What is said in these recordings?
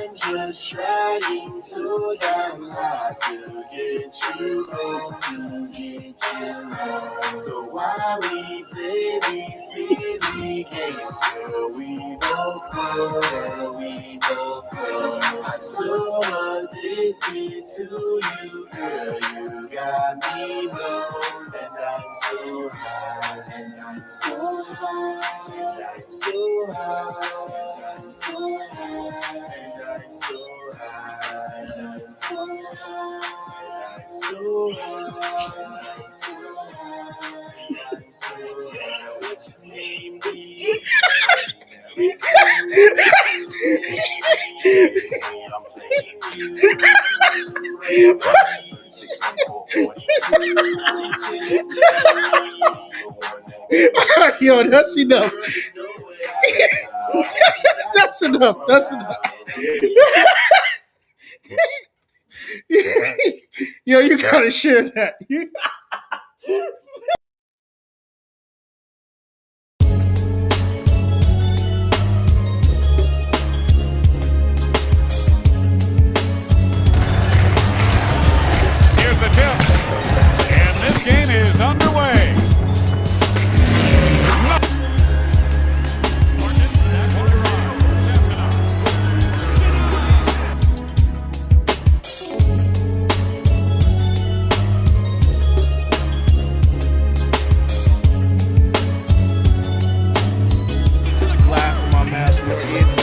I'm just trying so damn hard to get you home, to get you home. So why we play these silly games, girl, we don't know, girl, we don't know. I'm so addicted to you, girl, you got me blown, and I'm so high, and I'm so high, and I'm so high, and I'm so high, and I'm so high, and I'm so high, and I'm so high, and I'm so high, and I'm so high. What you name me? Listen, I'm playing you. Yo, that's enough. That's enough. That's enough. Yo, you gotta share that. Here's the tip, and this game is underway. Laugh with my master. It's easy.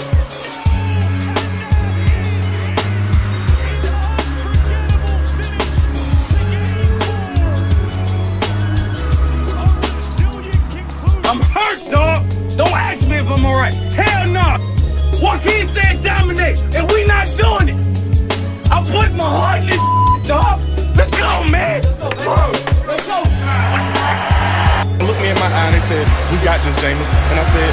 I'm hurt, dog. Don't ask me if I'm alright. Hell no. Joaquin said dominate, and we not doing it. I put my heart in this dog. Let's go, man. Let's go. Looked me in my eye and they said, "We got this, James." And I said,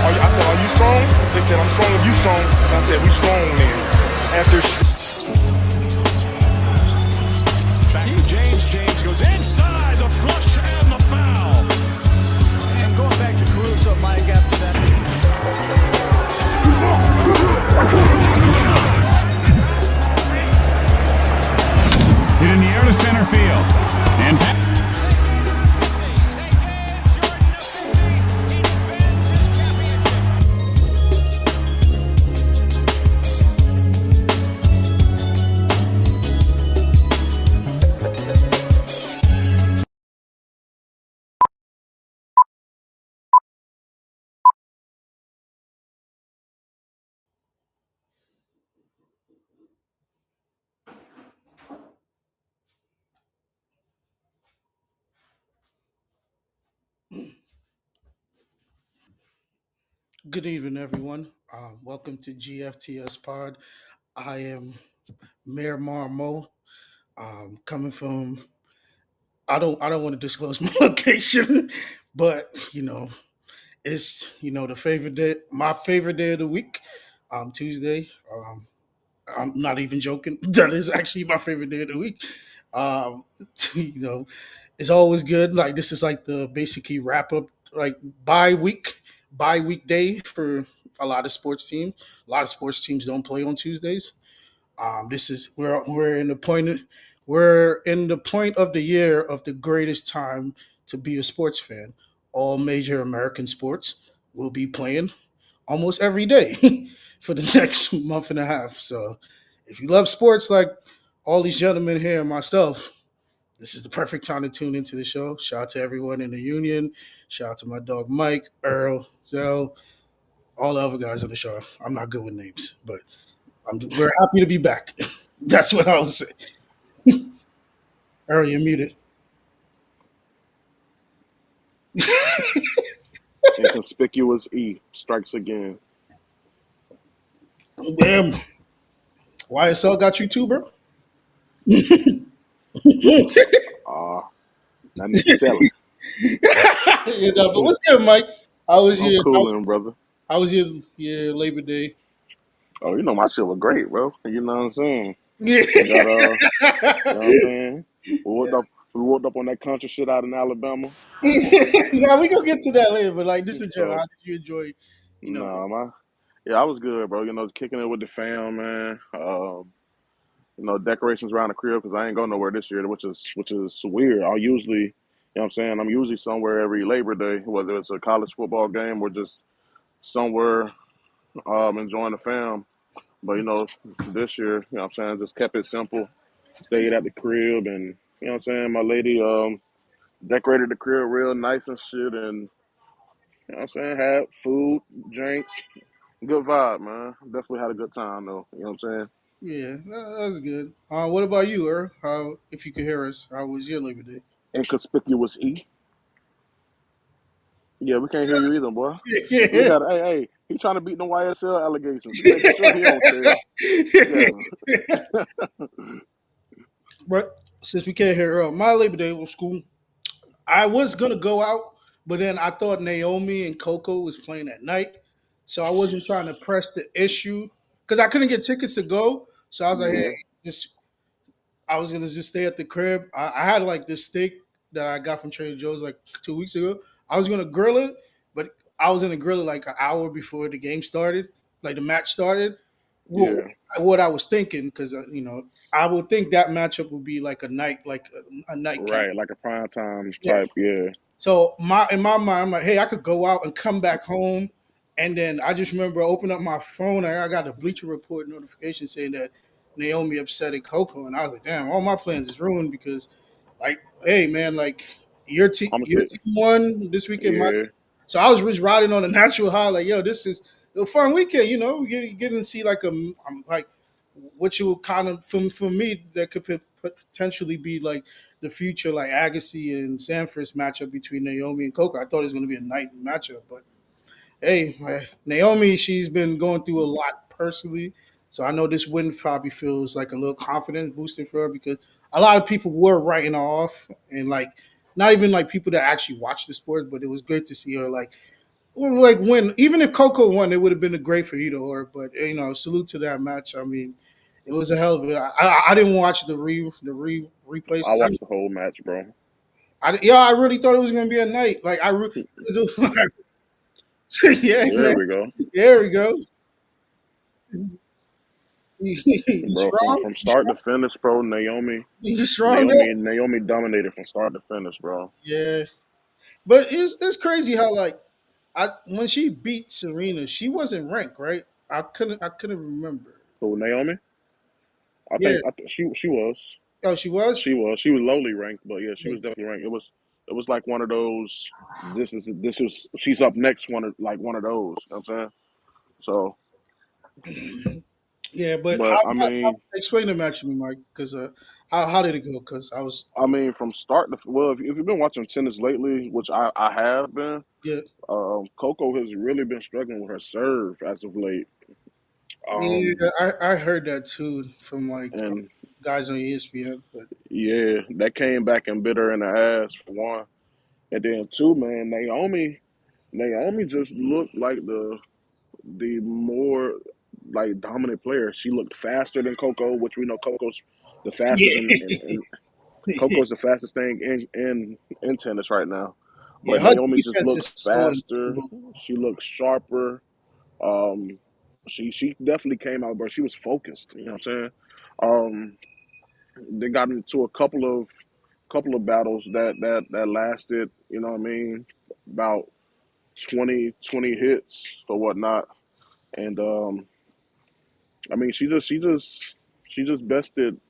"Are you strong?" They said, "I'm strong if you strong." And I said, "We strong then." After James goes inside the flush and the foul. And going back to Caruso, Mike, after that. Hit in the air to center field. And Good evening, everyone. Welcome to GFTS Pod. I am Mayor Marmo. Coming from. I don't want to disclose my location, but it's the favorite day, my favorite day of the week. Tuesday. I'm not even joking. That is actually my favorite day of the week. Um, you know, it's always good. Like this is like the basically wrap up, like bye week day for a lot of sports teams. A lot of sports teams don't play on Tuesdays. This is we're in the point of the year of the greatest time to be a sports fan. All major American sports will be playing almost every day for the next month and a half. So if you love sports like all these gentlemen here and myself, this is the perfect time to tune into the show. Shout out to everyone in the union. Shout out to my dog Mike, Earl, Zell, all the other guys on the show. I'm not good with names, but we're happy to be back. That's what I would say. Earl, you're muted. Inconspicuous E strikes again. Damn. YSL got you too, bro? Not necessarily. But what's good, Mike? How was I'm cooling, brother. How was your Labor Day? Oh, my shit was great, bro. You know what I'm saying? Yeah. We got, you know what I'm saying? We woke up on that country shit out in Alabama. Yeah, we gonna get to that later, but like this in general, So, how did you enjoy, nah, Yeah, I was good, bro. You know, kicking it with the fam, man. You know, decorations around the crib because I ain't going nowhere this year, which is weird. I'll usually, you know what I'm saying? I'm usually somewhere every Labor Day, whether it's a college football game or just somewhere enjoying the fam. But you know, this year, you know what I'm saying, just kept it simple. Stayed at the crib and you know what I'm saying, my lady decorated the crib real nice and shit and you know what I'm saying, had food, drinks, good vibe, man. Definitely had a good time though. You know what I'm saying? Yeah, that's good. What about you, Earl? How, if you could hear us, how was your Labor Day? Inconspicuous E. Yeah, we can't hear you either, boy. We Yeah. got hey, he trying to beat the YSL allegations. We making sure he don't tell. Yeah. But since we can't hear Earl, my Labor Day was cool. I was gonna go out, but then I thought Naomi and Coco was playing at night, so I wasn't trying to press the issue because I couldn't get tickets to go. So I was like, hey, Yeah, just I was gonna just stay at the crib. I had like this steak that I got from Trader Joe's like 2 weeks ago. I was gonna grill it, but I was gonna grill it like an hour before the game started, like the match started. What, yeah. what I was thinking, because I would think that matchup would be like a night, like a night kind. Right, like a prime time Yeah. type, yeah. So my in my mind, I'm like, hey, I could go out and come back home, and then I just remember opening up my phone and I got a Bleacher Report notification saying that Naomi upset at Coco, and I was like, damn, all my plans is ruined because, like, hey man, like I'm gonna your tell team won this weekend, my yeah. team. So I was just riding on a natural high, like, yo, this is a fun weekend, we getting to see like like what you would kind of for me that could potentially be like the future like Agassi and Sanford's matchup between Naomi and Coco. I thought it was going to be a night matchup, but hey, Naomi, she's been going through a lot personally, so I know this win probably feels like a little confidence boosting for her because a lot of people were writing her off and like not even like people that actually watch the sport, but it was great to see her like or like win. Even if Coco won, it would have been a great for either or. But salute to that match. I mean, it was a hell of it. I didn't watch the replays I because watched the whole match, bro. I really thought it was gonna be a night. Like 'cause it was yeah, There man. we go. There we go. You Bro, from strong? from You start strong? to finish, bro, Naomi You strong there? Naomi dominated from start to finish, bro. Yeah. But it's crazy how like I when she beat Serena, she wasn't ranked, right? I couldn't remember. So Naomi, Yeah. I think she was. Oh, she was? She was lowly ranked, but yeah, she Yeah. was definitely ranked. It was like one of those this is she's up next one of like one of those, you know what I'm saying? So, Yeah, but but I mean explain the match to me, Mike? Because how did it go? Because I was from start to well, if you've been watching tennis lately, which I have been, yeah Coco has really been struggling with her serve as of late. yeah Um, I heard that too from like and guys on ESPN. But yeah, that came back and bit her in the ass for one, and then two, man, Naomi just looked like the more like dominant player. She looked faster than Coco, which we know Coco's the fastest yeah in Coco's the fastest thing in tennis right now. yeah, But her Naomi just defense looked is so faster. impeccable. She looked sharper. Um, she definitely came out, but she was focused. You know what I'm saying? Um, they got into a couple of battles that lasted. You know what I mean? About 20 hits or whatnot. And I mean, she just bested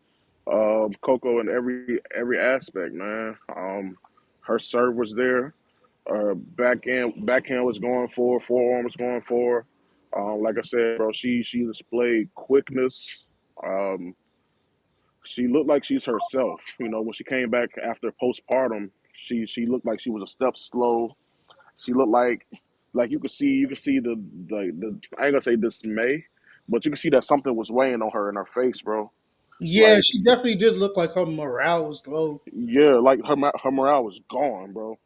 Coco in every aspect, man. Her serve was there. Backhand was going for. Forearm was going for. Like I said, bro, she displayed quickness. Um, she looked like she's herself. You know, when she came back after postpartum, she looked like she was a step slow. She looked like you could see the I ain't gonna say dismay, but you can see that something was weighing on her in her face, bro. Yeah, Like she definitely did look like her morale was low. yeah, like her morale was gone, bro.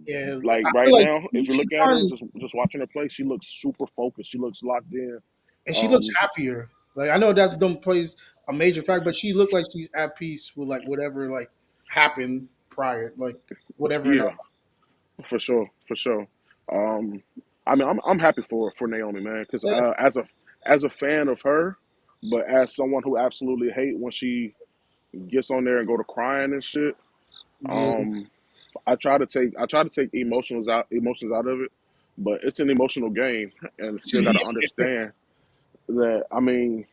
Yeah, like Like I right feel like now, if you she look at her, finally just watching her play, she looks super focused. She looks locked in. and she looks Um, happier. Like I know that don't plays a major factor, but she looked like she's at peace with like whatever like happened prior, like whatever in her. yeah, for sure, for sure. Um, I mean, I'm happy for Naomi, man, because Yeah, as a fan of her, but as someone who absolutely hate when she gets on there and go to crying and shit. yeah, Um, I try to take emotions out of it, but it's an emotional game, and still got to understand that. I mean,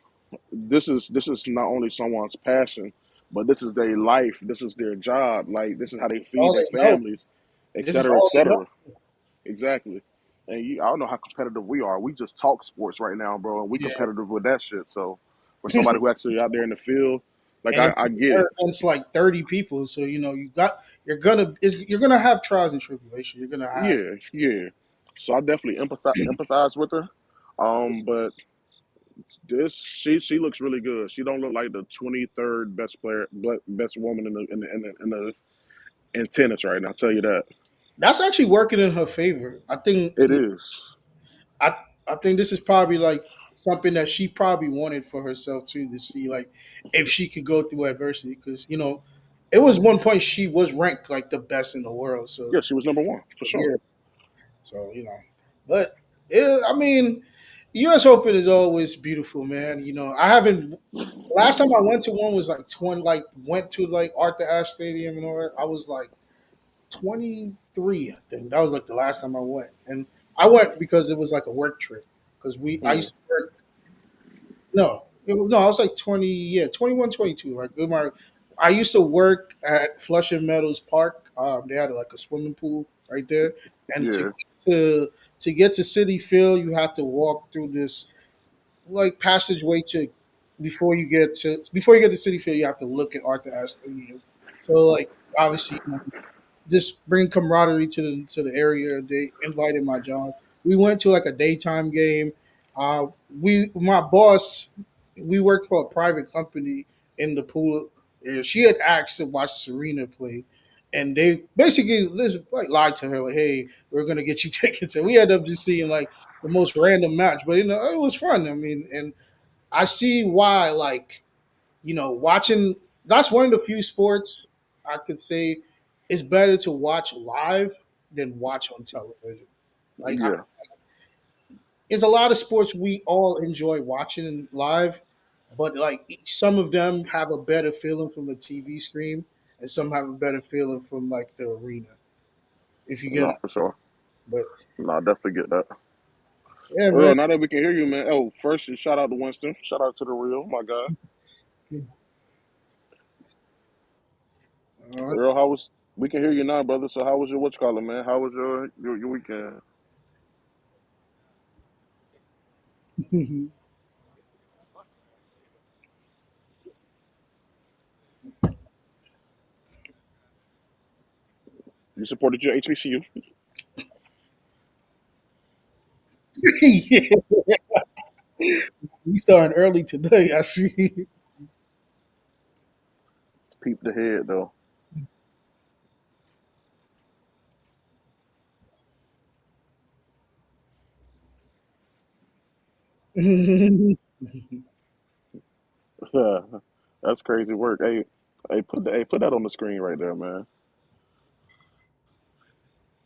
this is not only someone's passion, but this is their life. This is their job. Like this is how they feed all their they know. families, et This is cetera, et all they know. cetera. Exactly. And I don't know how competitive we are. We just talk sports right now, bro, and we Yeah, competitive with that shit. So for somebody who actually out there in the field, like and it's I get it. it's like 30 people, so you know you're gonna have trials and tribulations. You're gonna have. Yeah, yeah. So I definitely empathize with her. But this she looks really good. She don't look like the 23rd best player, best woman in tennis right now. I'll tell you that. That's actually working in her favor. It is. I I think this is probably like something that she probably wanted for herself too, to see like if she could go through adversity, because it was one point she was ranked like the best in the world. So Yeah, she was number one for sure. yeah, so but I mean, U.S. Open is always beautiful, man. I haven't. Last time I went to one was like 20, like went to like Arthur Ashe Stadium and all that. I was like 23, I think. That was like the last time I went. And I went because it was like a work trip. Because I Hmm. used to work. No, I was like 20, yeah, 21, 22. Like, I used to work at Flushing Meadows Park. They had like a swimming pool right there. And Yeah, to get to City Field, you have to walk through this like passageway to before you get to City Field, you have to look at Arthur Ashe Stadium. So like obviously, just bring camaraderie to the area. They invited my job. We went to like a daytime game. My boss, we worked for a private company in the pool. She had asked to watch Serena play, and they basically like lied to her like, "Hey, we're gonna get you tickets." And we ended up just seeing like the most random match, but it was fun. I mean, and I see why like watching that's one of the few sports I could say it's better to watch live than watch on television. Like yeah. there's a lot of sports we all enjoy watching live, but like some of them have a better feeling from the TV screen, and some have a better feeling from like the arena. If you get, No, for sure. but No, I definitely get that. yeah, man. Earl, now that we can hear you, man. Oh, first, shout out to Winston. Shout out to the real, my guy. Uh, Earl, how was? We can hear you now, brother. So how was your what you call it, man? How was your weekend? You supported your HBCU. yeah, we starting early today. I see. Peep the head though. That's crazy work. Hey, put that on the screen right there, man.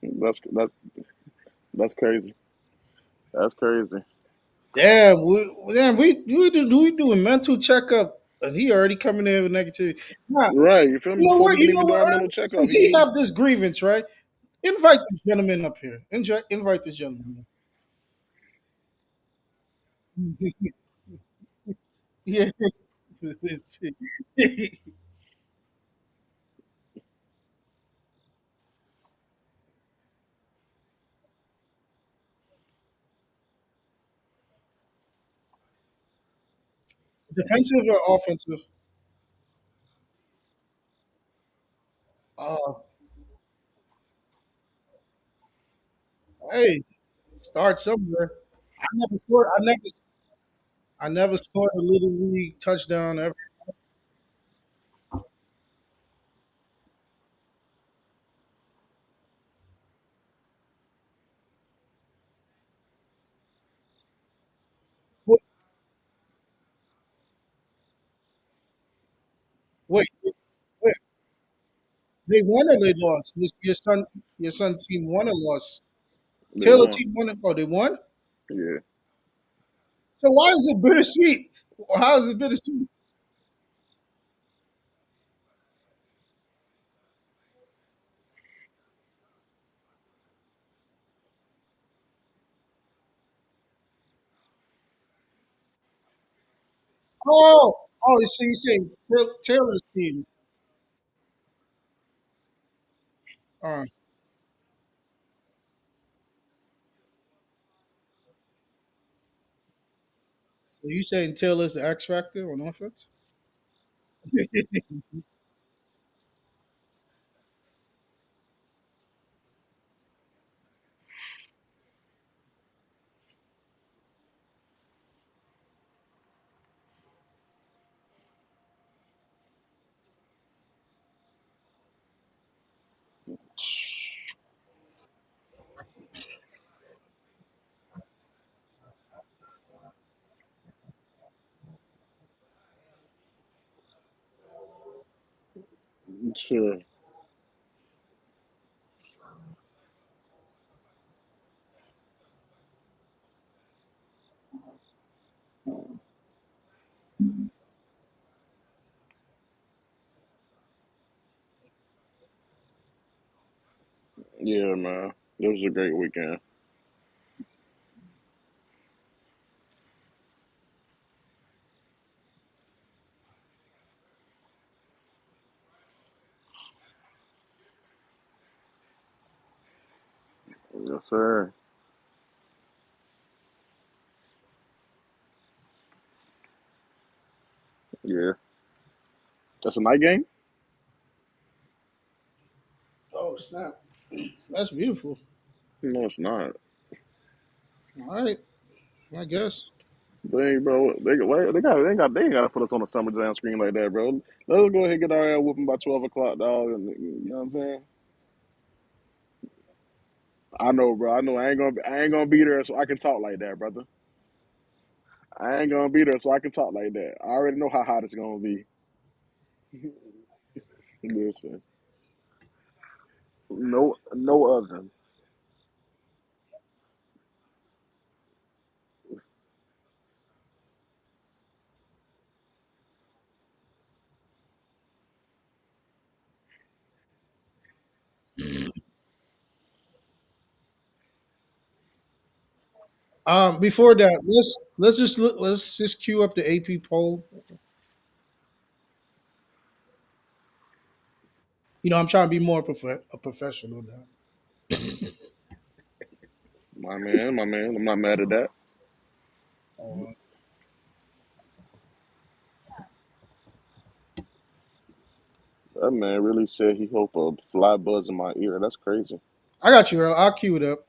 That's crazy. That's crazy. Damn, we do a mental checkup, and he already coming in with negativity. Nah, Right, you feel me? you know Before what? we can You know even do what? our mental checkup, Since he have this grievance, right? Invite this gentleman up here. Invite this gentleman. Yeah. Defensive or offensive? Uh, hey, start somewhere. I never scored a little league touchdown ever. Wait, wait, wait. They won or they lost? Your son team won or lost? They Taylor won. team won it. Oh, they won. Yeah. So why is it bittersweet? How is it bittersweet? So you say Taylor's team? Uh, so you saying Taylor's the X factor on offense? Sure. Yeah, man. It was a great weekend. Yes, sir. Yeah. That's a night game? Oh snap! That's beautiful. No, it's not. All right, I guess. Dang, bro. They ain't got to put us on a summer jam screen like that, bro. Let's go ahead and get our ass whooping by 12 o'clock, dog. And, you know what I'm saying? I know, bro. I know I ain't gonna be there so I can talk like that, brother. I ain't gonna be there so I can talk like that. I already know how hot it's gonna be. Listen, no oven. Before that, let's just cue up the AP poll. I'm trying to be more a professional now. My man. I'm not mad at that. Uh, That man really said he hope a fly buzz in my ear. That's crazy. I got you, Earl. I'll cue it up.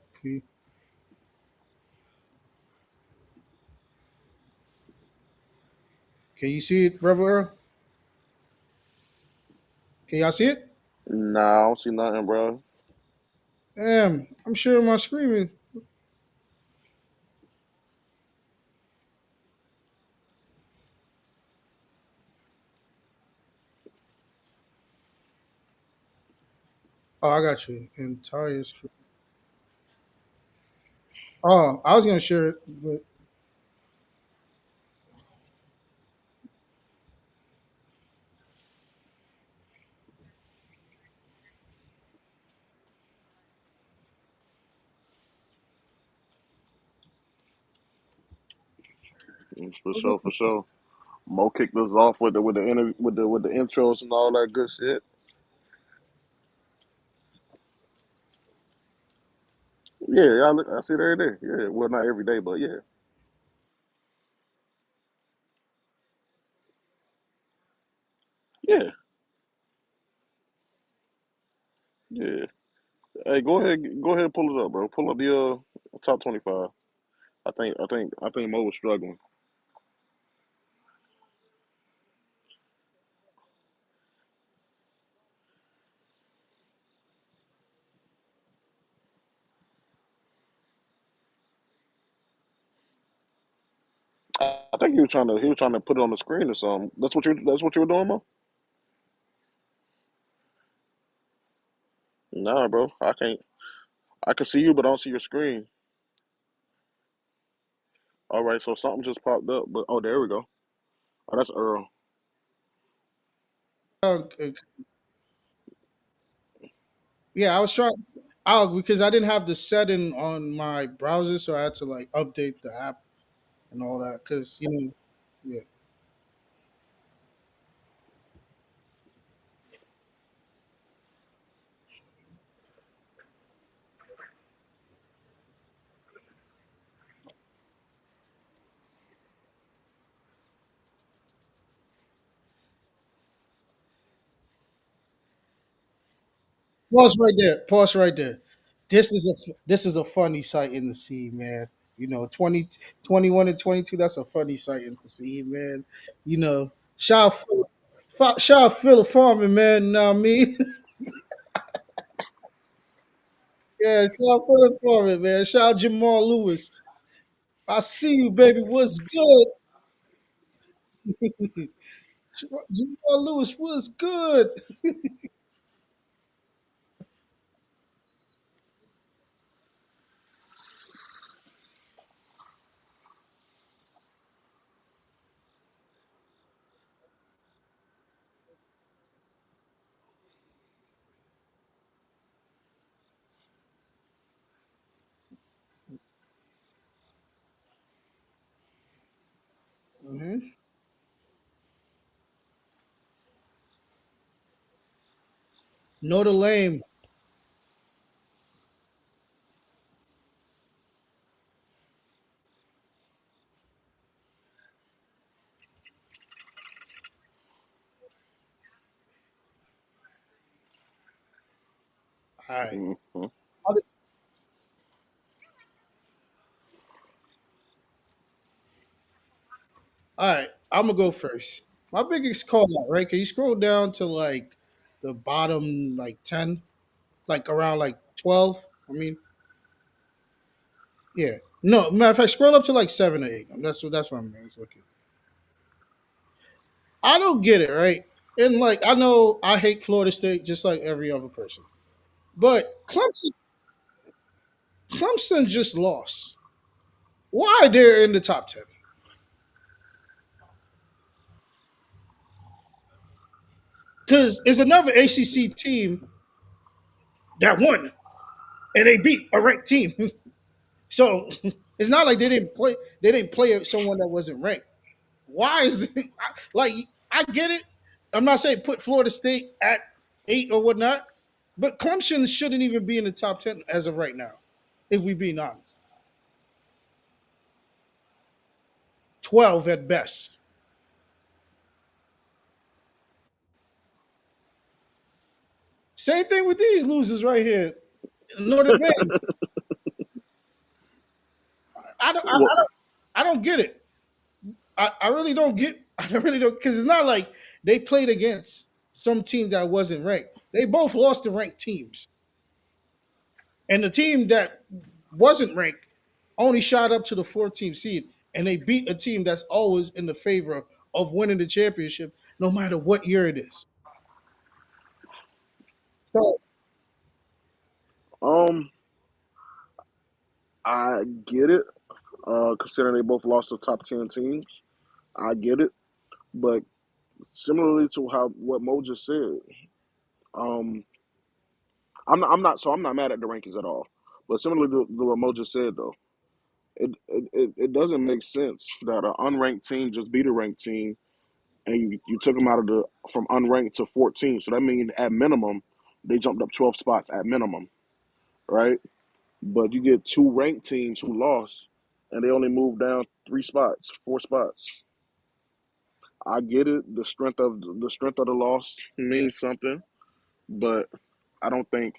Can you see it, brother Earl? Can y'all see it? Nah, I don't see nothing, bro. Damn, I'm sharing my screen. Oh, I got you. Entire screen. Oh, I was gonna share it, but For sure, for sure. Mo kicked us off with the intros and all that good shit. Yeah, I see it every day. Yeah, well, not every day, but yeah, yeah, yeah. Hey, go ahead, and pull it up, bro. Pull up the top 25. I think Mo was struggling. I think he was trying to put it on the screen or something. That's what you were doing, Mo. Nah, bro, I can't. I can see you, but I don't see your screen. All right, so something just popped up, but oh, there we go. Oh, that's Earl. Okay. Yeah, I was trying. Oh, because I didn't have the setting on my browser, so I had to like update the app and all that. Because yeah. Pause right there. Pause right there. This is a funny sighting to see, man. 21 and 22. That's a funny sighting to see, man. Shout out shout out Philip Farming, man. You know what I mean? Yeah, shout out Philip Farming, man. Shout out Jamal Lewis. I see you, baby. What's good? Jamal Lewis, what's good? Hmm. Notre Dame. All right. Hmm. All right, I'm gonna go first. My biggest call out, right? Can you scroll down to like the bottom, like 10, like around like 12? I mean, yeah. No, matter of fact, scroll up to like 7 or 8. That's what I'm looking. I don't get it, right? And like I know I hate Florida State just like every other person, but Clemson just lost. Why they're in the top 10? Because it's another ACC team that won and they beat a ranked team. So it's not like they didn't play. They didn't play someone that wasn't ranked. Why is it like I get it? I'm not saying put Florida State at 8 or whatnot, but Clemson shouldn't even be in the top 10 as of right now. If we being honest, 12 at best. Same thing with these losers right here. Notre Dame. I don't. I, Well, I don't. I don't get it. I really don't get. I really don't because it's not like they played against some team that wasn't ranked. They both lost to ranked teams. And the team that wasn't ranked only shot up to the 14th seed, and they beat a team that's always in the favor of winning the championship, no matter what year it is. So, um, I get it. Considering they both lost to top 10 teams, I get it. But similarly to how what Mo just said, um, I'm not mad at the rankings at all. But similarly to what Mo just said, though, it doesn't make sense that an unranked team just beat a ranked team, and you took them out of the from unranked to 14. So that means at minimum they jumped up 12 spots at minimum, right? But you get two ranked teams who lost, and they only moved down 3 spots, 4 spots. I get it. The strength of the loss means something, but I don't think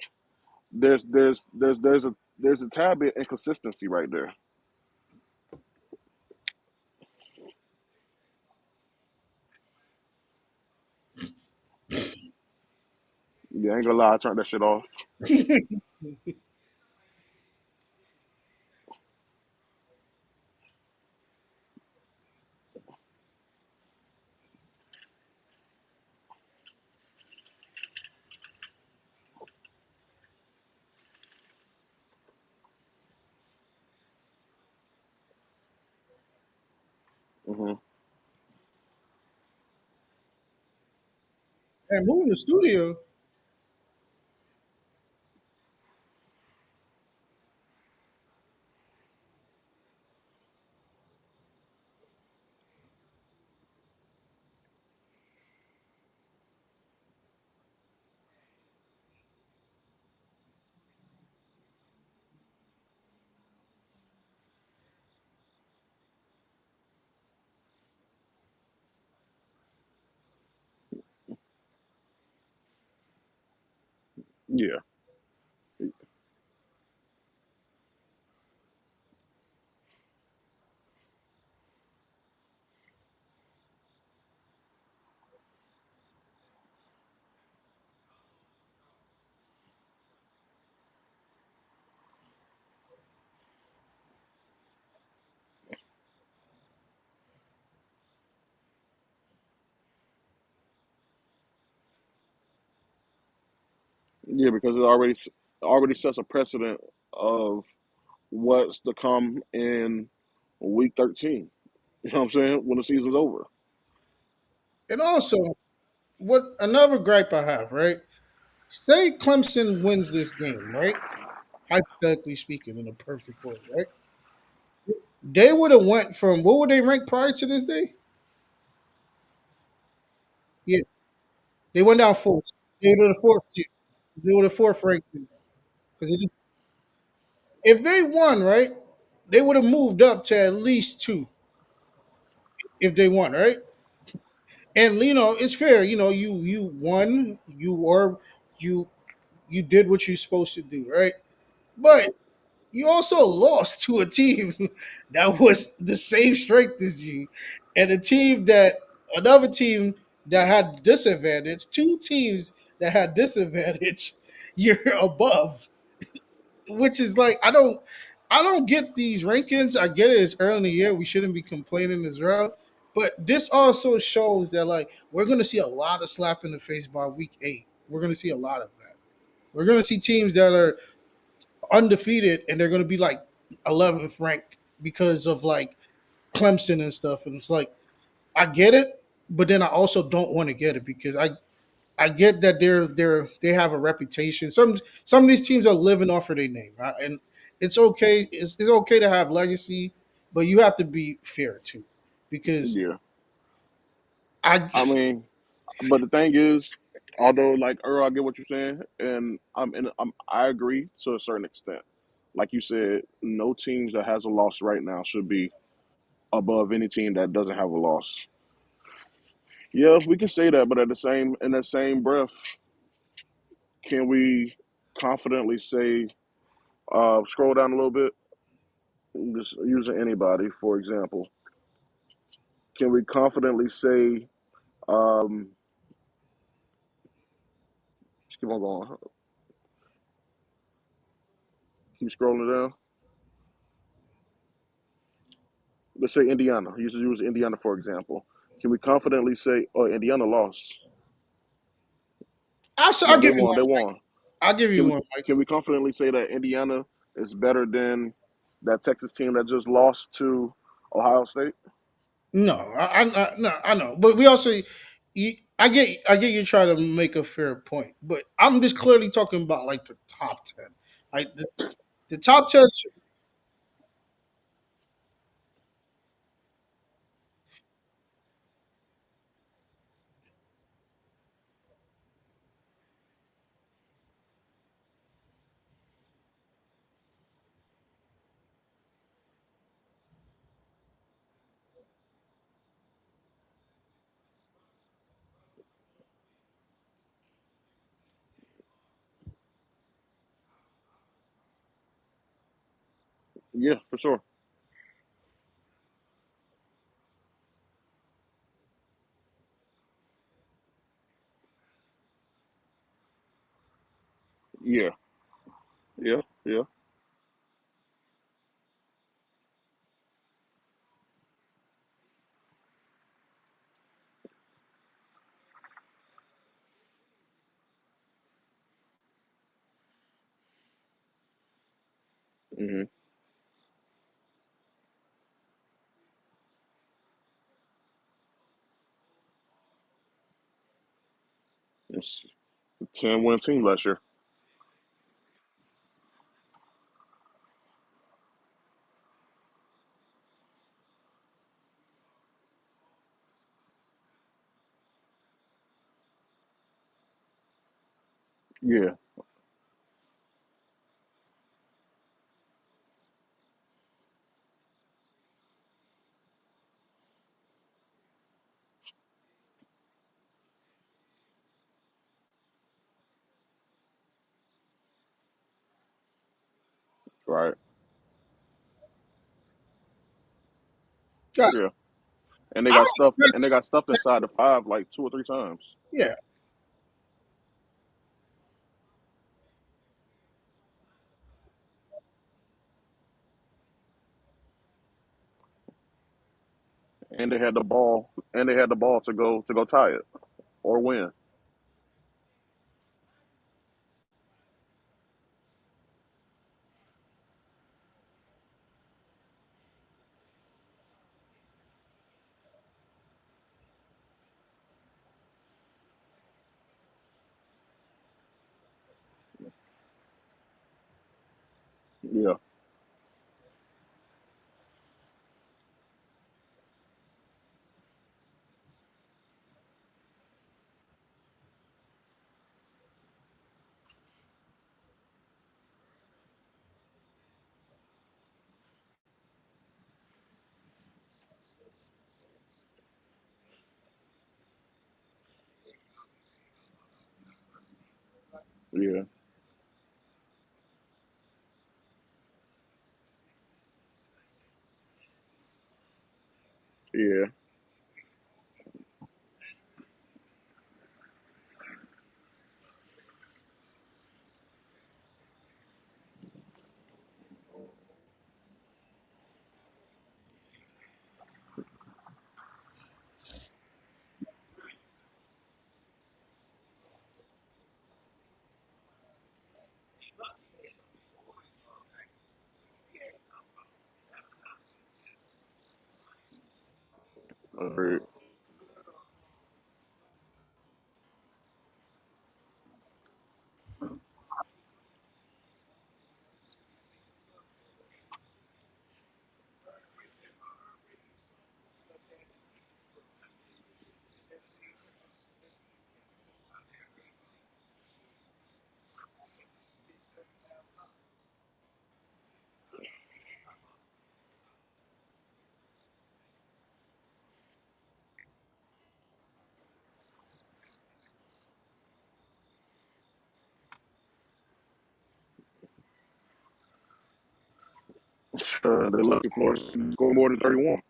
there's a tad bit inconsistency right there. Yeah, I ain't gonna lie, I turned that shit off. Hmm. And moving the studio. Yeah, yeah, because it already sets a precedent of what's to come in week 13. You know what I'm saying? When the season's over. And also, what another gripe I have, right? Say Clemson wins this game, right? Hypothetically speaking, in a perfect world, right? They would have went from what would they rank prior to this day? Yeah, they went down fourth. They were the fourth team. They were the fourth ranked team because if they won, right, they would have moved up to at least two if they won, right? And it's fair. You won. You you did what you're supposed to do, right? But you also lost to a team that was the same strength as you, and another team that had disadvantage. Two teams that had disadvantage. You're above, which is like I don't get these rankings. I get it. It's early in the year. We shouldn't be complaining as well. But this also shows that like we're gonna see a lot of slap in the face by week 8. We're gonna see a lot of that. We're gonna see teams that are undefeated and they're gonna be like 11th ranked because of like Clemson and stuff. And it's like I get it, but then I also don't want to get it because I get that they have a reputation. Some of these teams are living off of their name, right? And it's okay. It's okay to have legacy, but you have to be fair too, because Yeah. I I mean, but the thing is, although like Earl, I get what you're saying, and I agree to a certain extent. Like you said, no teams that has a loss right now should be above any team that doesn't have a loss. Yeah, we can say that, but in that same breath, can we confidently say, scroll down a little bit, just using anybody for example, can we confidently say, just keep on going, keep scrolling down. Let's say Indiana. Use Indiana for example. Can we confidently say, "Oh, Indiana lost"? I'll No, they give you won. one. They won. I'll give Can you we one, Mike. can we confidently say that Indiana is better than that Texas team that just lost to Ohio State? No, no, I know, but we also, I get you trying to make a fair point, but I'm just clearly talking about like the top 10, like the top 10. Yeah, for sure. Yeah, yeah, yeah. Hmm. It's a 10-win team last year. Yeah, right. Yeah, Yeah, and they I got stuffed. don't. And they got stuffed inside the five like 2 or 3 times. Yeah, And they had the ball. And they had the ball to go tie it or win. Yeah, yeah, yeah, agreed. They're lucky for us to score more than 31.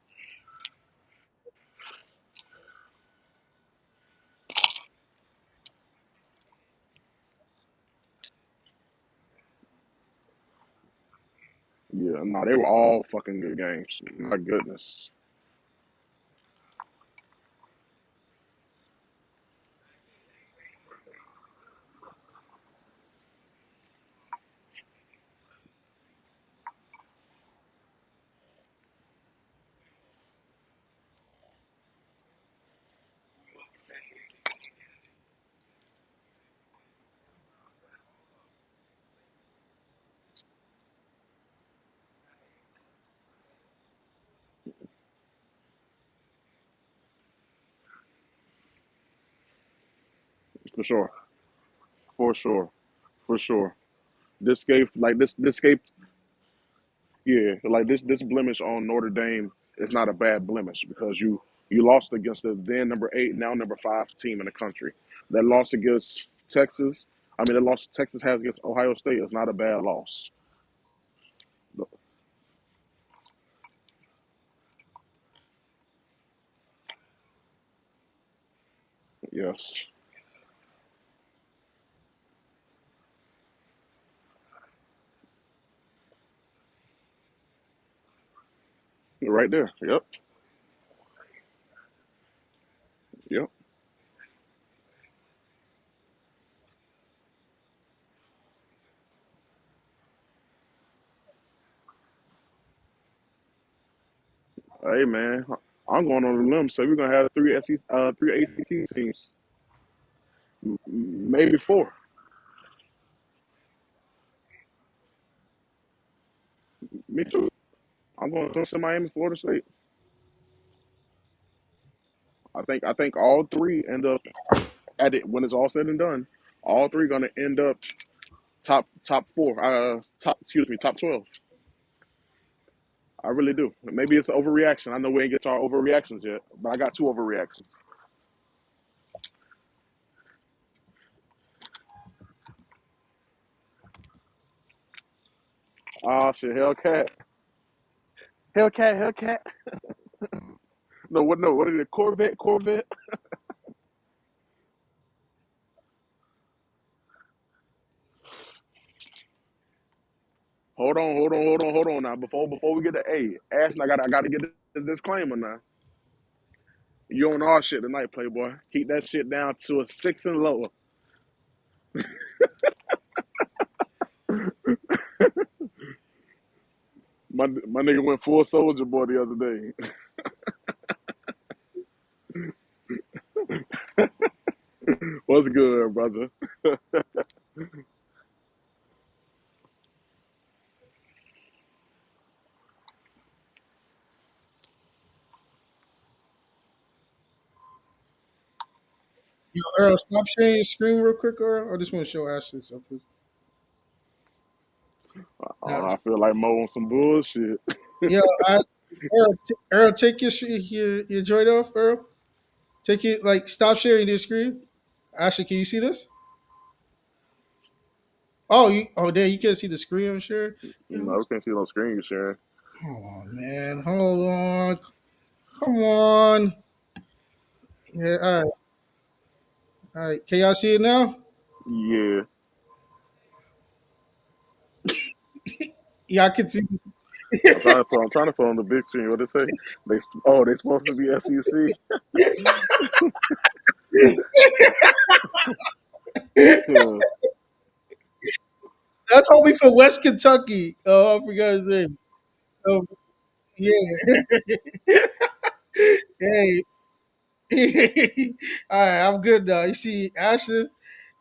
Yeah, no, they were all fucking good games. My goodness, for sure, for sure, for sure. This gave like this gave Yeah, like this blemish on Notre Dame is not a bad blemish because you lost against the then number 8, now number 5 team in the country. That loss against Texas, I mean, the loss Texas has against Ohio State is not a bad loss. Yes, right there. Yep, yep. Hey man, I'm going on a limb. So we're gonna have three ACC teams. maybe 4. Me too. I'm going to Clemson, Miami, Florida State. I think all three end up at it when it's all said and done. All three going to end up top 4. Top 12. I really do. Maybe it's an overreaction. I know we ain't get to our overreactions yet, but I got 2 overreactions. Oh shit, Hellcat, Hellcat, Hellcat. No, what? No, what is it? Corvette, Corvette. Hold on. Now, before we get to A, Ashton, I gotta get this disclaimer now. You on our shit tonight, Playboy. Keep that shit down to a 6 and lower. My nigga went full soldier boy the other day. What's good, brother? Yo, Earl, stop sharing your screen real quick, Earl. I just want to show Ashley something. Now, I feel like Mo on some bullshit. yo, I, Earl, take your joint off, Earl. Take it, like, stop sharing your screen. Ashley, can you see this? There, you can't see the screen, I'm sure. Yo, No, we can't see no screen you sharing. hold on, man. Hold on. Come on. Yeah, all right. All right. Can y'all see it now? Yeah, Yeah, I can see. I'm trying to put on the big screen. What they say? They supposed to be SEC. Yeah. That's homie from West Kentucky. Oh, I forgot his name. Oh, yeah. Hey. All right, I'm good now. You see, Ashton,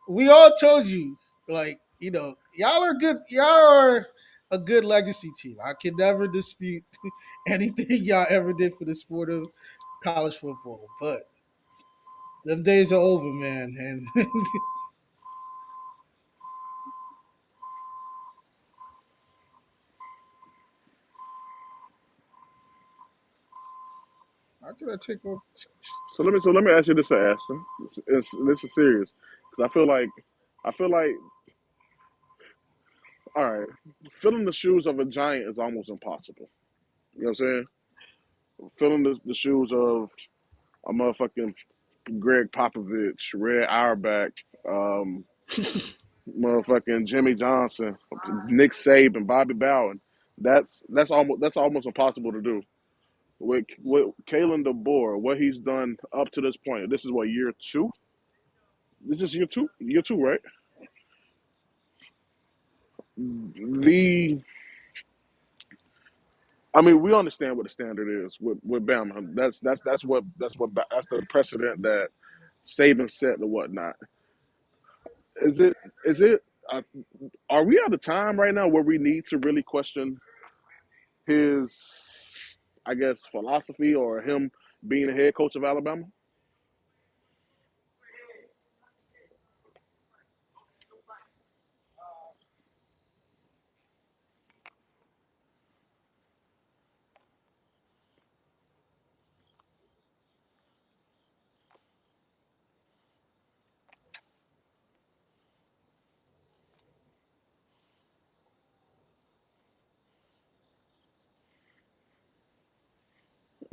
we all told you, like, y'all are good. Y'all are a good legacy team. I can never dispute anything y'all ever did for the sport of college football. But them days are over, man. And how can I take off? So let me ask you this, Ashton. This is serious because I feel like all right, filling the shoes of a giant is almost impossible. You know what I'm saying? Filling the shoes of a motherfucking Greg Popovich, Red Auerbach, um, motherfucking Jimmy Johnson, Nick Saban, Bobby Bowden. That's almost impossible to do. With Kalen DeBoer, what he's done up to this point. This is what, year 2? This is year 2. Year 2, right? The I mean, we understand what the standard is with Bama. That's the precedent that Saban set and whatnot. Is it is it? Uh, are we at a time right now where we need to really question his, I guess, philosophy or him being the head coach of Alabama?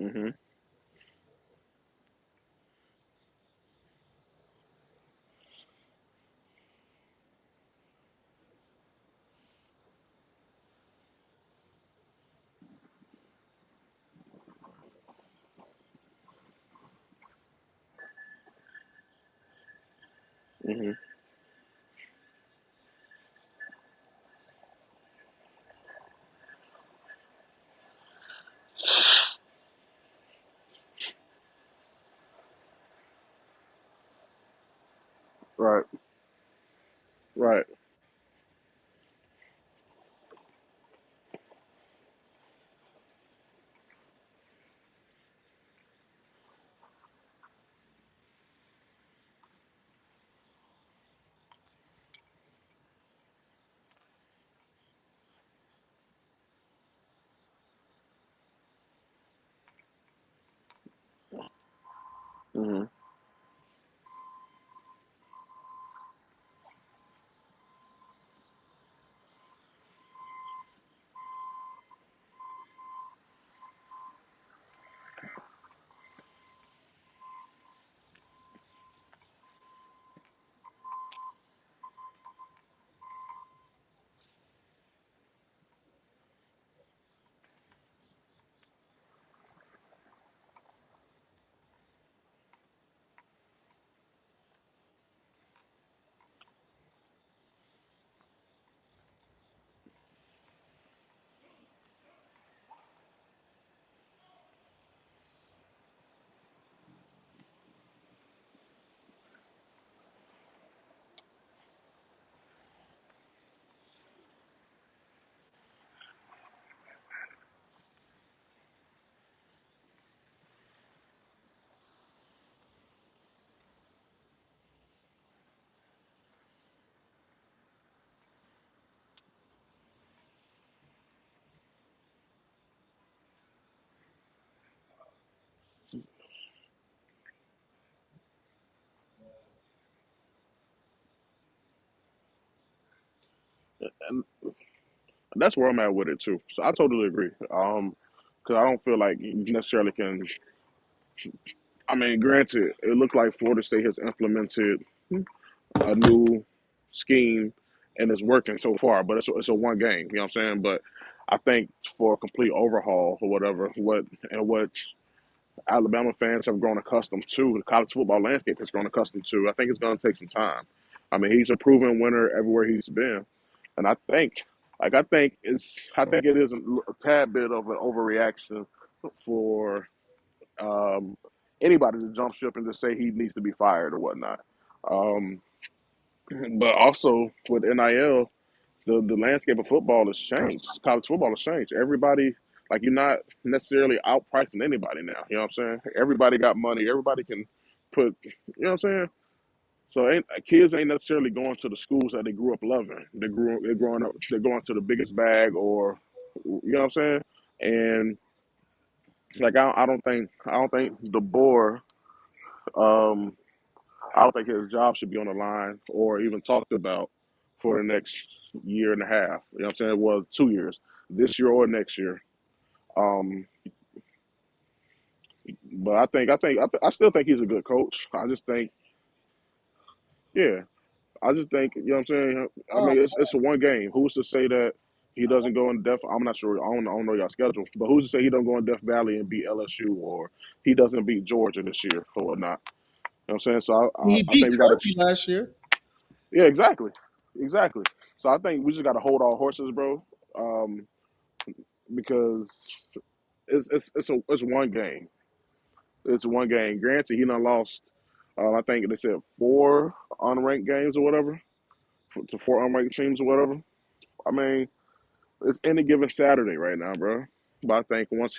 Hmm. Hmm. Right. Right. Hmm. And that's where I'm at with it too. So I totally agree. Because I don't feel like you necessarily can. I mean, granted, it looked like Florida State has implemented a new scheme and it's working so far, but it's a one game. You know what I'm saying? But I think for a complete overhaul or whatever, what Alabama fans have grown accustomed to, the college football landscape has grown accustomed to, I think it's going to take some time. I mean, he's a proven winner everywhere he's been, and I think it is a tad bit of an overreaction for um, anybody to jump ship and just say he needs to be fired or whatnot. Um, but also with NIL, the landscape of football has changed. College football has changed. Everybody, like, you're not necessarily outpricing anybody now. You know what I'm saying? Everybody got money. Everybody can put. You know what I'm saying? So kids ain't necessarily going to the schools that they grew up loving. They're growing up. They're going to the biggest bag, or you know what I'm saying? And like I don't think DeBoer. Um, I don't think his job should be on the line or even talked about for the next year and a half. You know what I'm saying? Well, 2 years, this year or next year. Um, but I still think he's a good coach. I just think, yeah, I just think, you know what I'm saying? I Uh, mean, it's a one game. Who's to say that he doesn't go in Death? I'm not sure. I don't know y'all schedule, but who's to say he don't go in Death Valley and beat LSU or he doesn't beat Georgia this year or whatnot? You know what I'm saying? So he I think beat we got to. Kirby last year. Yeah, exactly, exactly. So I think we just got to hold our horses, bro, um, because it's one game. It's one game. Granted, he done lost. I think they said four unranked games or whatever to four unranked teams or whatever. I mean, it's any given Saturday right now, bro. But I think once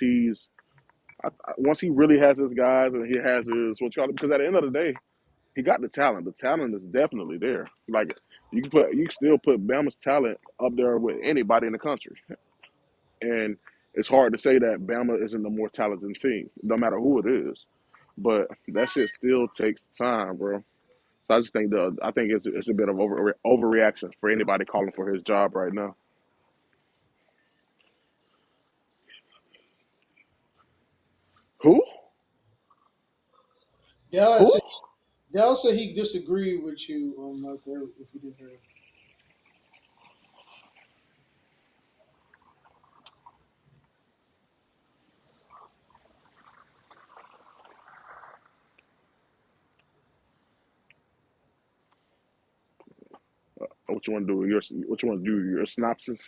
he really has his guys and he has his what you call it, because at the end of the day, he got the talent. The talent is definitely there. Like you can still put Bama's talent up there with anybody in the country. And it's hard to say that Bama isn't the more talented team, no matter who it is. But that shit still takes time, bro. So I just think I think it's a bit of overreaction for anybody calling for his job right now. Who? Dell Who? said Dell said he disagreed with you right there. If you didn't hear, What you want to do? What you want to do? Your synopsis?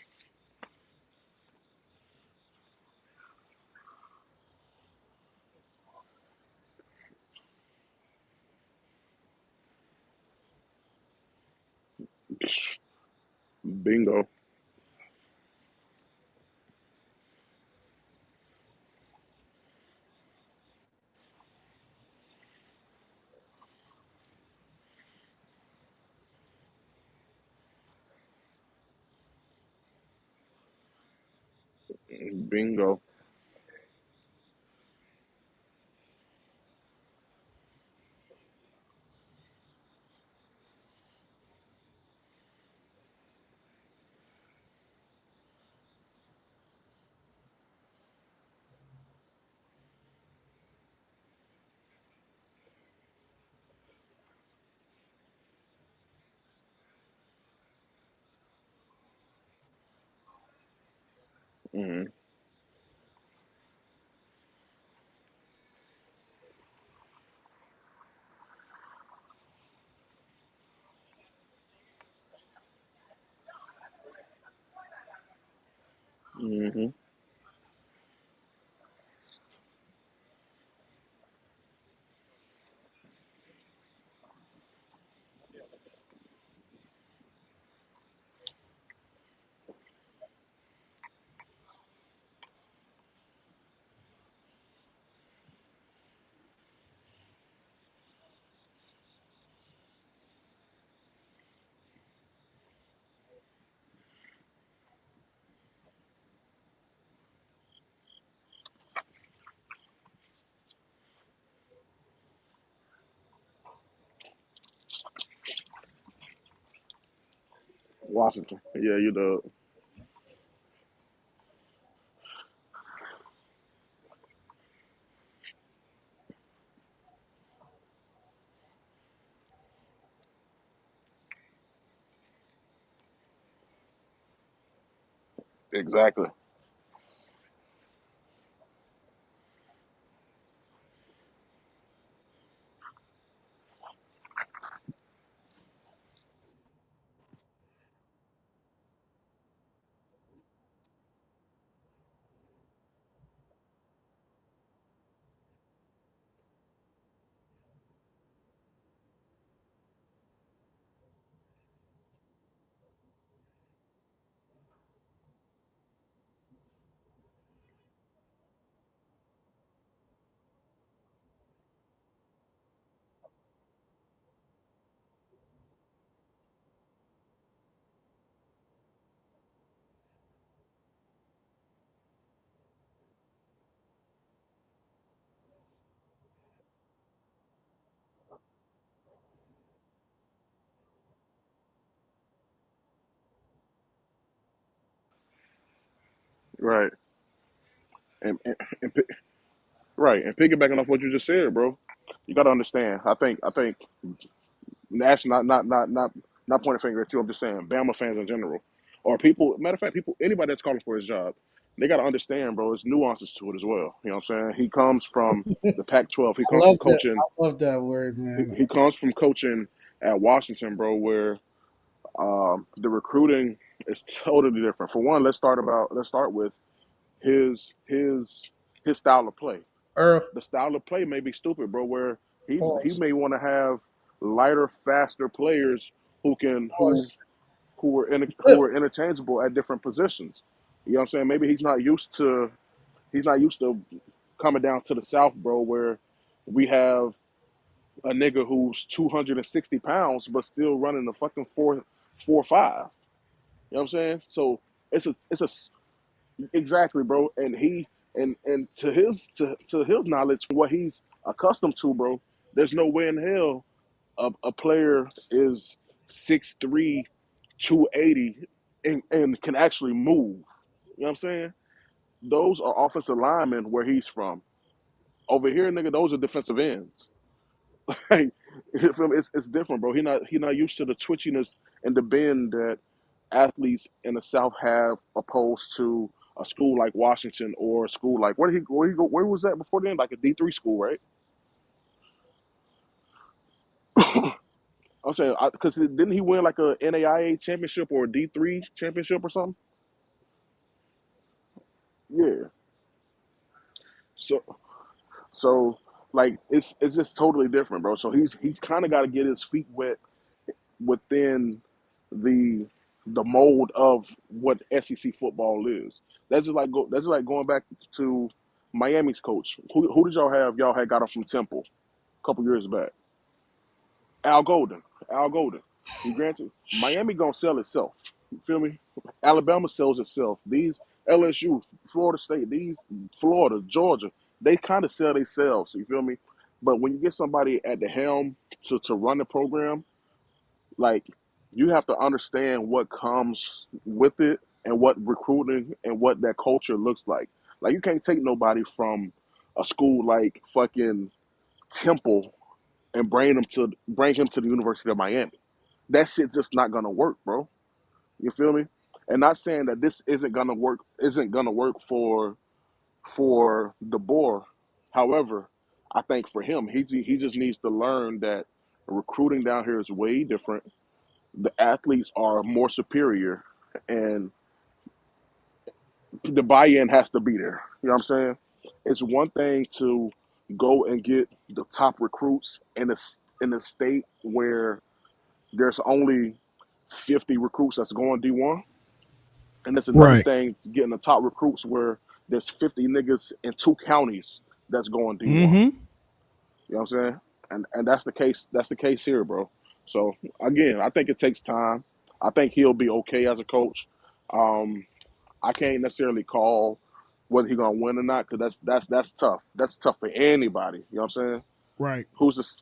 Bingo. Bingo. Mm-hmm. Mm-hmm. Washington. Yeah, you know. Exactly. Right. And right. And piggybacking off what you just said, bro, you got to understand. I think that's not pointing a finger at you. I'm just saying, Bama fans in general, or people. Matter of fact, people, anybody that's calling for his job, they got to understand, bro. There's nuances to it as well. You know what I'm saying? He comes from the Pac-12. He I comes from love that. coaching. I love that word, He, man. he comes from coaching at Washington, bro, where the recruiting is totally different. For one, let's start with his style of play. Earl, The style of play may be stupid, bro. Where he pause, may want to have lighter, faster players who can pause. who are interchangeable at different positions. You know what I'm saying? Maybe he's not used to coming down to the South, bro, where we have a nigga who's 260 pounds but still running the fucking 4.5. You know what I'm saying? So it's a exactly, bro. And and to his knowledge, from what he's accustomed to, bro, there's no way in hell a player is 6'3", 280 and can actually move. You know what I'm saying? Those are offensive linemen where he's from. Over here, nigga, those are defensive ends. Like, you feel me? It's different, bro. He not used to the twitchiness and the bend that athletes in the South have, opposed to a school like Washington or a school like where was that before then? Like a D3 school, right? I'm saying because didn't he win like a NAIA championship or a D3 championship or something? Yeah. So so like it's just totally different, bro. So he's kind of got to get his feet wet within the the mold of what SEC football is. That's just like going back to Miami's coach. Who did y'all have? Y'all had got him from Temple a couple years back. Al Golden. Al Golden. You granted Miami gonna sell itself. You feel me? Alabama sells itself. These LSU, Florida State, these Florida, Georgia, they kind of sell themselves. You feel me? But when you get somebody at the helm to run the program, like you have to understand what comes with it and what recruiting and what that culture looks like. Like you can't take nobody from a school like fucking Temple and bring him to the University of Miami. That shit just not gonna work, bro. You feel me? And not saying that this isn't gonna work for DeBoer. However, I think for him, he just needs to learn that recruiting down here is way different. The athletes are more superior, and the buy-in has to be there. You know what I'm saying? It's one thing to go and get the top recruits in a state where there's only 50 recruits that's going D1. And it's another Right. thing to getting the top recruits where there's 50 niggas in 2 counties that's going D1. Mm-hmm. You know what I'm saying? And that's the case. That's the case here, bro. So again, I think it takes time. I think he'll be okay as a coach. Um, I can't necessarily call whether he's gonna win or not because that's tough. That's tough for anybody. You know what I'm saying? Right. Who's this?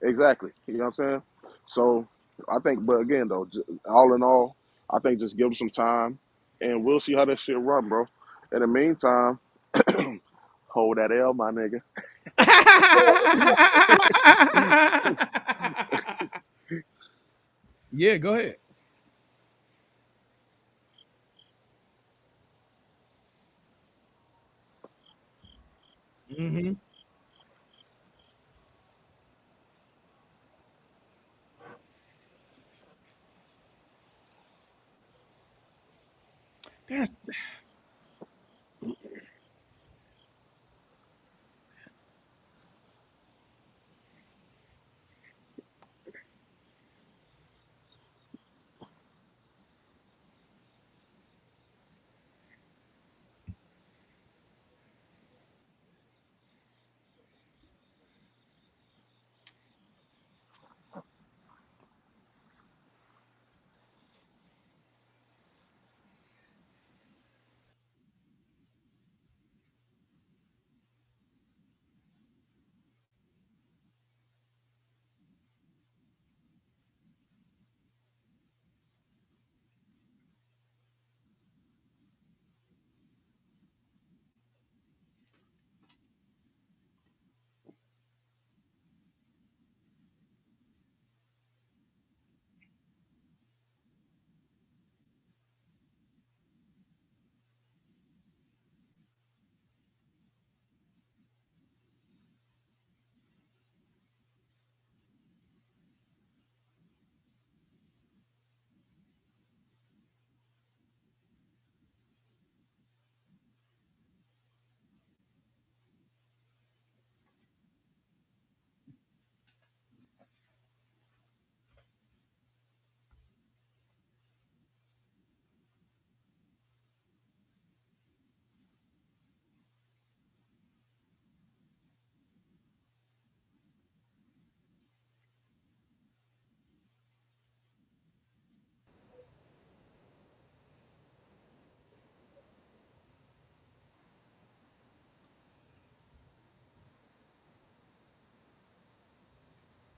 Exactly. You know what I'm saying? So I think, but again though, all in all, I think just give him some time, and we'll see how that shit run, bro. In the meantime, hold that L, my nigga. Yeah, go ahead. Mm-hmm. That's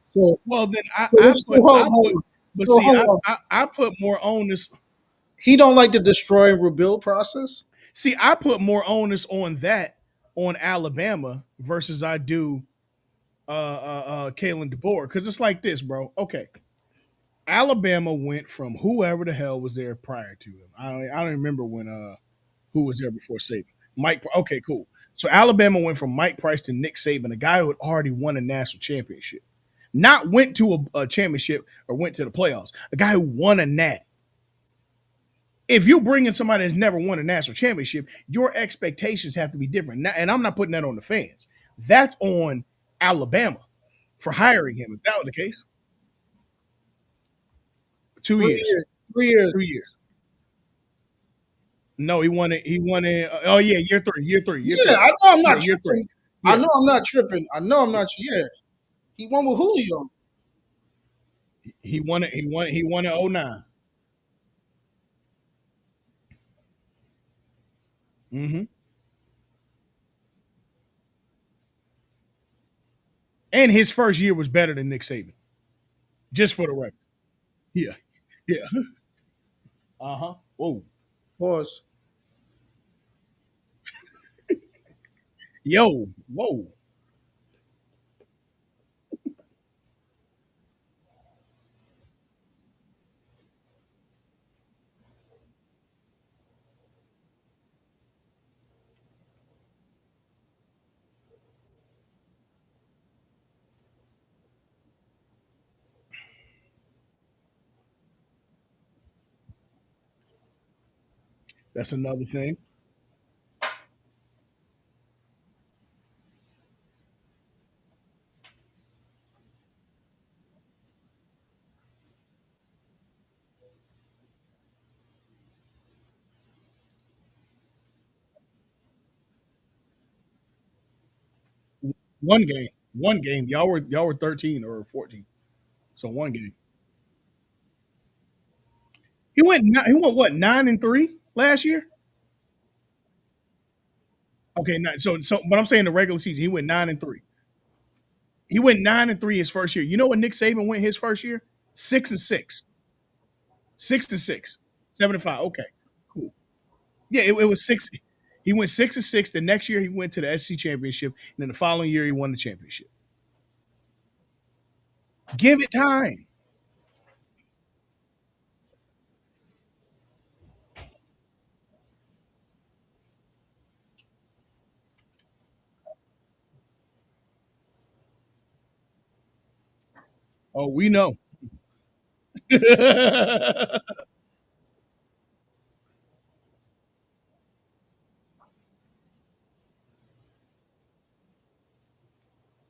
So, well. Then I hold put, on. but So see, hold on. I put more onus. He don't like the destroy and rebuild process. See, I put more onus on that on Alabama versus I do Kalen DeBoer because it's like this, bro. Okay, Alabama went from whoever the hell was there prior to him. I don't remember when who was there before Saban. Mike. Okay, cool. So Alabama went from Mike Price to Nick Saban, a guy who had already won a national championship, not went to a championship or went to the playoffs. A guy who won a nat. If you bring in somebody that's never won a national championship, your expectations have to be different. Now, and I'm not putting that on the fans. That's on Alabama for hiring him. If that was the case, 2 years. 3 years. 3 years. 3 years. No, he won it. He won it. Oh yeah, year three, year three, year Yeah, three. I know I'm Yeah, not year three. tripping. I Yeah, know I'm not tripping. I know I'm not. Yeah, he won with Julio. he won it. He won it. 09. Mm-hmm. And his first year was better than Nick Saban. Just for the record. Yeah, yeah. Uh huh. Whoa. Pause. Yo. Whoa. That's another thing. One game. One game. Y'all were 13 or 14. So one game. He went what, 9-3 last year? Okay, so but I'm saying the regular season, he went 9-3. He went 9-3 his first year. You know what Nick Saban went his first year? 6-6. 6-6. 7-5. Okay. Cool. Yeah, it was six. He went 6-6. The next year he went to the SEC championship, and then the following year he won the championship. Give it time. Oh, we know.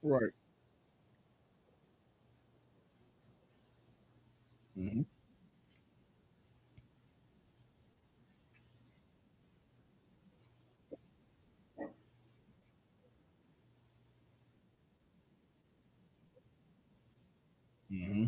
Right. Hmm. Hmm.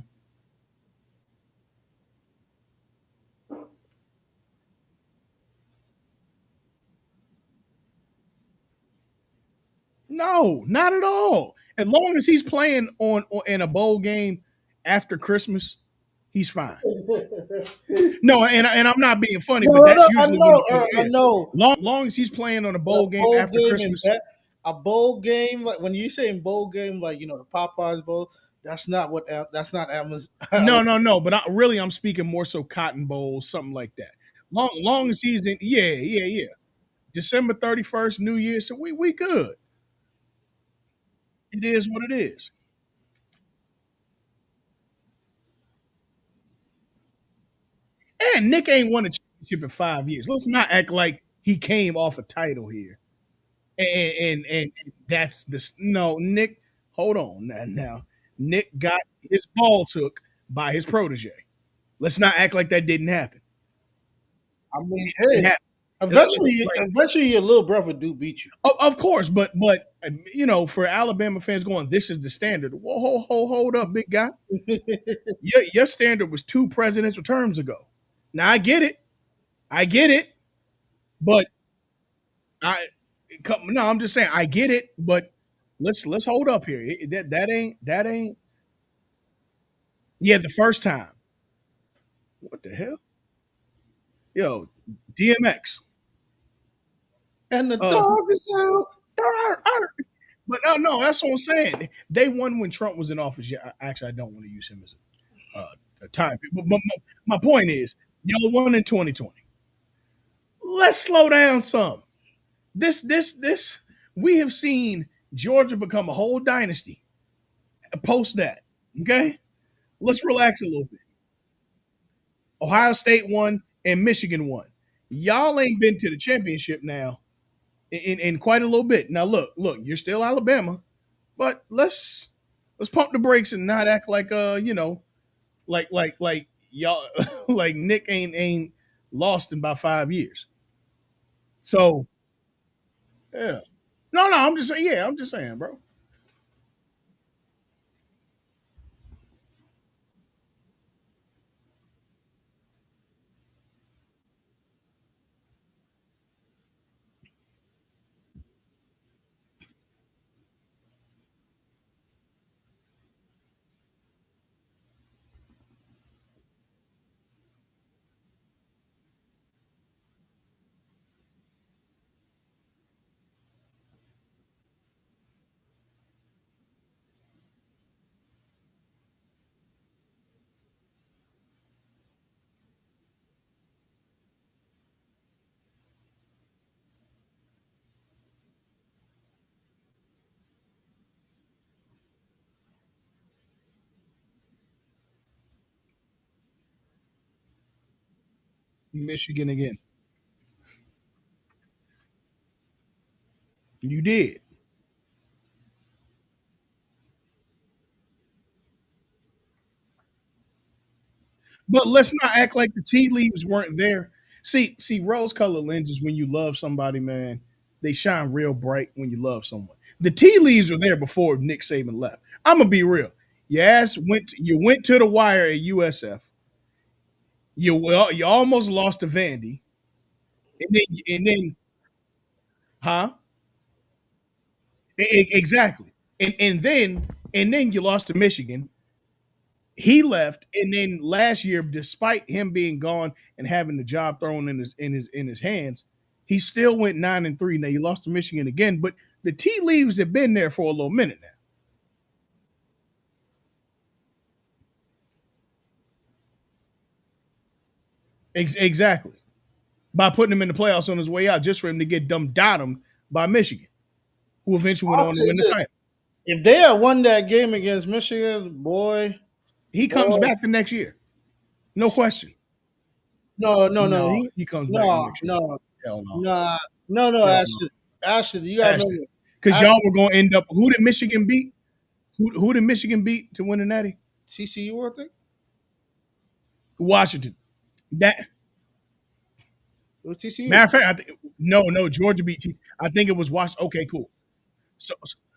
No, not at all. As long as he's playing in a bowl game after Christmas, he's fine. No, and I'm not being funny, No, but no, no. that's I usually when know. he plays. I Yeah, know. long as he's playing on a But a bowl game bowl after game and Christmas. bet a bowl game, like when you say bowl game, like the Popeyes bowl. That's not what. That's not Amazon. No, no, no. But I'm speaking more so Cotton Bowl, something like that. Long as he's in, yeah, yeah, yeah. December 31st, New Year, so we good. It is what it is. And Nick ain't won a championship in 5 years. Let's not act like he came off a title here. And that's this. No, Nick. Hold on now. Nick got his ball took by his protege. Let's not act like that didn't happen. I mean, It hey, happened. eventually, Like, eventually, your little brother do beat you. of course, but for Alabama fans going, this is the standard. Whoa, hold up, big guy. Your standard was two presidential terms ago. Now I get it, but I no, I'm just saying I get it, but let's hold up here. That ain't. Yeah, the first time. What the hell? Yo, DMX. And the Uh, dog is out. arr, arr. But no, that's what I'm saying. They won when Trump was in office. Yeah, actually, I don't want to use him as a time. But my point is, y'all won in 2020. Let's slow down some. This. We have seen Georgia become a whole dynasty post that. Okay, let's relax a little bit. Ohio State won and Michigan won. Y'all ain't been to the championship now in quite a little bit. Now look, you're still Alabama, but let's pump the brakes and not act like like y'all like Nick ain't lost in about 5 years. So yeah. No, I'm just saying. Yeah, I'm just saying, bro. Michigan again. You did. But let's not act like the tea leaves weren't there. See, rose colored lenses when you love somebody, man, they shine real bright when you love someone. The tea leaves were there before Nick Saban left. I'm gonna be real. You went to the wire at USF. You almost lost to Vandy, and then huh? Exactly. And then you lost to Michigan. He left, and then last year, despite him being gone and having the job thrown in his hands, he still went 9-3. Now he lost to Michigan again, but the tea leaves have been there for a little minute now. Exactly. By putting him in the playoffs on his way out, just for him to get dumbed down by Michigan, who eventually went I'll on to say win the this: title. if they had won that game against Michigan, He comes boy, back the next year, no question. no, no, no, No, he comes back the no, next year. no, Hell no. no, Hell no. Ashley, you gotta Ashton, know, because y'all Ashley, were going to end up. Who did Michigan beat? Who did Michigan beat to win the Natty? TCU, I think Washington. That it was TCU. matter of fact, no, Georgia beat. I think it was Washington. Okay, cool. So,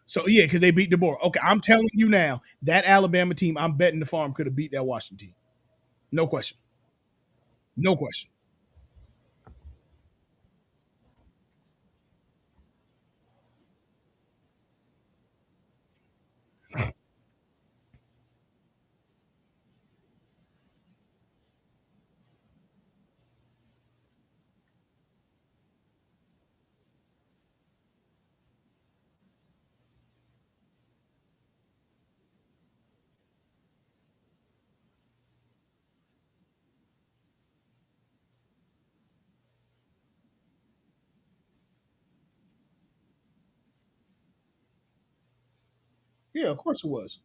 so yeah, because they beat the board. Okay, I'm telling you now, that Alabama team, I'm betting the farm could have beat that Washington team. No question. No question. Yeah, of course it was.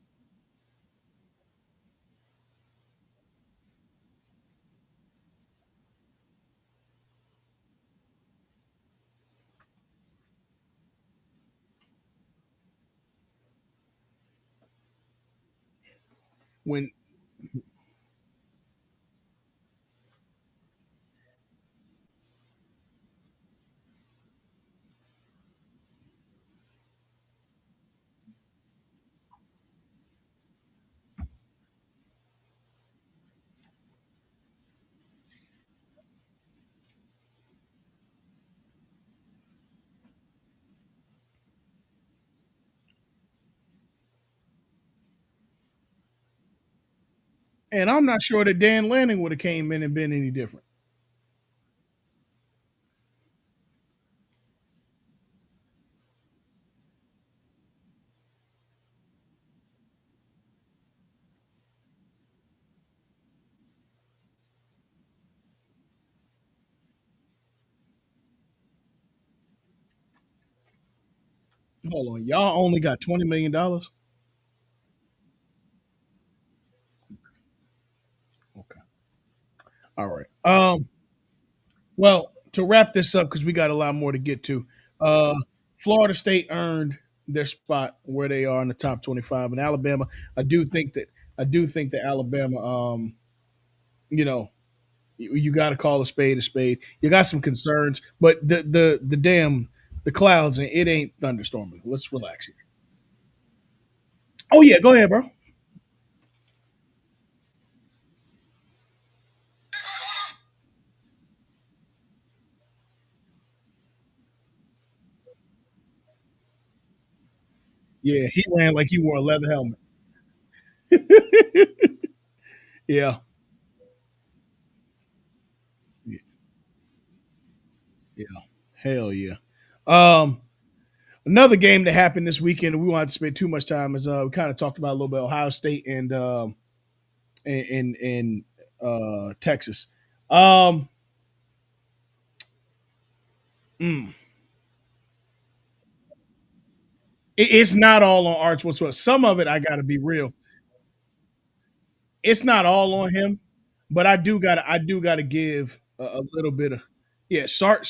When and I'm not sure that Dan Lanning would have came in and been any different. Hold on, y'all only got $20 million. Okay, all right. Well, to wrap this up, because we got a lot more to get to, uh, Florida State earned their spot where they are in the top 25, and Alabama. I do think that Alabama You know, you got to call a spade a spade. You got some concerns, but the damn the clouds and it ain't thunderstorming. Let's relax here. Oh yeah, go ahead, bro. Yeah, he ran like he wore a leather helmet. Yeah, yeah, yeah. Hell yeah. Um, Another game that happened this weekend, and we won't have to spend too much time, is we kind of talked about a little bit Ohio State and Texas. Um, mm, it's not all on Arch whatsoever. Some of it, I got to be real, it's not all on him, but I do gotta give a little bit of yeah. Sark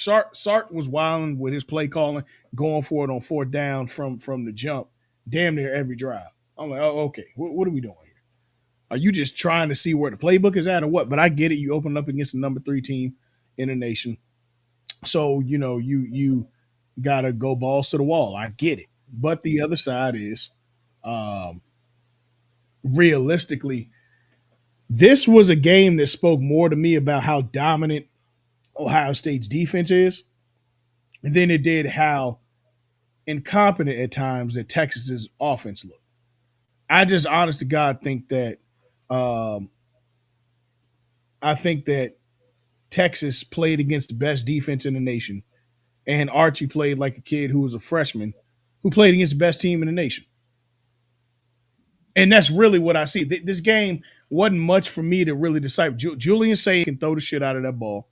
was wilding with his play calling, going for it on fourth down from the jump, damn near every drive. I'm like, oh okay, what are we doing here? Are you just trying to see where the playbook is at or what? But I get it. You open up against the number three team in the nation, so you gotta go balls to the wall. I get it, but the other side is um, realistically this was a game that spoke more to me about how dominant Ohio State's defense is than it did how incompetent at times that Texas's offense looked. I just honest to God think that um, I think that Texas played against the best defense in the nation, and Archie played like a kid who was a freshman who played against the best team in the nation. And that's really what I see. This game wasn't much for me to really decipher. Julian Sayin can throw the shit out of that ball.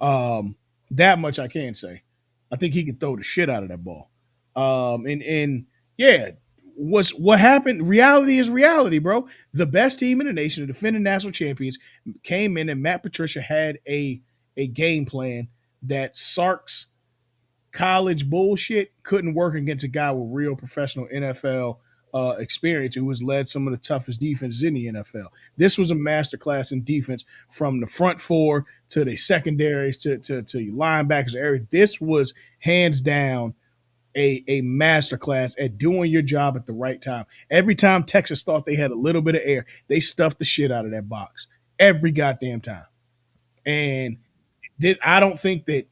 Um, that much I can say. I think he can throw the shit out of that ball. And yeah, what happened? Reality is reality, bro. The best team in the nation, the defending national champions, came in, and Matt Patricia had a game plan that Sark's college bullshit couldn't work against a guy with real professional NFL experience who has led some of the toughest defenses in the NFL. This was a masterclass in defense from the front four to the secondaries to linebackers area. This was hands down a masterclass at doing your job at the right time. Every time Texas thought they had a little bit of air, they stuffed the shit out of that box. Every goddamn time. And I don't think that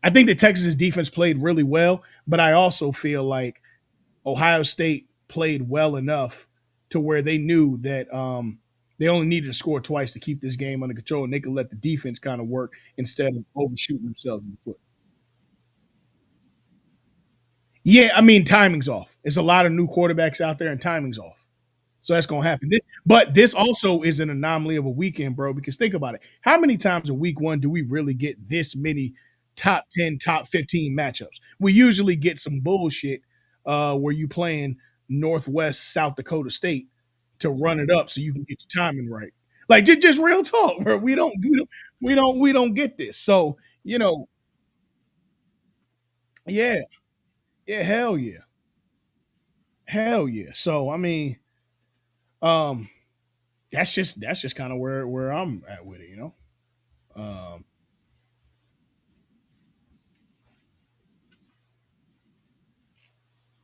I think that Texas's defense played really well, but I also feel like Ohio State played well enough to where they knew that they only needed to score twice to keep this game under control, and they could let the defense kind of work instead of overshooting themselves in the foot. Yeah, I mean timing's off. There's a lot of new quarterbacks out there, and timing's off. So that's gonna happen. But this also is an anomaly of a weekend, bro. Because think about it: how many times in week one do we really get this many top 10, top 15 matchups? We usually get some bullshit where you playing Northwest South Dakota State to run it up so you can get your timing right. Like just real talk, bro. We don't get this. So yeah, yeah, hell yeah. So I mean, um, that's just kind of where I'm at with it. Um,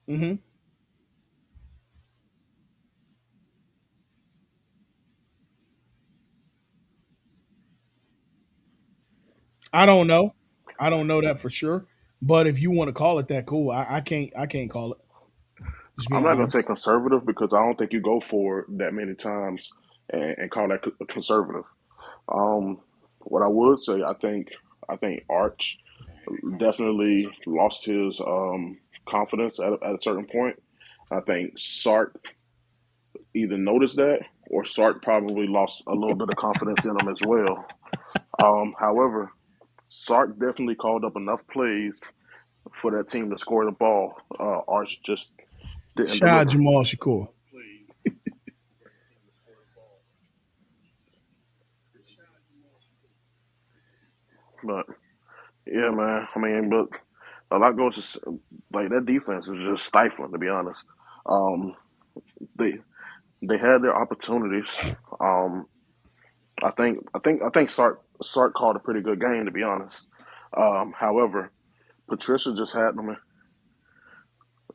mhm. I don't know. I don't know that for sure. But if you want to call it that, cool. I can't call it. Just I'm being not gonna honest. say conservative because I don't think you go for it that many times and call that conservative. Um, what I would say, I think Arch definitely lost his confidence at a certain point. I think Sark either noticed that or Sark probably lost a little bit of confidence in him as well. However, Sark definitely called up enough plays for that team to score the ball. Arch just didn't Shad deliver. Jamal Shakur. But yeah, man. I mean, but a lot goes like that defense is just stifling, to be honest. Um, they they had their opportunities. Um, I think Sark called a pretty good game, to be honest. However, Patricia just had them.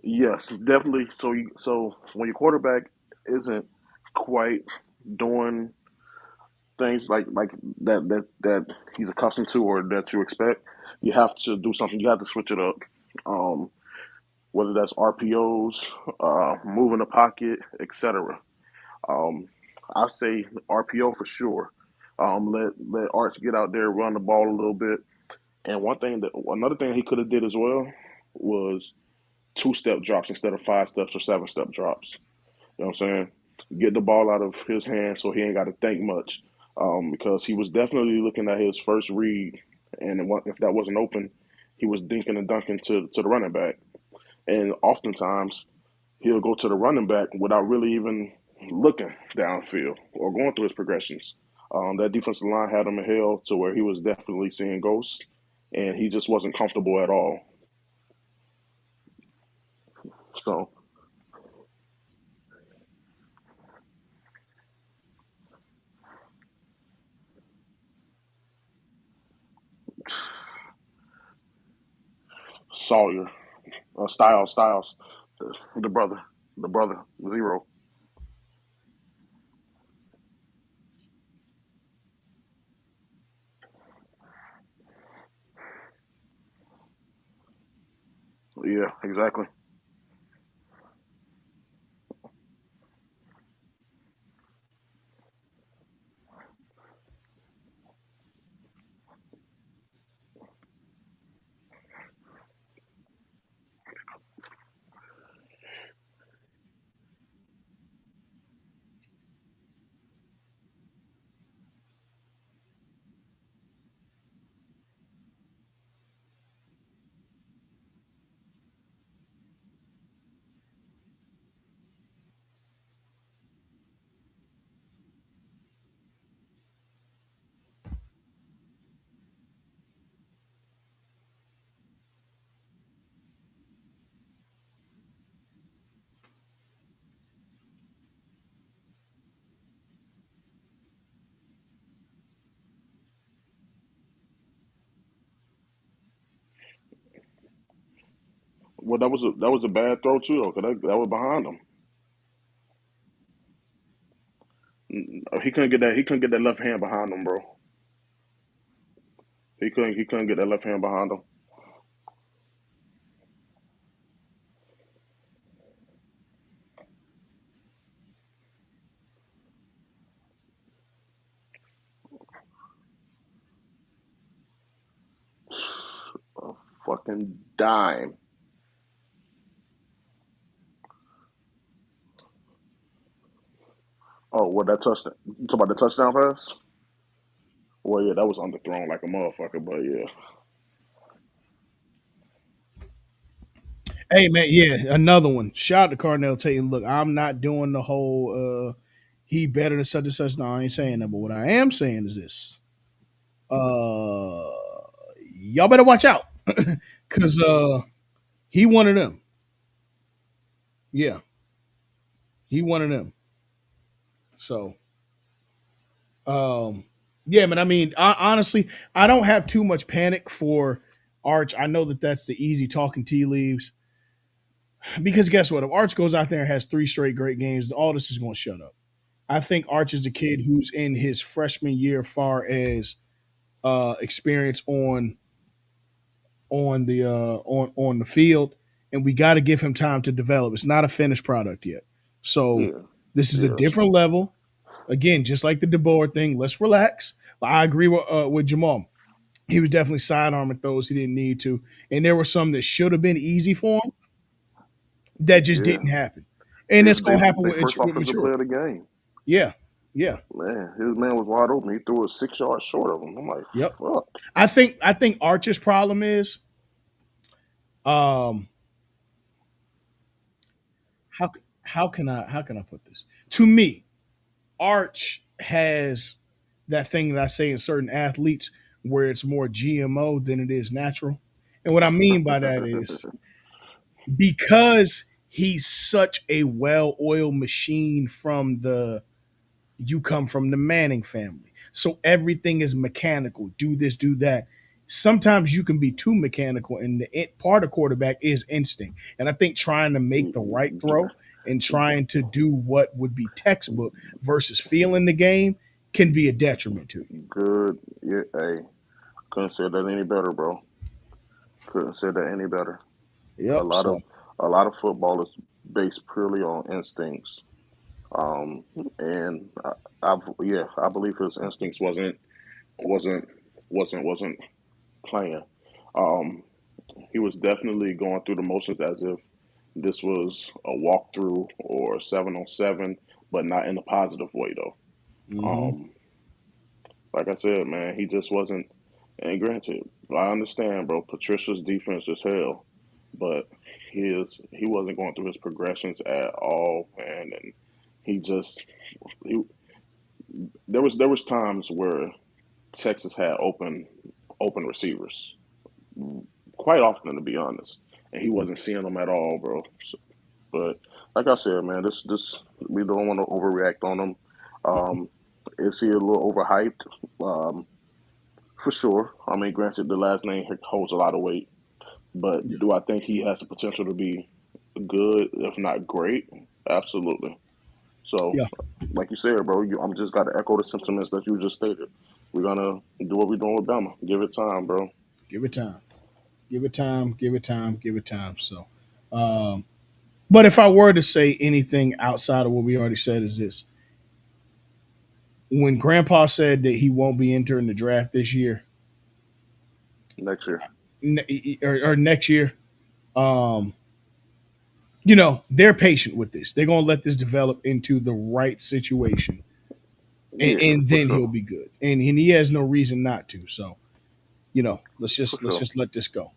Yes, definitely. So when your quarterback isn't quite doing things like that he's accustomed to or that you expect, you have to do something. You have to switch it up. Um, whether that's RPOs, moving the pocket, etc. Um, I say RPO for sure. Let Arch get out there, run the ball a little bit. And another thing he could have did as well was two-step drops instead of five steps or seven-step drops. You know what I'm saying? Get the ball out of his hands so he ain't got to think much. Because he was definitely looking at his first read, and if that wasn't open, he was dinking and dunking to the running back. And oftentimes he'll go to the running back without really even looking downfield or going through his progressions. That defensive line had him in hell to where he was definitely seeing ghosts, and he just wasn't comfortable at all. So Sawyer, Styles, the brother, the brother, zero. Yeah, exactly. Well, that was a bad throw too, though, 'cause that was behind him. He couldn't get that left hand behind him, bro. He couldn't get that left hand behind him. A fucking dime. Oh, what that touchdown? You talking about the touchdown pass? Well, yeah, that was underthrown like a motherfucker, but yeah, Hey man, yeah, another one. Shout out to Carnell Tate. Look, I'm not doing the whole he better than such and such. No, I ain't saying that. But what I am saying is this. Uh y'all better watch out. Cause he one of them. Yeah, he one of them. So yeah, man. I mean, honestly, I don't have too much panic for Arch. I know that that's the easy talking tea leaves. Because guess what? If Arch goes out there and has three straight great games, all this is going to shut up. I think Arch is a kid who's in his freshman year, far as experience on the field, and we got to give him time to develop. It's not a finished product yet, so yeah, this is a yeah. different level. Again, just like the DeBoer thing, let's relax. But I agree with Jamal. He was definitely sidearming throws he didn't need to, and there were some that should have been easy for him that just Yeah, didn't happen, and they it's they going to happen they with, first with offensive play maturity. of the game. Yeah, yeah, Man, his man was wide open. He threw it 6 yards short of him. I'm like, yep. fuck. I think Archer's problem is um how can I put this? To me, Arch has that thing that I say in certain athletes where it's more GMO than it is natural. And what I mean by that is because he's such a well-oiled machine from the you come from the Manning family. So everything is mechanical. Do this, do that. Sometimes you can be too mechanical, and part of quarterback is instinct. And I think trying to make the right throw and trying to do what would be textbook versus feeling the game can be a detriment to you. Good. Yeah. Hey, couldn't say that any better, bro. Couldn't say that any better. A Yep. lot So of a lot of football is based purely on instincts. Um, and I believe his instincts wasn't wasn't playing. Um, he was definitely going through the motions as if this was a walkthrough or 7 on 7, but not in a positive way though. mhm. Um, like I said, man, he just wasn't. And granted, I understand, bro. Patricia's defense is hell, but he wasn't going through his progressions at all, man. And he just he, there was times where Texas had open receivers quite often, to be honest, and he wasn't seeing them at all, bro. So, but like I said, man, this we don't want to overreact on him. Um, is he a little overhyped? Um, for sure. I mean, granted, the last name holds a lot of weight, but Yeah. do I think he has the potential to be good, if not great? Absolutely. So, Yeah. like you said, bro, I'm just got to echo the sentiments that you just stated. We're gonna do what we're doing with Bama. Give it time, bro. Give it time. Give it time. Give it time. Give it time. So, um, but if I were to say anything outside of what we already said, is this: when Grandpa said that he won't be entering the draft this year Next year. or next year, um, they're patient with this. They're gonna let this develop into the right situation, and, Yeah, and for then he'll sure, be good. And he has no reason not to. So, let's for just let's sure. just let this go.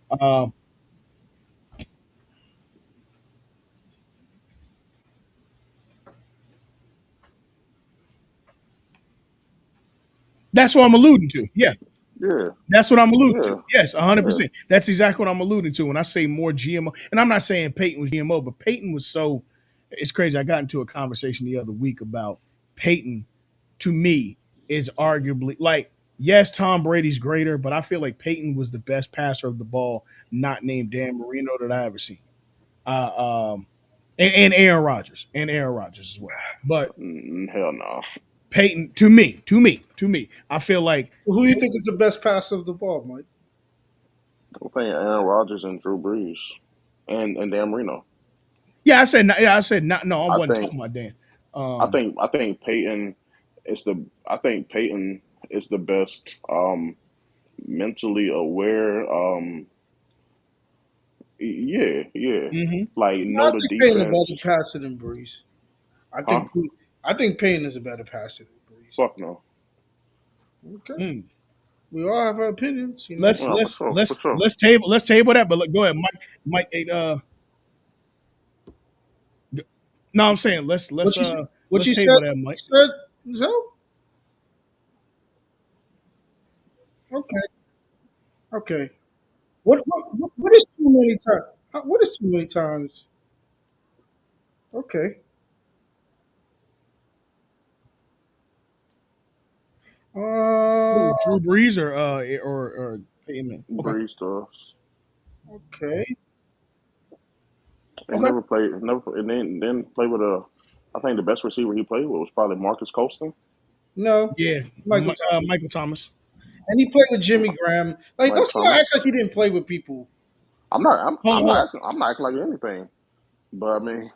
That's what I'm alluding to. Yeah, Yeah, that's what I'm alluding to. yeah, Yes, yeah, 100%. That's exactly what I'm alluding to when I say more GMO. And I'm not saying Peyton was GMO, but Peyton was so. It's crazy. I got into a conversation the other week about Peyton. To me, is arguably like yes, Tom Brady's greater, but I feel like Peyton was the best passer of the ball, not named Dan Marino that I ever seen. Um, and Aaron Rodgers as well. But hell no. Peyton, to me, I feel like Who do you think is the best passer of the ball, Mike? I'm playing Aaron Rodgers and Drew Brees and Dan Marino. yeah, I said not. No, I I wasn't think talking about Dan. I Um, think I think Peyton I think Peyton is the best mentally aware. Yeah, yeah. mhm. Like No, I know the think Payne a better defense. passer than Breeze. I Huh? think I think Payne is a better passer than Breeze. Fuck no. Okay, Mm. we all have our opinions, you know. No, for sure, for sure. Let's table that. But go ahead, Mike. No, I'm saying What you what let's you said? table that, Mike. You said so? Okay, okay. What is too many times? What is too many times? Okay. Uh, Who, Drew Brees or Peyton Manning? Okay, Breeze does. okay. And okay. and then play with a. I think the best receiver he played with was probably Marcus Colston. No, Yeah, Michael Thomas, Michael Thomas. and he played with Jimmy Graham. Like, Mike let's not act Thomas. like he didn't play with people. Hold on, hold on. I'm not acting like anything. But I mean,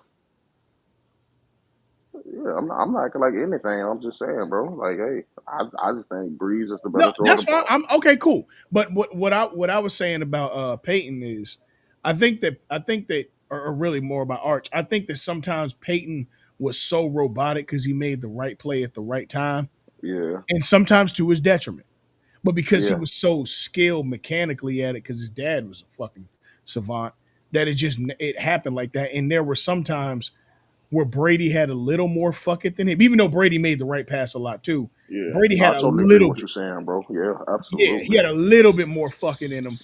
yeah, I'm not acting like anything. I'm just saying, bro. Like, hey, I just think Breeze is the No, better thrower of that's the fine. ball. I'm okay, cool. But what I was saying about Peyton is, I think that or really more about Arch. I think that sometimes Peyton was so robotic because he made the right play at the right time, Yeah, and sometimes to his detriment. But because he yeah, was so skilled mechanically at it, because his dad was a fucking savant, that it happened like that. And there were some times where Brady had a little more fuck it than him, even though Brady made the right pass a lot too. yeah. Brady No, had I a totally agree with little what bit. you're saying, bro. Yeah, Yeah, he absolutely. had a little bit more fucking in him.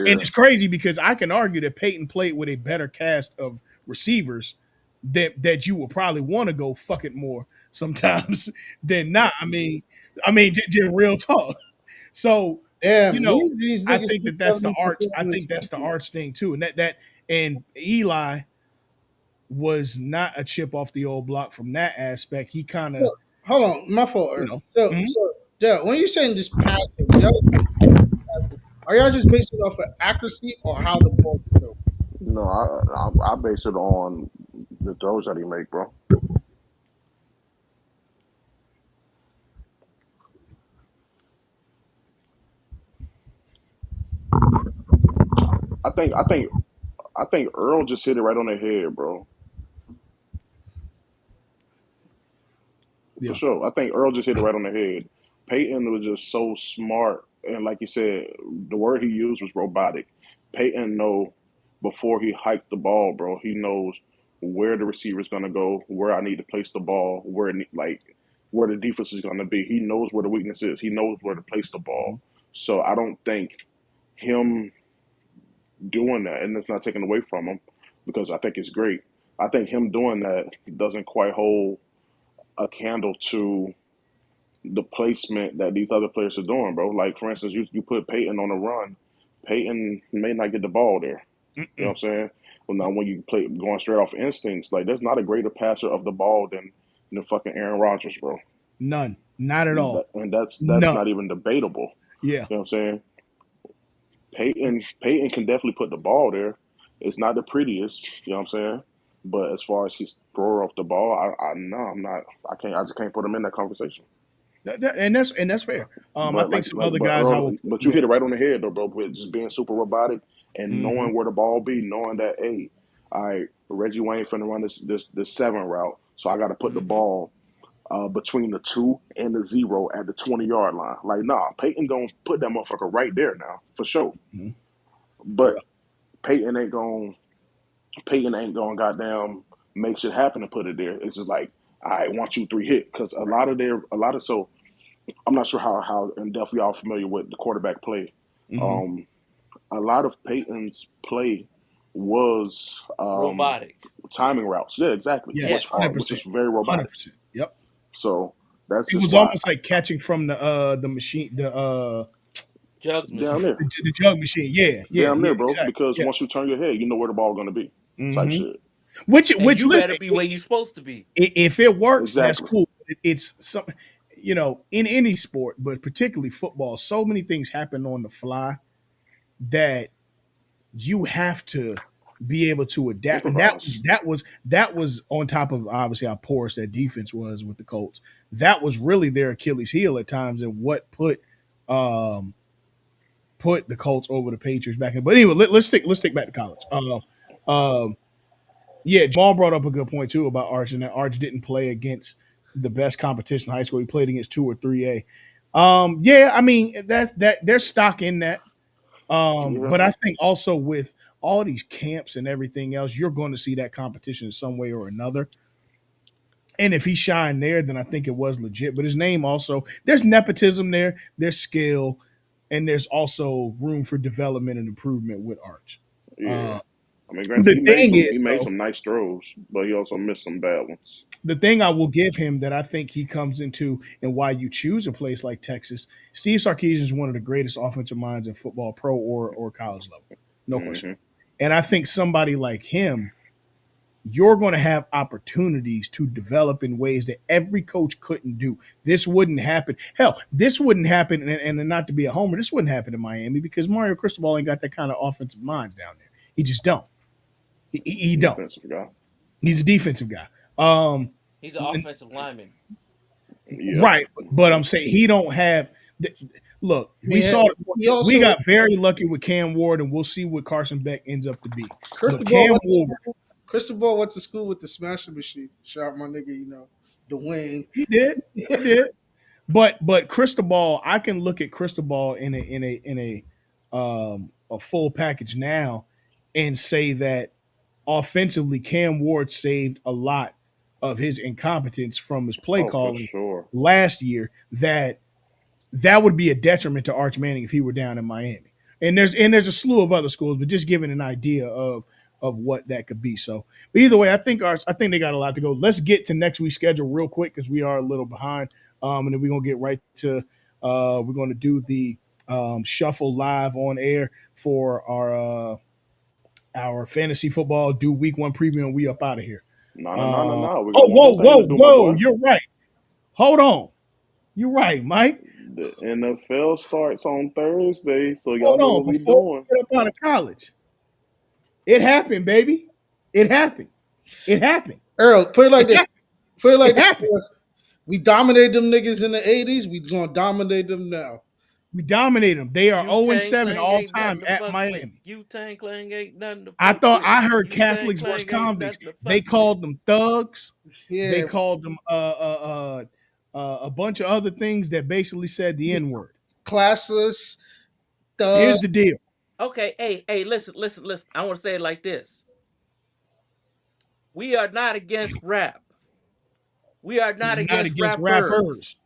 And Yeah, it's crazy because I can argue that Peyton played with a better cast of receivers that you will probably want to go fuck it more sometimes than not. Just real talk. So, you Damn, know, neither of these I niggas think put that that's the arch. 70% I in the think that's the season. arch thing too, and and Eli was not a chip off the old block from that aspect. He kind of, Look, hold on, my fault. you Earl. know, So, mhm. so yeah, when you're saying just passive, y'all passive, are y'all just basing it off of accuracy or how the ball is thrown? No, I base it on the throws that he make, bro. I think Earl just hit it right on the head, bro. For Yeah. sure. I think Earl just hit it right on the head. Peyton was just so smart, and like you said, the word he used was robotic. Peyton know before he hiked the ball, bro. He knows where the receiver's gonna go, where I need to place the ball, where the defense is gonna be. He knows where the weakness is. He knows where to place the ball. Mhm. So I don't think him doing that, and it's not taken away from him because I think it's great. I think him doing that doesn't quite hold a candle to the placement that these other players are doing, bro. Like for instance, you put Peyton on a run, Peyton may not get the ball there. You know what Mm-mm. I'm saying? Well, now when you play going straight off instincts, like there's not a greater passer of the ball than fucking Aaron Rodgers, bro. None, not at all. And that's None. not even debatable. Yeah. You know what I'm saying? Peyton can definitely put the ball there. It's not the prettiest, you know what I'm saying? But as far as his thrower off the ball, I no, I'm not. I just can't put him in that conversation. And that's fair. I But think some other but guys I Earl, will put but in you hit there. it right on the head though, bro. With just being super robotic and Hmm. knowing where the ball be, knowing that hey, all right, Reggie Wayne finna run this 7 route, so I got to put the Mm-hmm. ball between the 2 and the 0 at the 20-yard line. Like nah, Peyton gonna put that motherfucker right there now for sure. Hmm. Yeah. But Peyton ain't gonna goddamn make shit happen and put it there. It's just like all right, 1, 2, 3 hit because a lot of so I'm not sure how in depth y'all familiar with the quarterback play. Hmm. Um, a lot of Peyton's play was Robotic. timing routes. Yeah, exactly. Yes, Which Yes. hundred are which percent, is very robotic. 100%. Yep. So that's It just was why almost like catching from the machine, Jugs damn machine. near, the jug machine. Yeah, yeah, damn yeah, near, bro. exactly. Because Yeah. once you turn your head, you know where the ball gonna be. Type Hmm. shit. And Which you better listen, be where you supposed to be. if it works, that's Exactly. cool. It's some, in any sport, but particularly football, so many things happen on the fly that you have to be able to adapt. And Improvise. that was on top of obviously how porous that defense was with the Colts. That was really their Achilles heel at times, and what um put the Colts over the Patriots back in. But anyway, let's stick back to college. Yeah, Jamal brought up a good point too about Arch, and that Arch didn't play against the best competition in high school. He played against 2 or 3A. Yeah, I mean that there's stock in that. Yeah. But I think also with all these camps and everything else, you're going to see that competition in some way or another. And if he shined there, then I think it was legit. But his name also, there's nepotism there, there's skill, and there's also room for development and improvement with Arch. Yeah. Uh, I mean, granted, the thing he is, made though, some nice throws, but he also missed some bad ones. the thing I will give him that I think he comes into and why you choose a place like Texas, Steve Sarkisian is one of the greatest offensive minds in football, pro or college level. No question. Hmm. And I think somebody like him, you're going to have opportunities to develop in ways that every coach couldn't do. This wouldn't happen. Hell, this wouldn't happen, and not to be a homer, this wouldn't happen in Miami because Mario Cristobal ain't got that kind of offensive minds down there. He just don't. He don't. Defensive guy. He's a defensive guy. Um, He's an offensive lineman. Yeah. Right, but I'm saying he don't have. Look, I mean, he we also got very lucky with Cam Ward, and we'll see what Carson Beck ends up to be. But Cristobal Cam went to Ward, school. Cristobal went to school with the Smasher Machine. Shout out my nigga, Dwayne. he did. But Cristobal, I can look at Cristobal in a full package now, and say that offensively, Cam Ward saved a lot of his incompetence from his play Oh, for calling sure. last year. That would be a detriment to Arch Manning if he were down in Miami. And there's a slew of other schools, but just giving an idea of of what that could be. So, but either way, I think they got a lot to go. Let's get to next week's schedule real quick because we are a little behind. And then we're gonna get right to we're gonna do the shuffle live on air for our fantasy football do week one preview, and we up out of here. No, no, no, no, no. We got Oh, one whoa, more thing to whoa, do, my whoa! boy. You're right. Hold on. You're right, Mike. The NFL starts on Thursday, so y'all Hold know on. what we Before doing. we get up out of college, it happened, baby. It happened. It happened. Earl, put it like It this. happened. Put it It like this. happened. Earl. We dominated them niggas in the '80s. We gonna dominate them now. We dominated them. They are Wu 0 Tang 7 Clan all ain't time nothing to at fuck with. Miami. Wu Tang Clan ain't nothing to I fuck thought with. I heard Wu Tang Catholics versus Clan ain't convicts. nothing to They fuck with. called them thugs. They Yeah, called them a bunch of other things that basically said the N word. classless. Here's the deal: Okay, hey, listen. I want to say it like this. We are not against rap. We are not we're not against against rappers. rappers,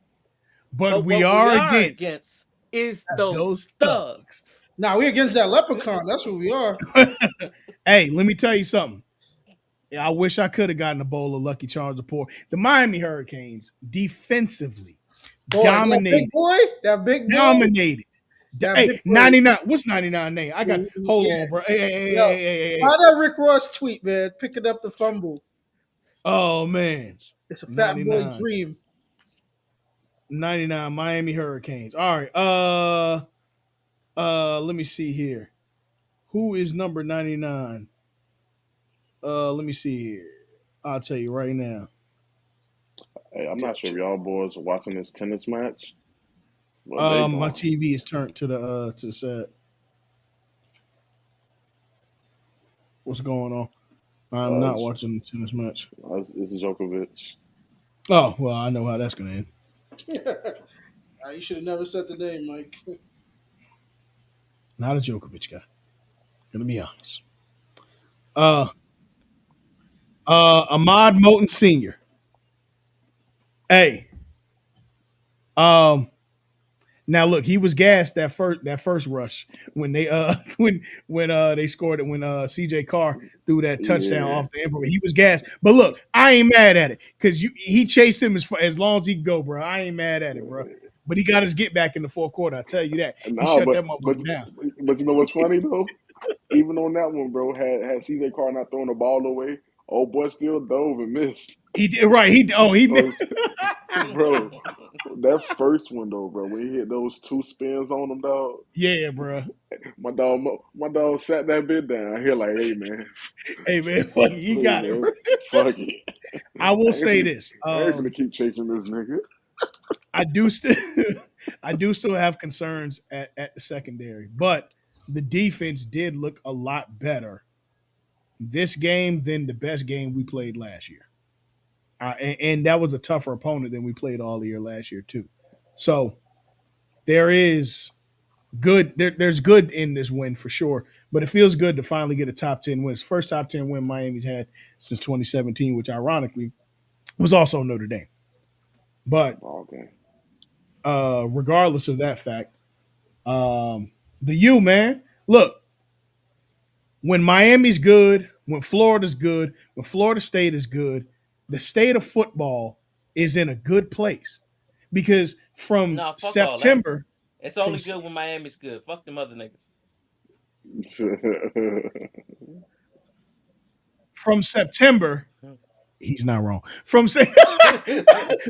but But we what we are are against against is those those thugs. thugs. Now we against that leprechaun. That's what we are. Hey, let me tell you something. Yeah, I wish I could have gotten a bowl of Lucky Charms or pour. The Miami Hurricanes defensively Boy, that dominated, big boy, that big boy, dominated. that Hey, big boy. 99. What's 99 name? I got hold Yeah, on, bro. yo, Hey. find that Rick Ross tweet, man. Picking up the fumble. Oh man. It's a fat boy 99. dream. 99 Miami Hurricanes. All right. Let me see here. Who is number 99? Let me see here. I'll tell you right now. Hey, I'm not sure if y'all boys are watching this tennis match, but they My going. TV is turned to the side. What's going on? I'm not It's, watching the tennis match. it's Djokovic. Oh well, I know how that's gonna end. You should have never said the name, Mike. Not a Djokovic guy. Gonna be honest. Uh, Ahmad Moten Senior. Hey, um, now look, he was gassed that first rush when they when they scored it when CJ Carr threw that touchdown Yeah, off the end. He was gassed, but look, I ain't mad at it because he chased him as long as he could go, bro. I ain't mad at it, bro. But he got his get back in the fourth quarter. I tell you that he no, shut but that but motherfucker down. but you know what's funny though? Even on that one, bro, had CJ Carr not thrown the ball away, old boy still dove and missed. He did right. He So, bro, that first one though, bro, when he hit those two spins on him, dog, yeah, bro. my dog sat that bit down. He like, hey man, Hey man, fuck it, you hey got it. man, Bro. fuck it. I will I ain't say finna, this. I ain't finna keep chasing this nigga. I do still I do still have concerns at the secondary, but the defense did look a lot better this game than the best game we played last year. And that was a tougher opponent than we played all year last year too. So there is there's good in this win for sure, but it feels good to finally get a top 10 win. It's the first top 10 win Miami's had since 2017, which ironically was also Notre Dame. But Okay. regardless of that fact, the U man, look, when Miami's good, when Florida's good, when Florida State is good, the state of football is in a good place because from Nah, fuck all that. September, It's from only good when Miami's good. Fuck them other niggas. from September, he's not wrong.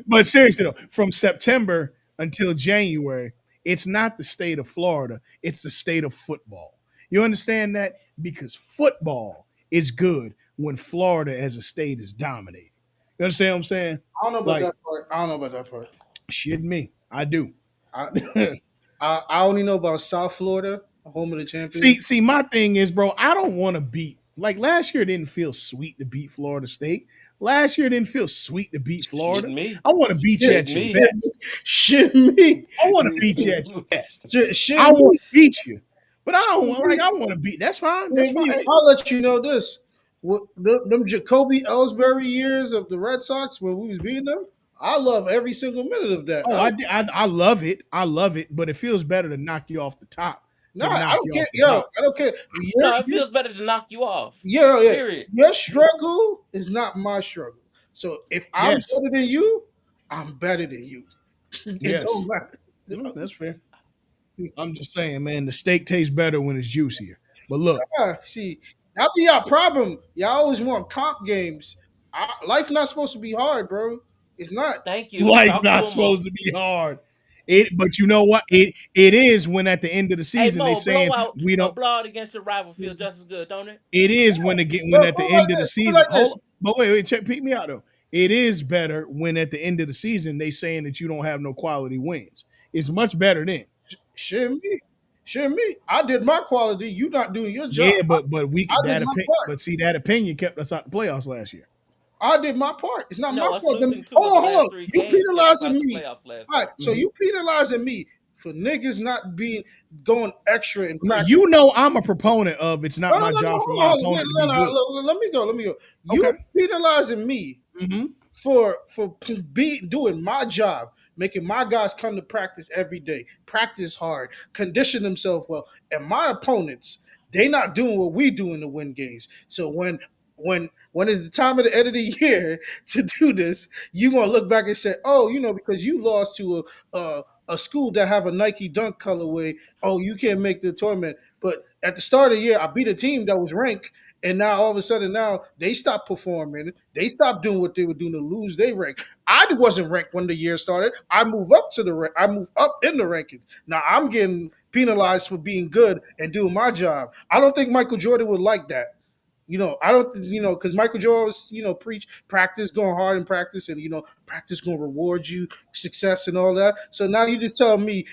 But seriously though, from September until January, it's not the state of Florida, it's the state of football. You understand that? Because football is good when Florida as a state is dominating. You understand what I'm saying? I don't know about Like, that part. I don't know about that part. shit me. I do. I I only know about South Florida, home of the champions. See, my thing is, bro, I don't want to beat like last year didn't feel sweet to beat Florida State. Last year didn't feel sweet to beat Florida. Shitting me. I want to beat you Shit, at your Shitting best. shit me, I want to beat you at your me. best. shit I me, want to beat you, but I shit don't like. me, I want to beat. That's fine. That's shit fine. me. Hey, I'll let you know this. Them Jacoby Ellsbury years of the Red Sox when we was beating them, I love every single minute of that. oh, I love it. I love it, but it feels better to knock you off the top No, to I knock don't you care. off the Yo, block. I don't care. No, it feels better to knock you off. Yeah. Period. Your struggle is not my struggle. So if I'm Yes, better than you, I'm better than you. It don't yes, matter. that's fair. I'm just saying, man, the steak tastes better when it's juicier. But look, See, that be our problem. Y'all always want comp games. Life not supposed to be hard, bro. It's not. Thank you. life Talk not to him, Mo. supposed to be hard. But you know what? It is when at the end of the Hey, season they Mo, a saying blowout, we a don't. blowout against your rival feel just as good, don't it? It is when Bro, at the put it like end of the this. Put it season. like this. Hold, but wait, check, peek me out though. It is better when at the end of the season they saying that you don't have no quality wins. It's much better then. Shit me. Shit me. I did my quality. You not doing your job. Yeah, but we I could did that my opinion. part. But see, that opinion kept us out the playoffs last year. I did my part. It's not my No, us fault. losing two of Hold the on, hold last on. three You games kept us penalizing out the me. playoffs last All right, year. so you penalizing me for niggas not being going extra in No, practice. you know I'm a proponent of it's not No, no, my no, no. job for Hold my on, hold on. opponent to be good. Let me go. Let me go. Okay. You penalizing me Hmm. for doing my job, making my guys come to practice every day, practice hard, condition themselves well, and my opponents, they not doing what we doing to win games. So when it's the time of the end of the year to do this, you gonna look back and say, oh, because you lost to a school that have a Nike Dunk colorway, oh, you can't make the tournament. But at the start of the year, I beat a team that was ranked, and now all of a sudden now they stopped performing. They stopped doing what they were doing to lose their rank. I wasn't ranked when the year started. I moved up to I moved up in the rankings. Now I'm getting penalized for being good and doing my job. I don't think Michael Jordan would like that. I don't, because Michael Jordan was, preach practice, going hard in practice, and practice gonna reward you success and all that. So now you just tell me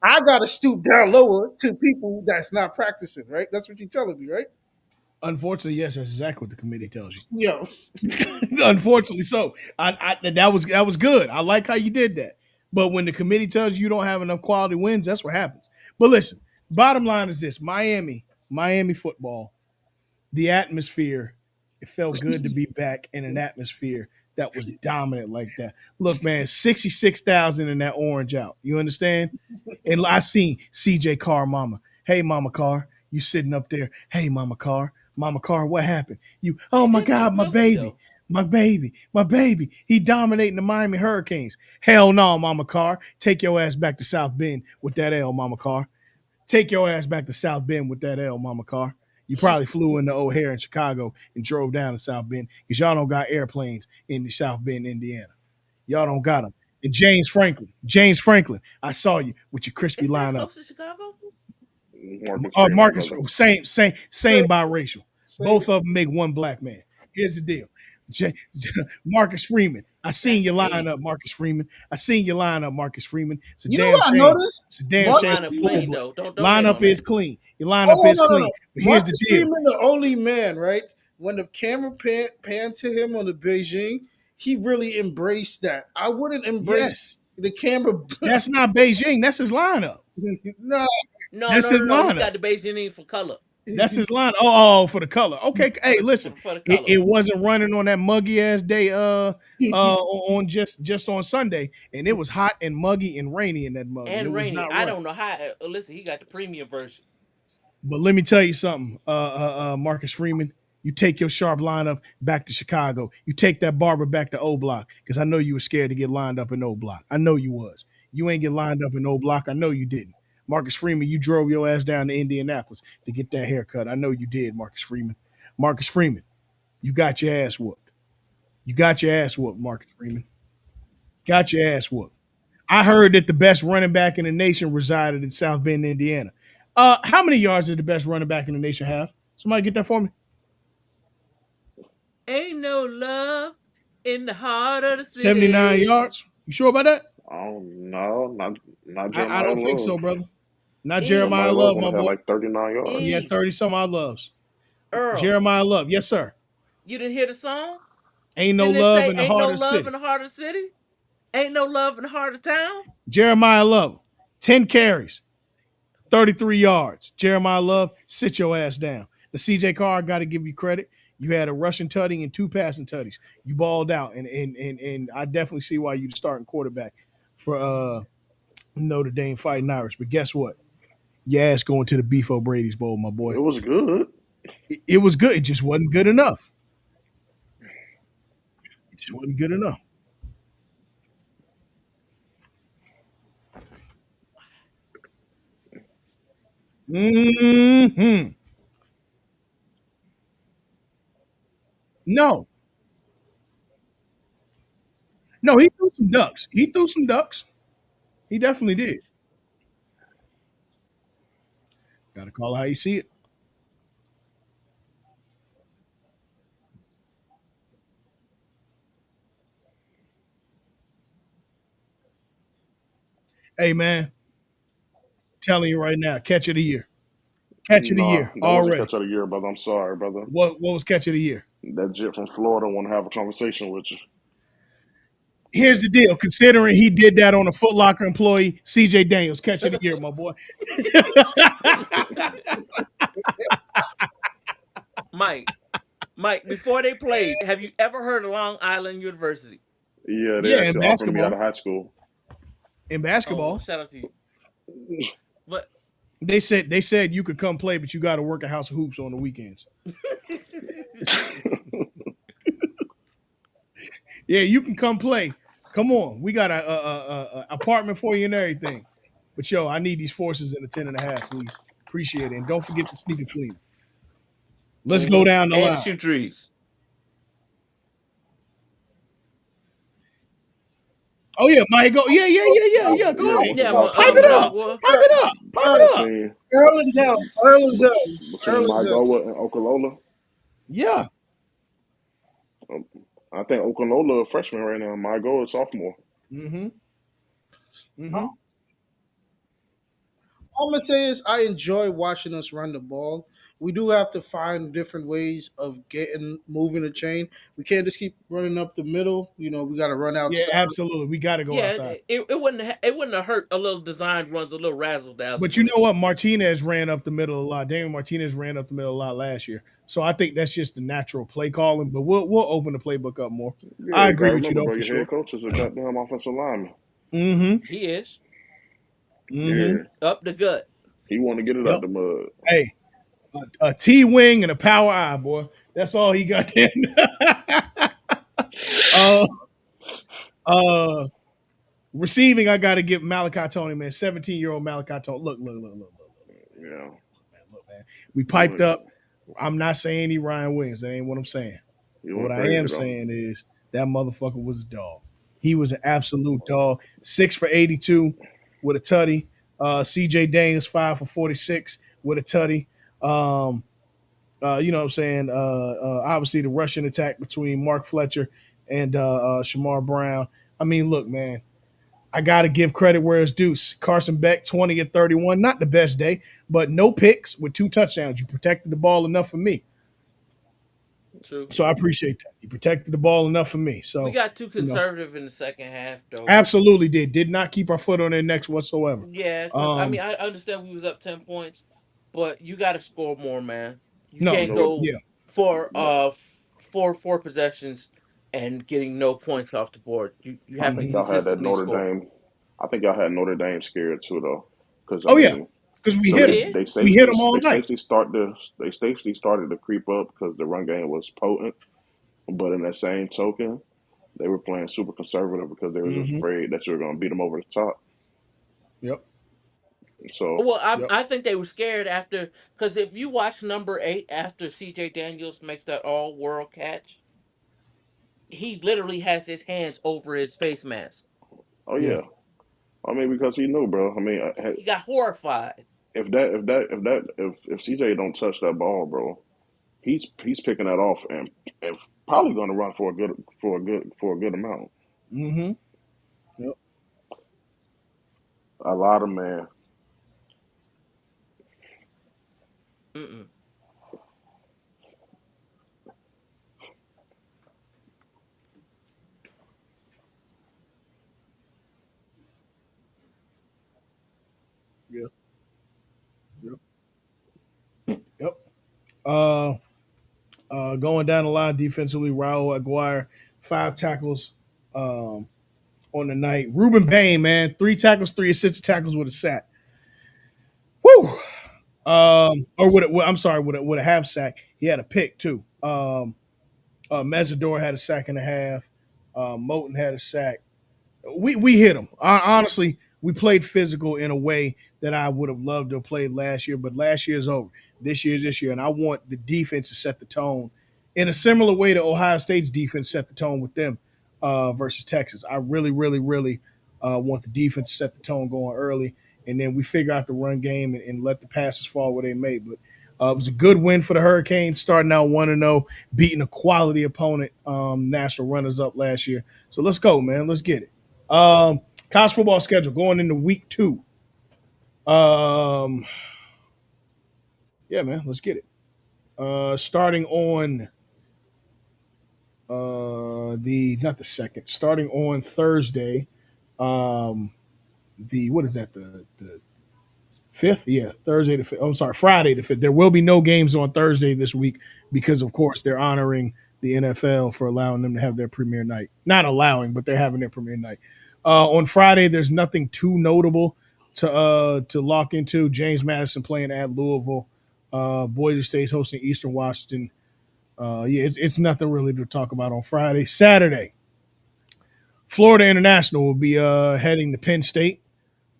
I gotta stoop down lower to people that's not practicing, right? That's what you're telling me, right? Unfortunately, yes, that's exactly what the committee tells you. Yo, Unfortunately, so that was good. I like how you did that. But when the committee tells you don't have enough quality wins, that's what happens. But listen, bottom line is this: Miami football, the atmosphere. It felt good to be back in an atmosphere that was dominant like that. Look, man, 66,000 in that orange out. You understand? And I seen CJ Carr, mama. Hey, Mama Carr, you sitting up there. Hey, Mama Carr. Mama Carr, what happened? You, oh my CJ God, looked my goofy baby. though. My baby, my baby. He dominating the Miami Hurricanes. Hell no, Mama Carr. Take your ass back to South Bend with that L, Mama Carr. Take your ass back to South Bend with that L, Mama Carr. You probably flew into O'Hare in Chicago and drove down to South Bend because y'all don't got airplanes in the South Bend, Indiana. Y'all don't got them. And James Franklin, I saw you with your crispy Is that lineup. close to Chicago? Marcus Freeman, Marcus, brother. same biracial. same. Both of them make one black man. Here's the deal. J- Marcus Freeman. I seen That's your mean. lineup, Marcus Freeman. I seen your lineup, Marcus Freeman. It's a You know damn what I shame. noticed? It's a damn Your Marcus shame lineup you're full Freeman. clean black. though. Don't hate Lineup on is that. clean. Your lineup Oh is no, no, clean. no. But here's the Marcus deal. Freeman, the only man, right? When the camera panned to him on the Beijing, he really embraced that. I wouldn't embrace Yes. the camera. That's not Beijing. That's his lineup. No, No, That's no, his no, no. He lineup. got the Beijing for color. That's his line. Oh, for the color. Okay. For Hey, the listen. for the It, color. it wasn't running on that muggy ass day on just on Sunday, and it was hot and muggy and rainy in that mug, and it And was rainy. not I running. don't know how. Listen, he got the premium version. But let me tell you something, Marcus Freeman. You take your sharp lineup back to Chicago. You take that barber back to O Block because I know you were scared to get lined up in O Block. I know you was. You ain't get lined up in O Block. I know you didn't. Marcus Freeman, you drove your ass down to Indianapolis to get that haircut. I know you did, Marcus Freeman. Marcus Freeman, you got your ass whooped. You got your ass whooped, Marcus Freeman. Got your ass whooped. I heard that the best running back in the nation resided in South Bend, Indiana. How many yards did the best running back in the nation have? Somebody get that for me. Ain't no love in the heart of the 79 city. yards. You sure about that? I don't know, not I Jeremiah don't think so, Love. brother. Not E Jeremiah Jeremiah Love Love, only my had boy. like 39 He yards. had E 30 some odd loves. Earl. Jeremiah Love. Yes, sir. You didn't hear the song? Ain't no Didn't it love say in the ain't heart no of the love in city. the heart of the city? Ain't no love in the heart of town? Jeremiah Love, 10 carries, 33 yards. Jeremiah Love, sit your ass down. The CJ Carr got to give you credit. You had a rushing tutty and two passing tutties. You balled out, and I definitely see why you the starting quarterback for Notre Dame Fighting Irish. But guess what? Yes, going to the Beef O'Brady's Bowl, my boy. It was good. It was good. It just wasn't good enough. It just wasn't good enough. Hmm. No, no, he threw some ducks. He threw some ducks. He definitely did. Got to call it how you see it. Hey, man, telling you right now, catch of the year. Catch of the Nah, year that wasn't already. catch of the year, brother. I'm sorry, brother. What was catch of the year? That jit from Florida want to have a conversation with you. Here's the deal. Considering he did that on a Foot Locker employee, CJ Daniels, catch of the year, my boy. Mike, Mike, before they played, have you ever heard of Long Island University? Yeah, they Yeah, in actually offered me out basketball. of high school. In Oh, well, basketball, shout out to you. But they said you could come play, but you got to work a house of hoops on the weekends. Yeah, you can come play. Come on, we got a apartment for you and everything. But yo, I need these forces in the 10.5, please. Appreciate it, and don't forget the sneaker cleaner. Let's go down the and line. shoot trees. Oh yeah, Mike, go. Yeah, yeah, yeah, yeah, yeah. Go Yeah, ahead. what's the Yeah, house Pipe shooting it my up. game boy. Pipe it up. Pipe it up. between Arlington, between Mygoa and Okalola? Yeah. Um, I think Okalola a freshman right now. Mygoa is sophomore. Mm-hmm. Mm-hmm. All I'm gonna say is I enjoy watching us run the ball. We do have to find different ways of getting moving the chain. We can't just keep running up the middle. We got to run Yeah, outside. absolutely. We got to go Yeah, outside. it wouldn't have hurt a little design runs, a little razzle dazzle But you with it. know what? Martinez ran up the middle a lot. Daniel Martinez ran up the middle a lot last year. So I think that's just the natural play calling. But we'll open the playbook up more. Yeah, I you agree gotta with you remember, though bro. for Your sure. head coach is a goddamn offensive lineman. Mm-hmm. He is Mm-hmm. Yeah, up the gut. he want to get it out Yep. the mud. Hey, a T wing and a power eye, boy. That's all he got there. uh uh receiving, I gotta give Malachi Tony, man. 17-year-old Malachi Tony. Yeah, Look, man. We he piped went up. I'm not saying he Ryan Williams. That ain't what I'm saying. he But what went I crazy am though. saying is that motherfucker was a dog. He was an absolute dog. 6 for 82 with a tutty. CJ Daniels 5 for 46 with a tutty. Um, you know what I'm saying? Obviously the Russian attack between Mark Fletcher and Shamar Brown. I mean, look, man, I got to give credit where it's due. Carson Beck, 20 and 31. Not the best day, but no picks with 2 touchdowns. You protected the ball enough for me. True. So I appreciate that. You protected the ball enough for me. We So, got too you know, conservative in the second half, though. absolutely did. Did not keep our foot on their necks whatsoever. Yeah, because I mean, Um, I understand we was up 10 points, but you got to score more, man. You no, You can't know what? go yeah. for No, four possessions and getting no points off the board. You I have to think Hmm. y'all had that consistently Notre score. Dame. I think y'all had Notre Dame scared too, though, because I Oh yeah, mean, because we so We hit they them. did. they We hit safety them all they night. safety start to they safety started to creep up because the run game was potent. But in that same token, they were playing super conservative because they were just Hmm. afraid that you were going to beat them over the top. Yep. So Well, Yep. I think they were scared after because if you watch number 8 after C.J. Daniels makes that all world catch, he literally has his hands over his face mask. oh Yeah. yeah, I mean because he knew, bro. I mean He got horrified. if CJ don't touch that ball, bro, he's picking that off and probably going to run for a good amount. Hmm. Yep. A lot of man. Mm-mm. Yep. Yep. Yep. Uh, going down the line defensively, Raul Aguirre, 5 tackles on the night. Ruben Bain, man, 3 tackles, 3 assisted tackles with a sack. Whew. Or I'm sorry, with a half sack. He had a pick too. Mesidor had a sack and a half. Moten had a sack. We hit them. Honestly, we played physical in a way that I would have loved to have played last year, but last year's over. This year, and I want the defense to set the tone in a similar way to Ohio State's defense set the tone with them versus Texas. I really, really, really want the defense to set the tone going early, and then we figure out the run game and let the passes fall where they may. But it was a good win for the Hurricanes, starting out 1-0, beating a quality opponent, national runners up last year. So let's go, man. Let's get it. College football schedule going into week 2. Um, yeah, man, let's get it. Starting on the not the second, starting on Thursday. Um, the what is that? The fifth? Yeah, Thursday the fifth. I'm sorry, Friday the fifth. There will be no games on Thursday this week because, of course, they're honoring the NFL for allowing them to have their premiere night. Not allowing, but they're having their premiere night. On Friday, there's nothing too notable to lock into. James Madison playing at Louisville. Boise State's hosting Eastern Washington. Yeah, it's nothing really to talk about on Friday. Saturday, Florida International will be heading to Penn State.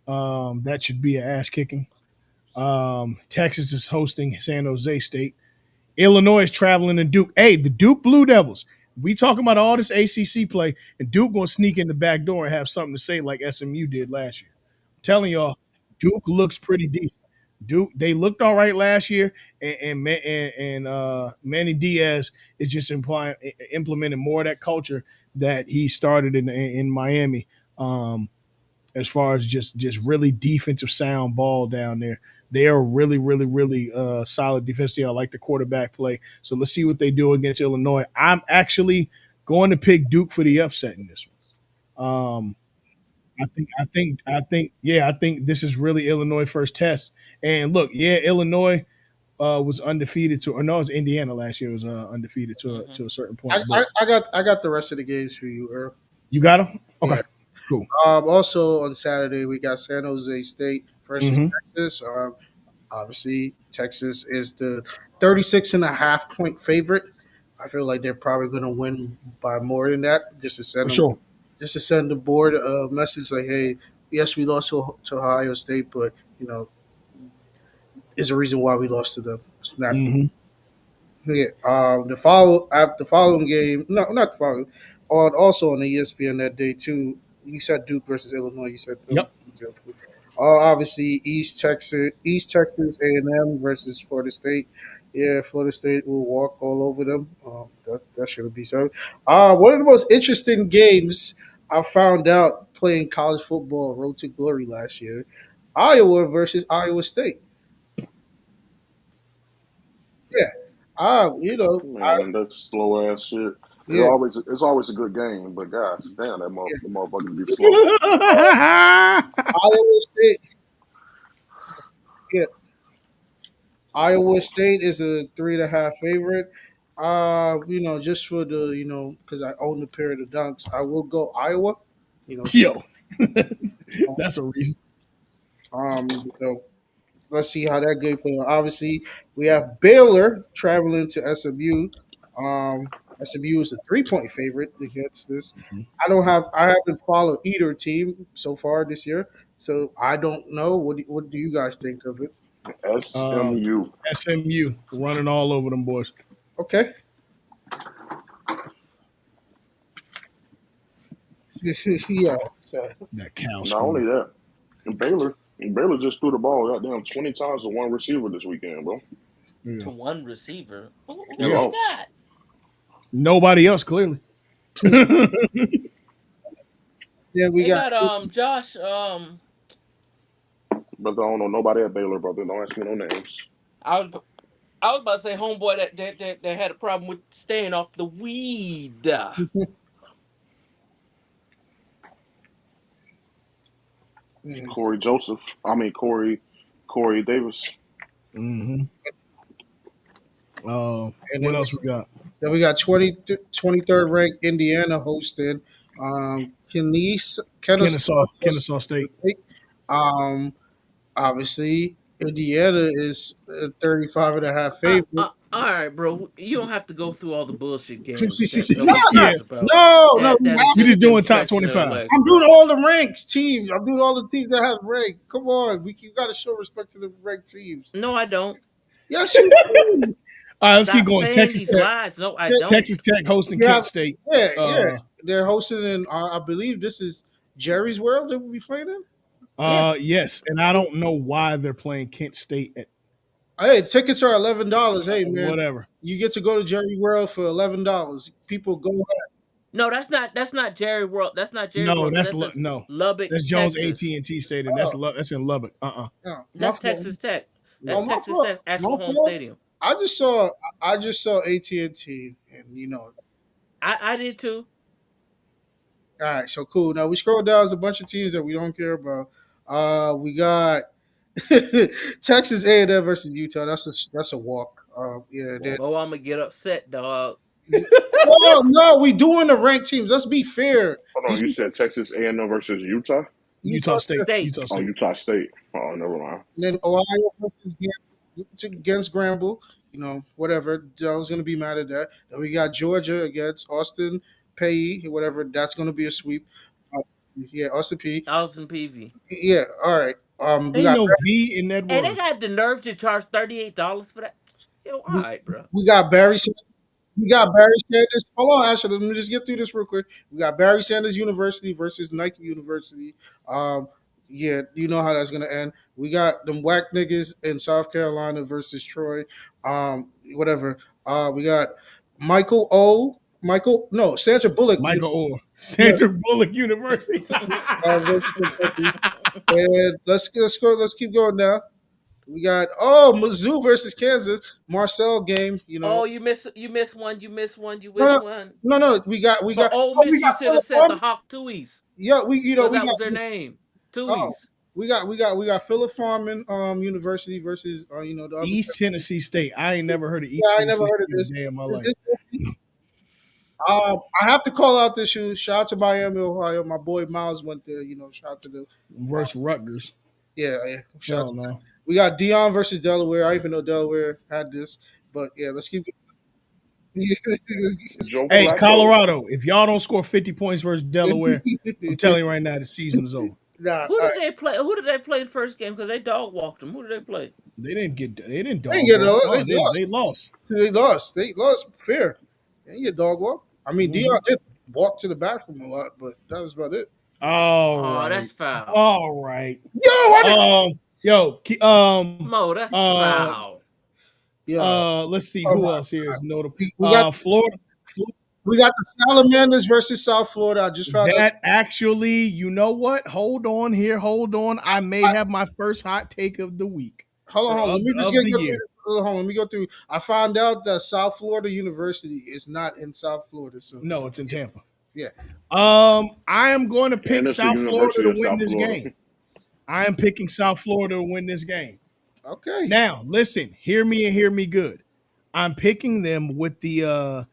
That should be an ass kicking. Texas is hosting San Jose State. Illinois is traveling to Duke. Hey, the Duke Blue Devils. We talking about all this ACC play, and Duke going to sneak in the back door and have something to say like SMU did last year. I'm telling y'all, Duke looks pretty decent. Duke, they looked all right last year, and Manny Diaz is just implementing more of that culture that he started in Miami. As far as just really defensive sound ball down there. They are really, really, really solid defensively. I like the quarterback play. So let's see what they do against Illinois. I'm actually going to pick Duke for the upset in this one. I think this is really Illinois' first test. And look, yeah, Illinois was undefeated to, or no, it was Indiana last year was undefeated to a certain point. But I got the rest of the games for you, Earl. you got them? Yeah. Okay, cool. Also on Saturday we got San Jose State versus Mm-hmm. Texas. Obviously, Texas is the 36.5 point favorite. I feel like they're probably going to win by more than that, For sure. just to send the board a message like, hey, yes, we lost to Ohio State, but is a reason why we lost to them. Snap. Mm-hmm. Yeah. The following game, no, not the following. Also on the ESPN that day too. You said Duke versus Illinois. You said Yep. obviously East Texas A&M versus Florida State. Yeah, Florida State will walk all over them. That should be so. One of the most interesting games I found out playing college football Road to Glory last year. Iowa versus Iowa State. Yeah. Man, that's slow ass shit. Yeah, It's always a good game, but gosh, damn, yeah. the motherfucker be slow. Uh, Iowa State. Yeah, Iowa State is a 3.5 favorite. Just for the because I own a pair of the Dunks, I will go Iowa. Just Yo, that's a reason. so let's see how that game plays. Obviously, we have Baylor traveling to SMU. SMU is a 3 point favorite against this. I haven't followed either team so far this year, so I don't know. What do you guys think of it? Uh, SMU. SMU running all over them boys. Okay. Yeah. So, That cow Not only score. that, Baylor just threw the ball goddamn 20 times to one receiver this weekend, bro. Yeah. To one receiver. Who And Yeah. did lost. that? Nobody else clearly. yeah, we They got got Josh But I don't know nobody at Baylor, brother. Don't ask me no names. I was I was about to say homeboy that had a problem with staying off the weed. mm, Corey Joseph. I mean Corey Davis. hmm and what else we got? then we got 23rd ranked Indiana hosting Kennesaw Kennesaw State. State. Um, Obviously. Indiana is a 35 and a half favorite. All right, bro. You don't have to go through all the bullshit games that No, nobody not, Yeah, cares about. no, That is we we just just them doing top scratching their 25. legs, I'm bro. doing all the ranks teams. I'm doing all the teams that have rank. Come on, you got to show respect to the ranked teams. No, I don't. Yes, you do. All right, let's keep Stop going. saying Texas these Tech, lies. No, I Yeah, don't. Texas Tech hosting you Kent have, State. yeah. Uh, They're hosting in. I believe this is Jerry's World. They will be playing in. Yeah. yes, and I don't know why they're playing Kent State at Hey, tickets are $11. Hey, man, whatever. you get to go to Jerry World for $11. People go. No, that's not Jerry World. That's not Jerry No, World. That's just no, Lubbock, that's Jones Texas. AT&T Stadium. Oh, That's in Lubbock. no, my That's fault. Texas Tech. That's Oh, my Texas fault. Tech's My actual home fault. stadium. I just saw. I just saw AT&T, and I did too. All right, so cool. Now we scroll down. There's a bunch of teams that we don't care about. We got Texas A&M versus Utah. That's a walk. Yeah. Oh, I'm gonna get upset, dog. Oh no, we doing the ranked teams. Let's be fair. Hold on, These you people, said Texas A&M versus Utah? Utah, State. Utah Oh, State. Utah State. Oh, never mind. and then Ohio versus against Granville. Whatever. I was gonna be mad at that. Then we got Georgia against Austin Payee, whatever. That's gonna be a sweep. Uh, yeah, Austin P. Austin Peavy. Yeah, all right. We Ain't got no V in that And they word. got the nerve to charge $38 for that. Yo, all we, right, bro. we got Barry. We got Barry Sanders. Hold on, Ashley. Let me just get through this real quick. We got Barry Sanders University versus Nike University. Yeah, you know how that's gonna end. We got them whack niggas in South Carolina versus Troy. Whatever. We got Sandra Bullock. Michael Orr, Yeah, Sandra Bullock University. versus Kentucky. And let's go. Let's keep going now. We got Mizzou versus Kansas. Marcel game. Oh, you missed one. You missed one. You No, missed no, one. no. We For got. Ole Oh, we Miss, you got should have Philip said the Farmer. Hawk Tuies, Yeah, because we that got. was their name. Oh, Tuies. we got Philip Farman University versus the other. East Tennessee State. I ain't never heard of East Yeah, I ain't never Tennessee heard of State in this. a day in my life. This I have to call out this shoe. Shout out to Miami, Ohio. My boy Miles went there. Shout out to the. Versus Rutgers. Yeah. Shout out Hell to no. We got Dion versus Delaware. I even know Delaware had this, but yeah, let's keep. let's Joe Hey, Flacco. Colorado, if y'all don't score 50 points versus Delaware, I'm telling you right now, the season is over. nah, Who all did right. they play? Who did they play the first game? Because they dog walked them. Who did they play? They didn't They ain't dog get walk. no. They No, they lost. lost. They lost. They lost fair. They ain't get dog walk. I mean, Mhm. Dion did walk to the bathroom a lot, but that was about it. All Oh, right. that's foul. All right. Yo, what? Yo, Mo, that's foul. Yeah. let's see Oh who my. else here is notable. We got Florida. we got the Salamanders versus South Florida. I just found out. That actually, you know what? Hold on here. Hold on. I may have my first hot take of the week Hold on, or hold on. Let me just of get the go through. year. Hold on, let me go through. I found out that South Florida University is not in South Florida, so No, it's in Tampa. yeah. I am going to And pick it's the South Florida University to of win South this Florida. game. I am picking South Florida to win this game. Okay. Now, listen, hear me and hear me good. I'm picking them with the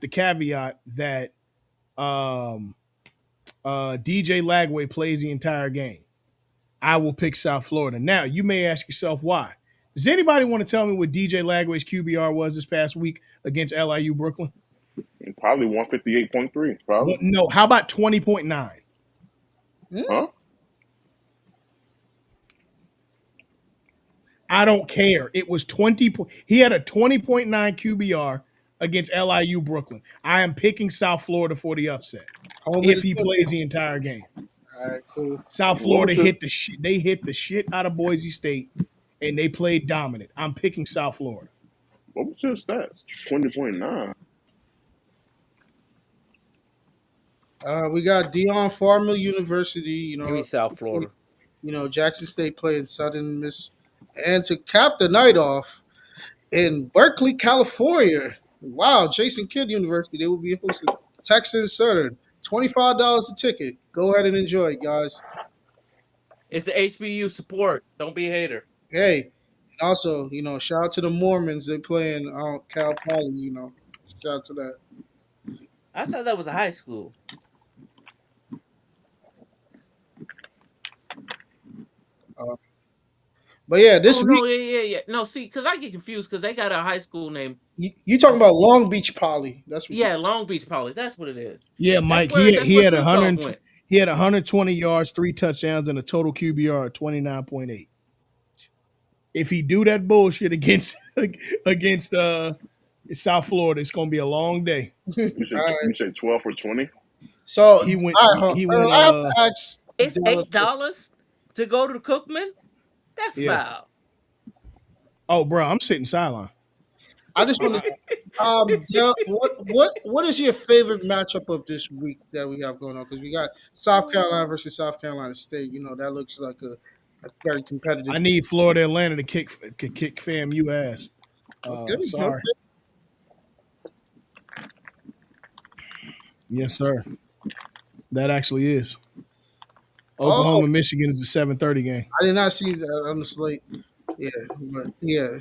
caveat that um DJ Lagway plays the entire game. I will pick South Florida. Now, you may ask yourself why. Does anybody want to tell me what DJ Lagway's QBR was this past week against LIU Brooklyn? Probably 158.3, What? probably. No, how about 20.9? Hmm? Huh? I don't care. It was 20. He had a 20.9 QBR against LIU Brooklyn. I am picking South Florida for the upset Home of if the he plays champion. the entire game. All right, cool. South What Florida was your hit the shit. They hit the shit out of Boise State, and they played dominant. I'm picking South Florida. what was your stats? 20.9. We got Dion Farmer University. Give me South Florida. Jackson State playing Southern Miss, and to cap the night off in Berkeley, California. Wow, Jason Kidd University. They will be hosting Texas Southern. $25 a ticket. Go ahead and enjoy, guys. It's the HBU support. Don't be a hater. Hey, also, shout out to the Mormons. They playing Cal Poly. Shout out to that. I thought that was a high school. Uh, But yeah, Oh this week no, yeah. No, see, because I get confused because they got a high school named you talking about Long Beach Poly. That's what you. yeah Long Beach Poly. That's what it is. Yeah, That's Mike. where He had Snoop Dogg went. he had 120 yards, 3 touchdowns, and a total QBR of 29.8. If he do that bullshit against against South Florida, it's gonna be a long day. All right. You say 12 for 20? So all He went right, he went I have to ask It's Della. $8 to go to Cookman. That's yeah. foul. Oh, bro, I'm sitting sideline. I just want to Dell, what is your favorite matchup of this week that we have going on? Because we got South Carolina versus South Carolina State. You know that looks like a very competitive. I need Florida Atlanta to kick FAMU ass. Okay, Sorry. okay. Yes, sir. That actually is. Oh, Oklahoma, Michigan is a 7:30 game. I did not see that on the slate. Yeah, but yeah,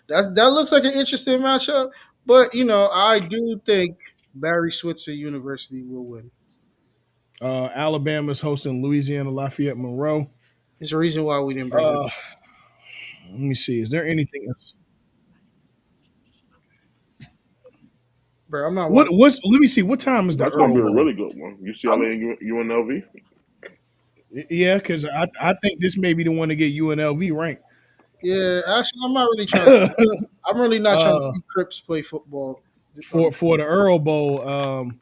that looks like an interesting matchup. But you know, I do think Barry Switzer University will win. Alabama's hosting Louisiana Lafayette Monroe. There's a reason why we didn't bring it. Let me see. Is there anything else? Bro, I'm not watching. Let me see. What time is the That's going to Earl be a Bowl? really good one. I'm UCLA and UNLV. Yeah, because I think this may be the one to get UNLV ranked. yeah. Actually, I'm not really trying to. I'm really not trying to uh, see Crips play football. for the Earl Bowl,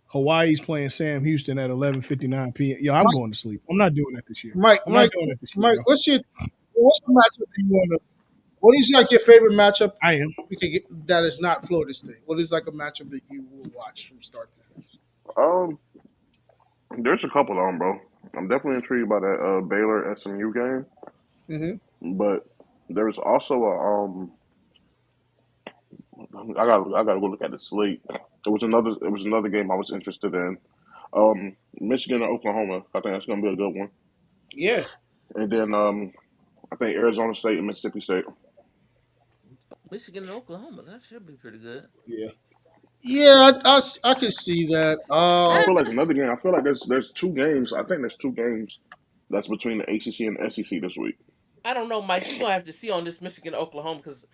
Hawaii's playing Sam Houston at 11:59 p.m. Yo, I'm Mike, going to sleep. I'm not doing that this year. Mike, I'm not Mike, doing that this year, Mike. bro. What's the matchup that you want to? What is like your favorite matchup? I am. We could get that is not Florida State. What is like a matchup that you will watch from start to finish? Um, there's a couple of them, bro. I'm definitely intrigued by that Baylor SMU game, Mm-hmm. but there's also a I got to go look at the slate. It was another game I was interested in. Michigan and Oklahoma. I think that's gonna be a good one. Yeah, And then I think Arizona State and Mississippi State. Michigan and Oklahoma. That should be pretty good. Yeah. yeah. I can see that. I I feel like another game. I feel like there's two games. I think there's two games that's between the ACC and the SEC this week. I don't know, Mike. You're gonna have to see on this Michigan Oklahoma because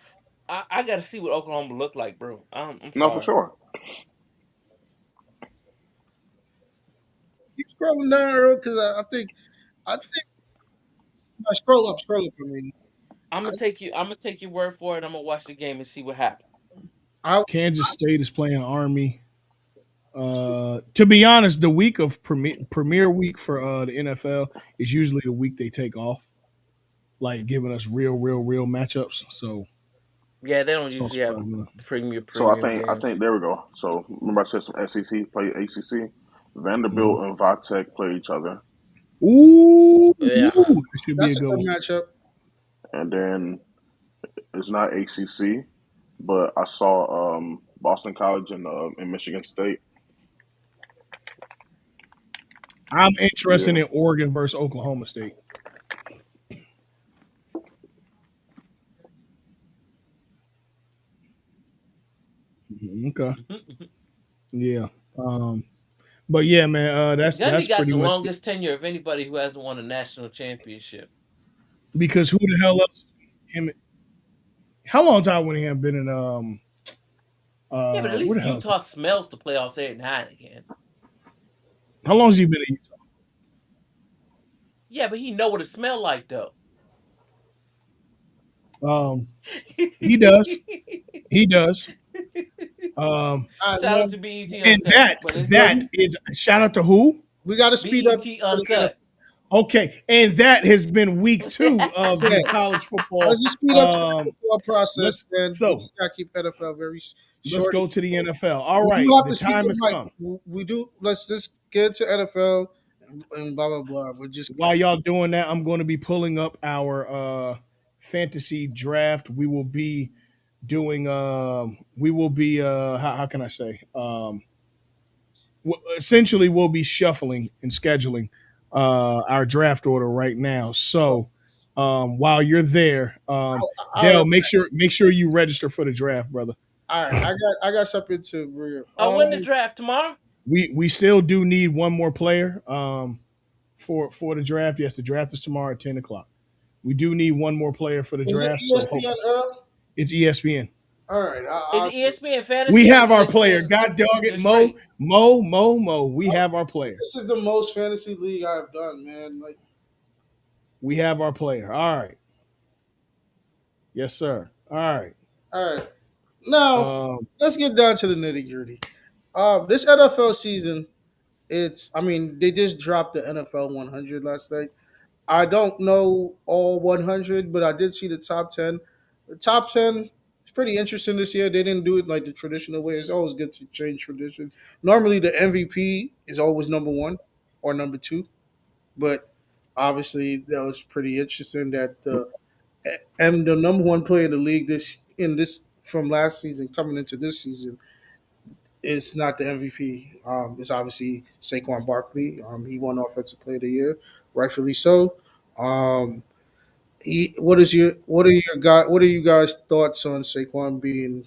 I got to see what Oklahoma look like, bro. I'm No, for sorry. sure. Keep scrolling down because I think scroll up. I mean, I'm gonna take your word for it. I'm gonna watch the game and see what happens. I Kansas State is playing Army. To be honest, the week of premier week for the NFL is usually the week they take off, like giving us real matchups. So Yeah, they don't don't usually have surprise me. So premium I games. think there we go. So remember I said some SEC play ACC. Mhm. Vanderbilt and Tech play each other, Yeah, That should be a that's a good good one. matchup. and then it's not ACC, but I saw Boston College and Michigan State. I'm interested Yeah, in Oregon versus Oklahoma State. Okay. Yeah. But yeah, man, Gundy that's got pretty the much it. longest tenure of anybody who hasn't won a national championship. Because who the hell else? Him? How long has Ty Winningham been in? Yeah, but at Where least the hell? Utah smells the playoffs every now and again. How long has he been in Yeah, but he know what it smell like though. Utah? He does. He does. All right, Shout out man. to BET And Uncut, but it's Yeah, that is shout out to who? we got to speed up BET for the Uncut. Okay, and that has been week 2 of Yeah, the college let's football. just speed up the football process, Let's man. We so just got to keep NFL very let's short. go to the NFL. All We do right, have the to speak time to has Mike. come. We do. Let's just get to NFL and blah blah blah. We're just While y'all doing that, I'm going to be pulling up our fantasy draft. We will be doing. We will be. How can I say? Essentially, we'll be shuffling and scheduling our draft order right now. So while you're there, all Dale, right. make sure you register for the draft, brother. All right. I got something to real. When the draft tomorrow? We still do need one more player for the draft. Yes, the draft is tomorrow at 10 o'clock. We do need one more player for the Is it draft, so hope ESPN Earl? it's ESPN. All right, Is I'll do it. ESPN We fantasy or have our player. ESPN God dog it, just straight? Mo. We have our player. This is the most fantasy league I've done, man. Like, We have our player. All right. Yes, sir. All right. all right, now Um, let's get down to the nitty gritty. This NFL season, I mean, they just dropped the NFL 100 last night. I don't know all 100, but I did see the top 10. The top 10 is pretty interesting this year. They didn't do it like the traditional way. It's always good to change tradition. Normally, the MVP is always number one or number two, but obviously, that was pretty interesting that the number one player in the league this from last season coming into this season is not the MVP. It's obviously Saquon Barkley. He won Offensive Player of the Year, rightfully so. Um, what are you guys thoughts on Saquon being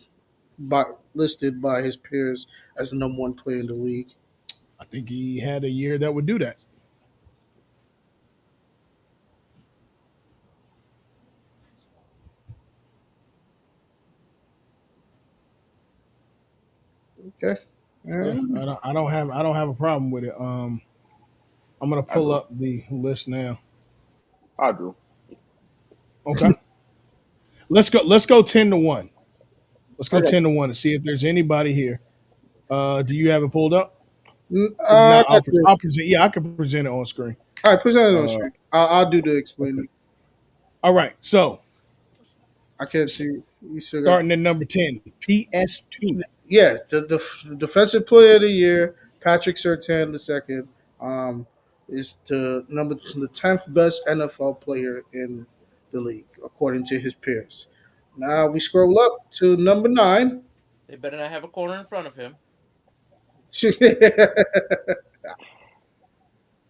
listed by his peers as the number one player in the league? I think he had a year that would do that. Okay. Yeah, I don't have a problem with it. I'm gonna I pull do. up the list now. I do. Okay. Let's go 10-1. Let's go Okay. 10-1 and see if there's anybody here. Do you have it pulled up? If I not, got you. I'll present. Yeah, I can present it on screen. All right, present it on Uh, screen. I'll do the okay. explaining. All right. So I can't see. You still got. starting at number 10, PS2. Yeah, the defensive player of the year, Patrick Surtain the second, is the 10th best NFL player in the league according to his peers. Now we scroll up to number nine. They better not have a corner in front of him.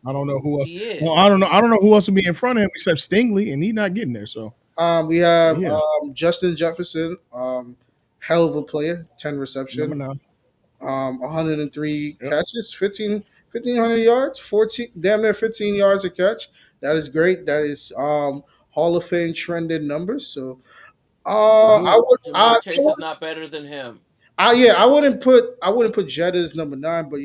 I don't know who else. He Well, is. I don't know who else would be in front of him except Stingley, and he's not getting there. So, We but have yeah, Justin Jefferson, hell of a player, 10 number reception, 9. 103 Yep. catches, 1,500 yards, 14, damn near 15 yards a catch. That is great. That is Hall of Fame trended numbers. So I would, Jamar Chase is not better than him. yeah, I wouldn't put Jetta as number nine, but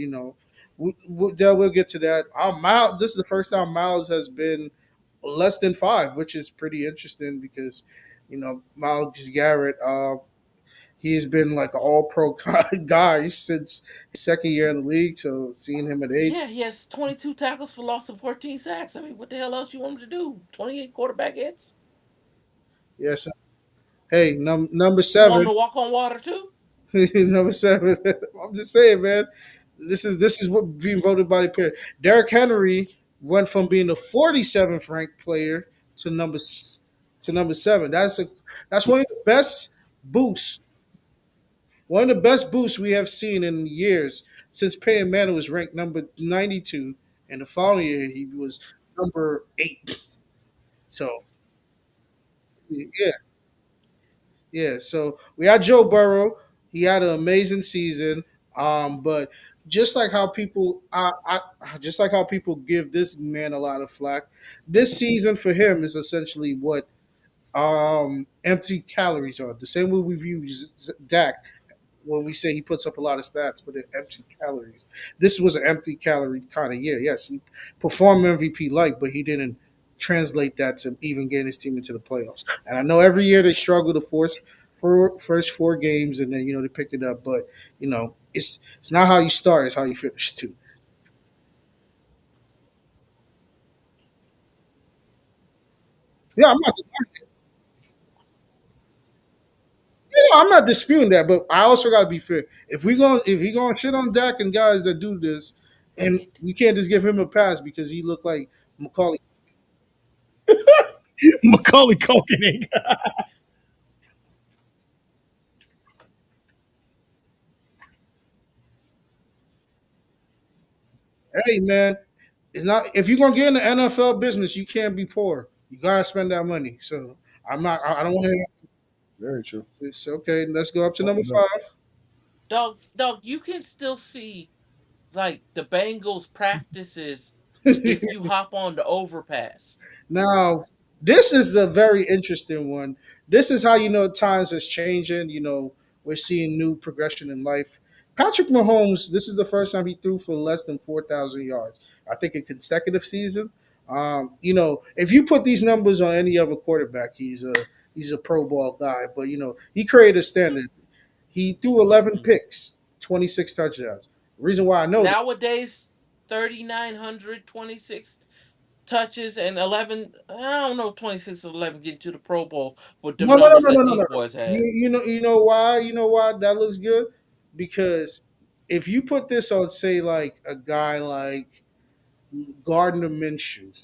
we'll get to that. Miles, this is the first time Miles has been less than five, which is pretty interesting because Miles Garrett. He's been like an all pro guy since his second year in the league. So seeing him at eight, Yeah, he has 22 tackles for loss of 14 sacks. I mean, what the hell else you want him to do? 28 quarterback hits? yes. Hey, number You want him seven, to walk on water too? number seven. I'm just saying, man. This is what being voted by the player. Derrick Henry went from being the 47th ranked player to number seven. That's one of the best boosts. One of the best boosts we have seen in years since Peyton Manning was ranked number 92, and the following year he was number eight. So yeah, yeah. So we had Joe Burrow. He had an amazing season. But just like how just like how people give this man a lot of flack, this season for him is essentially what empty calories are. The same way we view Dak when we say he puts up a lot of stats, but they're empty calories. This was an empty calorie kind of year. Yes, he performed MVP like, but he didn't translate that to even get his team into the playoffs. And I know every year they struggle to force for first four games, and then they pick it up. But it's not how you start; it's how you finish too. Yeah, I'm not disputing that, but I also got to be fair. If we gonna shit on Dak and guys that do this, Dang and it. we can't just give him a pass because he looked like Macaulay. Macaulay Culkin. Hey man, it's not if you're gonna get in the NFL business, you can't be poor. You gotta spend that money. So I'm not. I don't want to. Very true. It's okay. Let's go up to Oh, number no. Dog, you can still see like the Bengals practices 5. if you hop on the overpass. Now, This is a very interesting one. This is how you know times is changing. We're seeing new progression in life. Patrick Mahomes, this is the first time he threw for less than 4,000 yards. I think a consecutive season. If you put these numbers on any other quarterback, he's a Pro Bowl guy. But he created a standard. He threw 11 picks, 26 touchdowns. The reason why I know that. Nowadays, 3,926 touches and 11. I don't know, 26 and 11 get to the Pro Bowl with them No, no, no, numbers no, no, that no, these no. boys had. You know why? You know why that looks good? Because if you put this on, say, like a guy like Gardner Minshew,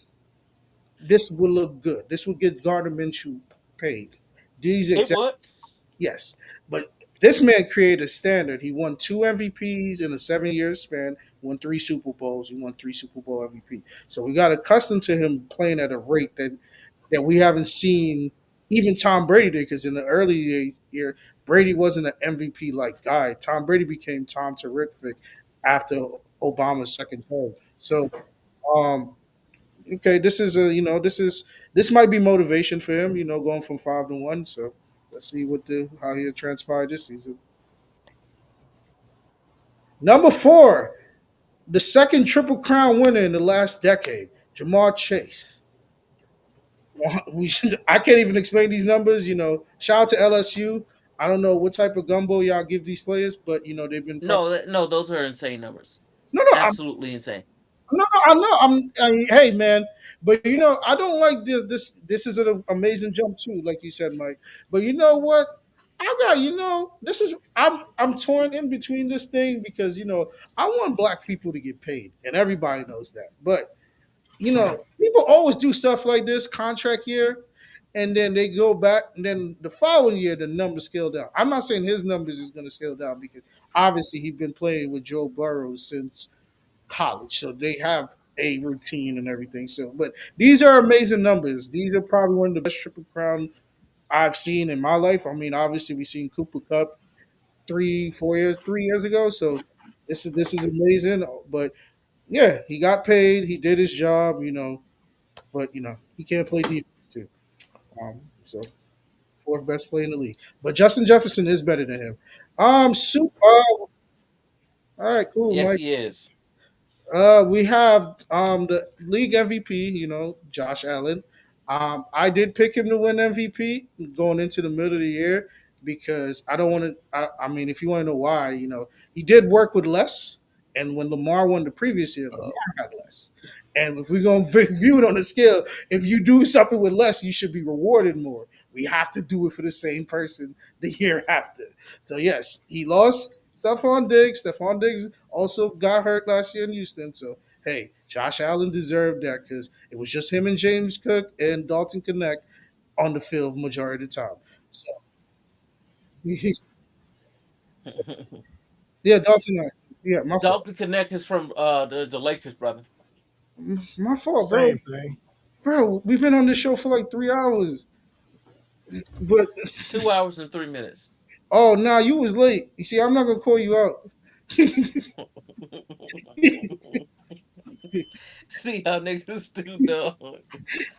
this will look good. This will get Gardner Minshew paid. These It exact would. Yes, but this man created a standard. He won two MVPs in a 7 year span. Won three Super Bowls. He won three Super Bowl MVP. So we got accustomed to him playing at a rate that we haven't seen even Tom Brady did. Because in the early year, Brady wasn't an MVP like guy. Tom Brady became Tom Terrific after Obama's second term. So um, okay, this might be motivation for him. Going from 5-1. So let's see how he'll transpire this season. Number four, the second Triple Crown winner in the last decade, Jamar Chase. I can't even explain these numbers. Shout out to LSU. I don't know what type of gumbo y'all give these players, but they've been playing. No, no, those are insane numbers. No, no, Absolutely insane. no, no, I know. Hey, man, but I don't like this. This is an amazing jump too, like you said, Mike. But you know what? I got this is I'm torn in between this thing because I want black people to get paid, and everybody knows that. But people always do stuff like this contract year, and then they go back, and then the following year the numbers scale down. I'm not saying his numbers is going to scale down because obviously he's been playing with Joe Burrow since college, so they have a routine and everything. So, but these are amazing numbers. These are probably one of the best triple crown I've seen in my life. I mean, obviously we seen Cooper Cup 3 years ago. So this is amazing. But yeah, he got paid. He did his job. But he can't play defense too. So fourth best player in the league. But Justin Jefferson is better than him. All right, cool, Yes, Mike. he is. We have the league MVP, Josh Allen. I did pick him to win MVP going into the middle of the year because I don't want to. I mean, if you want to know why, he did work with less, and when Lamar won the previous year, Lamar had less. And if we're going to view it on a scale, if you do something with less, you should be rewarded more. We have to do it for the same person the year after. So yes, he lost Stephon Diggs. Stephon Diggs also got hurt last year in Houston. So hey, Josh Allen deserved that because it was just him and James Cook and Dalton Connect on the field majority of the time. So, so yeah, Dalton. Yeah, my fault. Dalton Connect is from the Lakers, brother. My fault, bro. Same thing. Bro, we've been on this show for like 3 hours. But 2 hours and 3 minutes. oh, nah, you was late. You see, I'm not gonna call you out. See how niggas do, dog.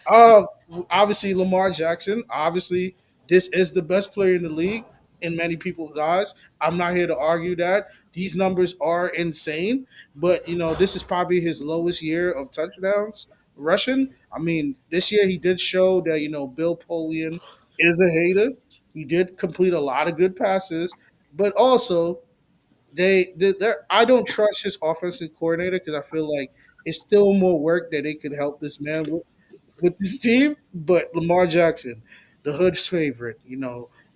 Uh, Obviously Lamar Jackson. Obviously, this is the best player in the league in many people's eyes. I'm not here to argue that these numbers are insane, but this is probably his lowest year of touchdowns rushing. I mean, this year he did show that Bill Polian is a hater. He did complete a lot of good passes, but also I don't trust his offensive coordinator because I feel like it's still more work that they could help this man with this team. But Lamar Jackson, the hood's favorite,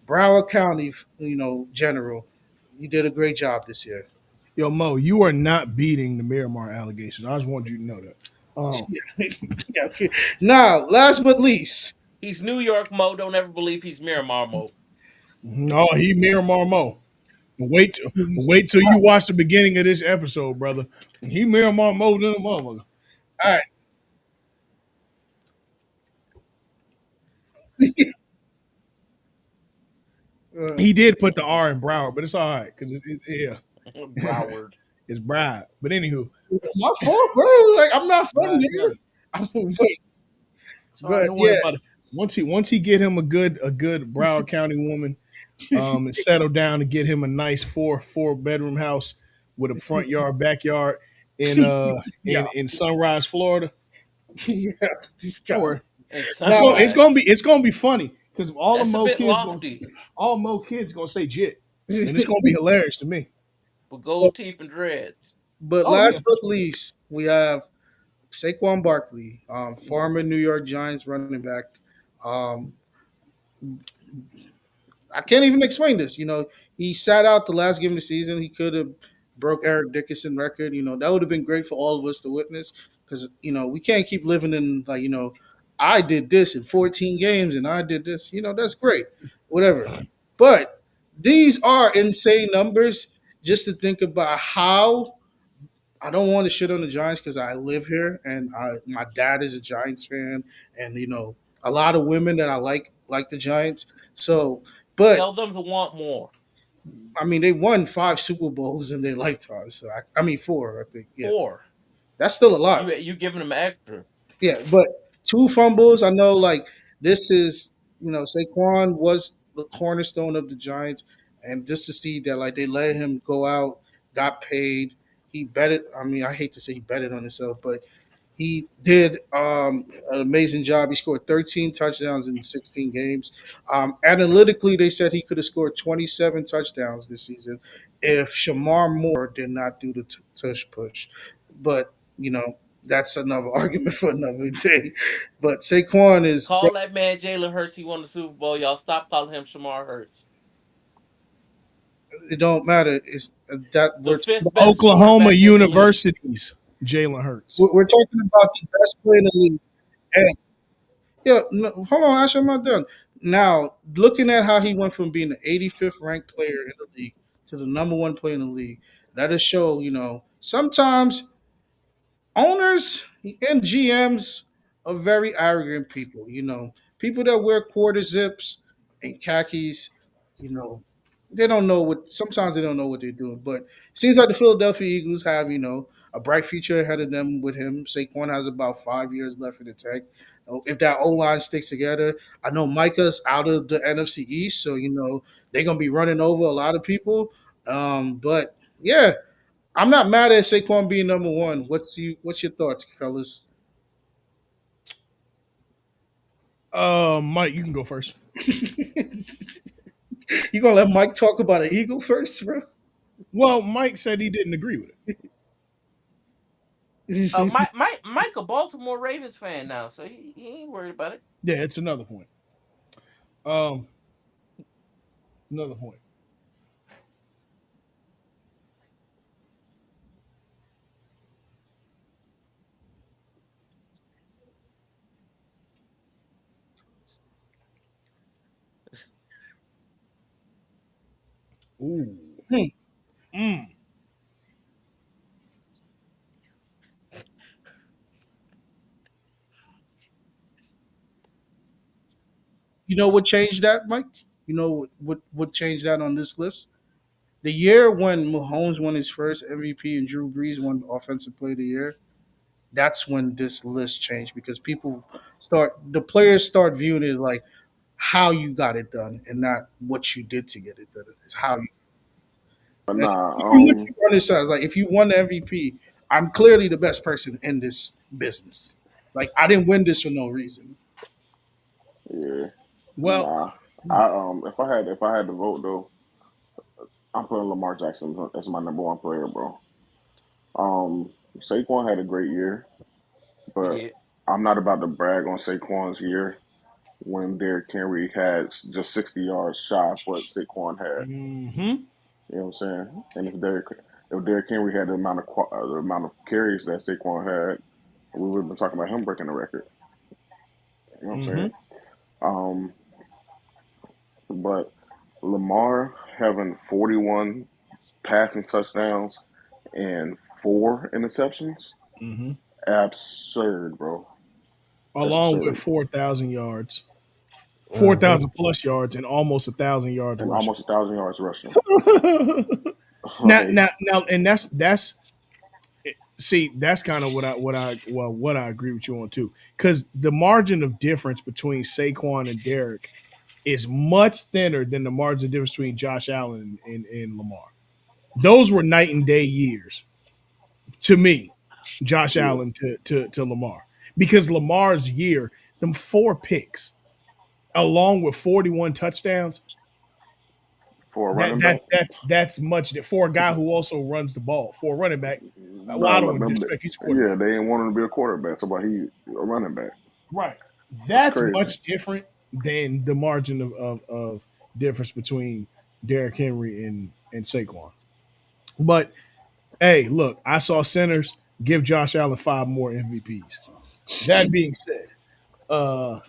Broward County, general, you did a great job this year. Yo, Mo, you are not beating the Miramar allegations. I just want you to know that. Yeah, okay. Now, last but least, He's New York Mo. Don't ever believe he's Miramar Mo. No, he Miramar Mo. Wait till you watch the beginning of this episode, brother. He Miramar Mo than a motherfucker. all right. He did put the R in Broward, but it's all right because yeah, Broward. it's Brad. But anywho, My fault, bro. Like I'm not from Brad, there. Wait, it's all right. but Don't worry yeah, about it. once he get him a good Broward County woman, and settle down and get him a nice four bedroom house with a front yard, backyard in Yeah, in Sunrise, Florida. yeah, this Don't guy. worry. And Now, It's gonna be funny because That's a bit lofty. all Mo kids gonna say jit, and it's gonna be hilarious to me. With but, gold teeth and dreads. but Oh yeah, last for but sure. least, we have Saquon Barkley, former New York Giants running back. Um, I can't even explain this. He sat out the last game of the season. He could have broke Eric Dickerson record. That would have been great for all of us to witness because we can't keep living in like I did this in 14 games and I did this. That's great, whatever. But these are insane numbers. Just to think about how I don't want to shit on the Giants because I live here and my dad is a Giants fan, and a lot of women that I like the Giants. So, but Tell them to want more. I mean, they won 5 Super Bowls in their lifetime. So I mean, four, I think. Yeah, 4. that's still a You lot. you giving them extra. Yeah, but 2 fumbles. I know, like this is Saquon was the cornerstone of the Giants, and just to see that like they let him go out, got paid. He betted. I mean, I hate to say he betted on himself, but he did an amazing job. He scored 13 touchdowns in 16 games. Analytically, they said he could have scored 27 touchdowns this season if Shamar Moore did not do the tush push. But, that's another argument for another day. But Saquon is, Call that man Jalen Hurts. He won the Super Bowl. Y'all stop calling him Shamar Hurts. it don't matter. It's that The we're The fifth best Oklahoma quarterback in the league. University's Jalen Hurts. we're talking about the best player in the league. And yeah, no, hold on, Ash, I'm not done. Now, looking at how he went from being the 85th ranked player in the league to the number one player in the league, that is show, sometimes owners and GMs are very arrogant people. People that wear quarter zips and khakis. You know, they don't know what. Sometimes they don't know what they're doing. But it seems like the Philadelphia Eagles have a bright future ahead of them with him. Saquon has about 5 years left in the tank. If that O line sticks together, I know Micah's out of the NFC East, so they're gonna be running over a lot of people. But yeah, I'm not mad at Saquon being number one. What's your thoughts, fellas? Mike, you can go first. You gonna let Mike talk about an Eagle first, bro? Well, Mike said he didn't agree with it. Mike, a Baltimore Ravens fan now, so he ain't worried about it. Yeah, it's another point. Um, another point. Ooh. Hmm. Mm. You know what changed that, Mike? You know what changed that on this list? The year when Mahomes won his first MVP and Drew Brees won Offensive Player of the Year. That's when this list changed because the players start viewing it like how you got it done and not what you did to get it done. It's how you. But And nah, even if you won this, like if you won the MVP, I'm clearly the best person in this business. Like I didn't win this for no reason. yeah, Well, nah. If I had to vote though, I'm putting Lamar Jackson as my number one player, bro. Saquon had a great year, He but did. I'm not about to brag on Saquon's year when Derrick Henry had just 60 yards shy of what Saquon had. hmm You know what I'm saying? And if Derrick Henry had the amount of carries that Saquon had, we would have been talking about him breaking the record. You know what I'm hmm saying? Um, but Lamar having 41 passing touchdowns and 4 interceptions, hmm absurd, bro. That's along with absurd. 4,000 yards, Hmm. 4,000 plus yards, and almost 1,000 yards And rushing. almost 1,000 yards rushing. now, Like, now, now, and that's See, that's kind of what I agree with you on too, because the margin of difference between Saquon and Derek is much thinner than the margin of difference between Josh Allen and Lamar. Those were night and day years to me, Josh Yeah, Allen to Lamar, because Lamar's year, them 4 picks along with 41 touchdowns, for a running back. that's much for a guy who also runs the ball for a running back. Well, I No, don't like, want to remember disrespect. He's a that? Yeah, quarterback. they ain't want him to be a quarterback. So why he a running back? Right. That's That's crazy. much different than the margin of difference between Derrick Henry and Saquon. But hey, look, I saw centers give Josh Allen 5 more MVPs. That being said, uh,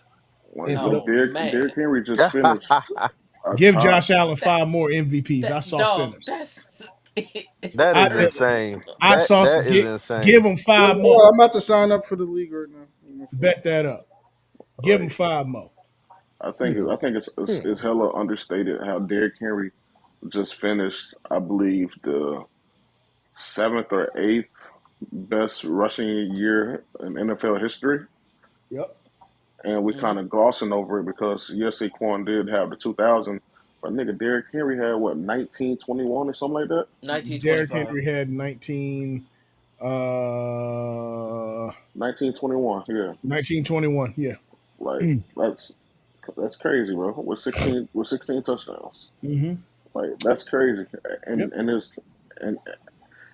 Like, and for so the Oh Derrick man, Henry just finished a give top. Josh Allen that 5 more MVPs. that I saw dog. centers. That's That I is said, insane. I saw That is give insane. him Yo, 5 more. Lamar, I'm about to sign up for the league right now. Bet that up. Give him Like, 5 more. I think it's Hmm. hella understated how Derrick Henry just finished. I believe the seventh or eighth best rushing year in NFL history. Yep. And we kind Mhm. of glossing over it because yes, Saquon did have the 2000, but nigga, Derrick Henry had what 1921 or something like that. Derrick 1925. Henry had 1921, yeah. 1921. Yeah. Like that's that's crazy, bro. With 16 touchdowns, Mm-hmm. like that's crazy. Yep. And his and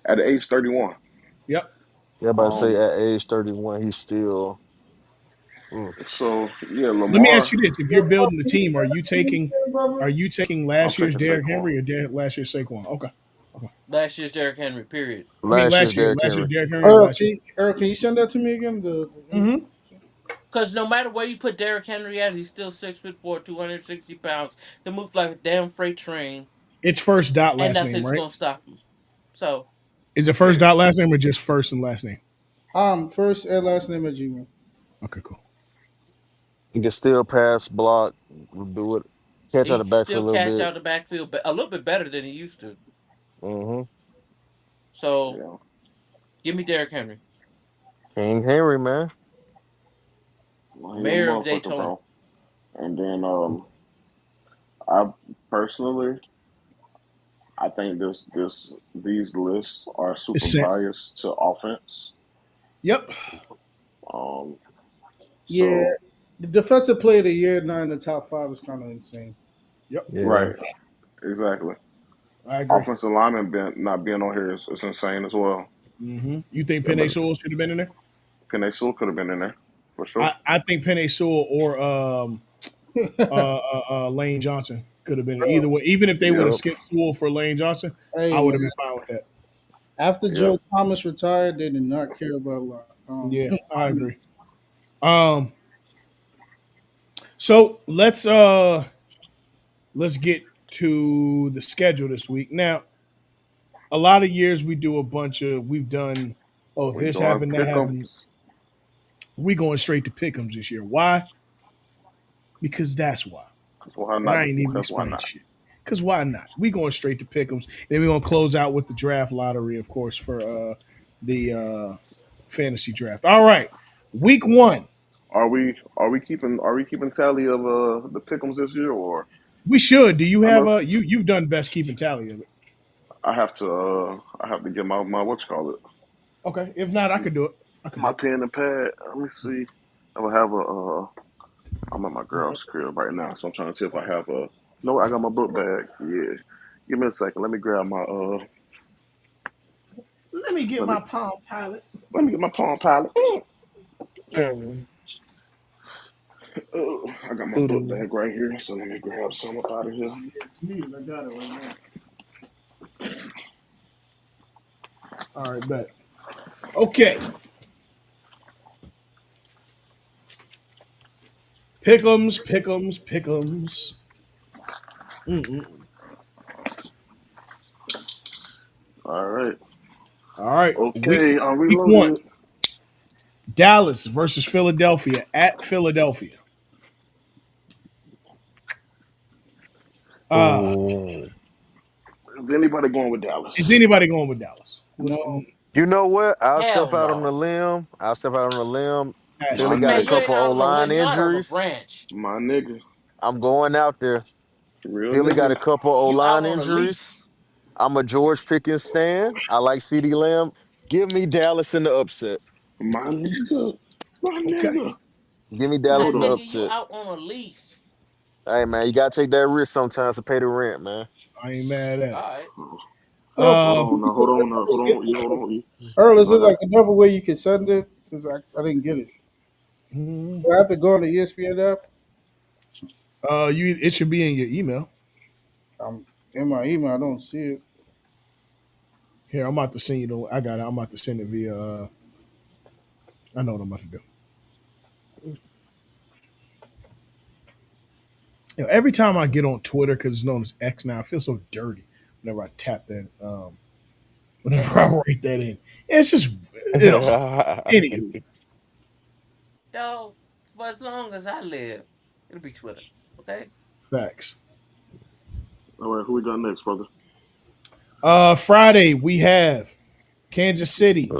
at age 31, Yep. Yeah, about to say um. at age 31, he's still. Mm. So yeah, Let me ask Lamar, you this: if you're Yo, building a can you team, send that to me again, brother? are you taking I'm last year's taking Derrick Saquon. Henry or last year's Saquon? Okay. Okay. Last year's Derrick Henry. Period. I mean, Last year's Derrick last year's Henry. Derrick Henry or last year. Earl, can you send that to me again? The Mm-hmm. Because no matter where you put Derrick Henry at, he's still 6'4", 260 pounds. To move like a damn freight train, It's first dot and last name, nothing's right? gonna stop him. So, Is it first period. dot last name or just first and last name? first and last name at Gmail. Okay, cool. He can still pass, block, do it, catch out He the can backfield still a little catch bit. out the backfield, but a little bit better than he used to. Mm-hmm. So, Yeah, give me Derrick Henry, King Henry, man. well, he a mayor of motherfucker, Daytona. bro. And then I personally, I think these lists are super It's set. biased to offense. Yep. Um, Yeah, so the defensive player of the year, not in the top five, is kind of insane. Yep. Yeah. right, exactly. I agree. Offensive lineman not being on here is insane as well. Mm-hmm. You think Yeah, Penny but Sewell should have been in there? Penei Sewell could have been in there for sure. I think Penny Sewell or Lane Johnson could have been either Bro, way. Even if they would have Yep, skipped Sewell for Lane Johnson, hey I would man, have been fine with that. after yep. Joe Thomas retired, they did not care about Yeah, I linemen. agree. Um, so let's get to the schedule this week. Now, a lot of years we've done We this doing happened, that happened. pick'ems. We going straight to pick'ems this year. Why? Because that's why. Cause why And not? I ain't even Cause why explained not? shit. Because why not? We going straight to pick'ems. Then we're gonna close out with the draft lottery, of course, for the fantasy draft. All right. Week one. Are we keeping tally of the pick'ems this year or We should. Do you I have know you've done best keeping tally of it. I have to get my what you call it Okay. If not, I could do it. I could do my it. pen and pad. Let me see. I will have a I'm at my Okay. girl's crib right now, so I'm trying to see if I have a. No, I got my book bag. Yeah, give me a second. Let me grab my Let me get Let me my Palm Pilot. get my Palm Pilot. Mm. Oh, I got my book Doo-doo. bag right here, so let me grab some up out of here. Please, I got it right now. All right, bet. Okay. Pick'ems, pick'ems, pick'ems. Mm-mm. All right. All right. Okay, I'm Week one. reloaded. Dallas versus Philadelphia at Philadelphia. Uh, Oh. Is anybody going with is Dallas? anybody going with Dallas? No, You know what? I'll Hell step out on a no. limb. I'll step out on a limb. My Philly Ashton. got a Man, you nigga, ain't couple out O on a line limb, you out on a injuries. branch. my nigga, I'm going out there. real Philly got nigga. a couple O You out line on a injuries. leash. I'm a George Pickens stan. I like CeeDee Lamb. Give me Dallas in the upset. My nigga, my Okay. nigga. Give me Hold Dallas Man, in the up. nigga, you upset. out on a leash. Hey man, you gotta take that risk sometimes to pay the rent, man. I ain't mad at it. Alright. Well, Hold Uh, on now, hold on now, hold on, E, hold on, E. Earl, is I it got like another way you can send it? Because I didn't get it. mm, Do I have to go on the ESPN app? you it should be in your email. I'm in my email. I don't see it. Here, I'm about to send you the. I got it. I'm about to send it via. I know what I'm about to do. Every time I get on Twitter, because it's known as X now, I feel so dirty whenever I tap that. Whenever I X. write that in, it's just. Ugh. Anywho, Yo, for as long as I live, it'll be Twitter. Okay? facts. all right. Who we got next, brother? Friday we have Kansas City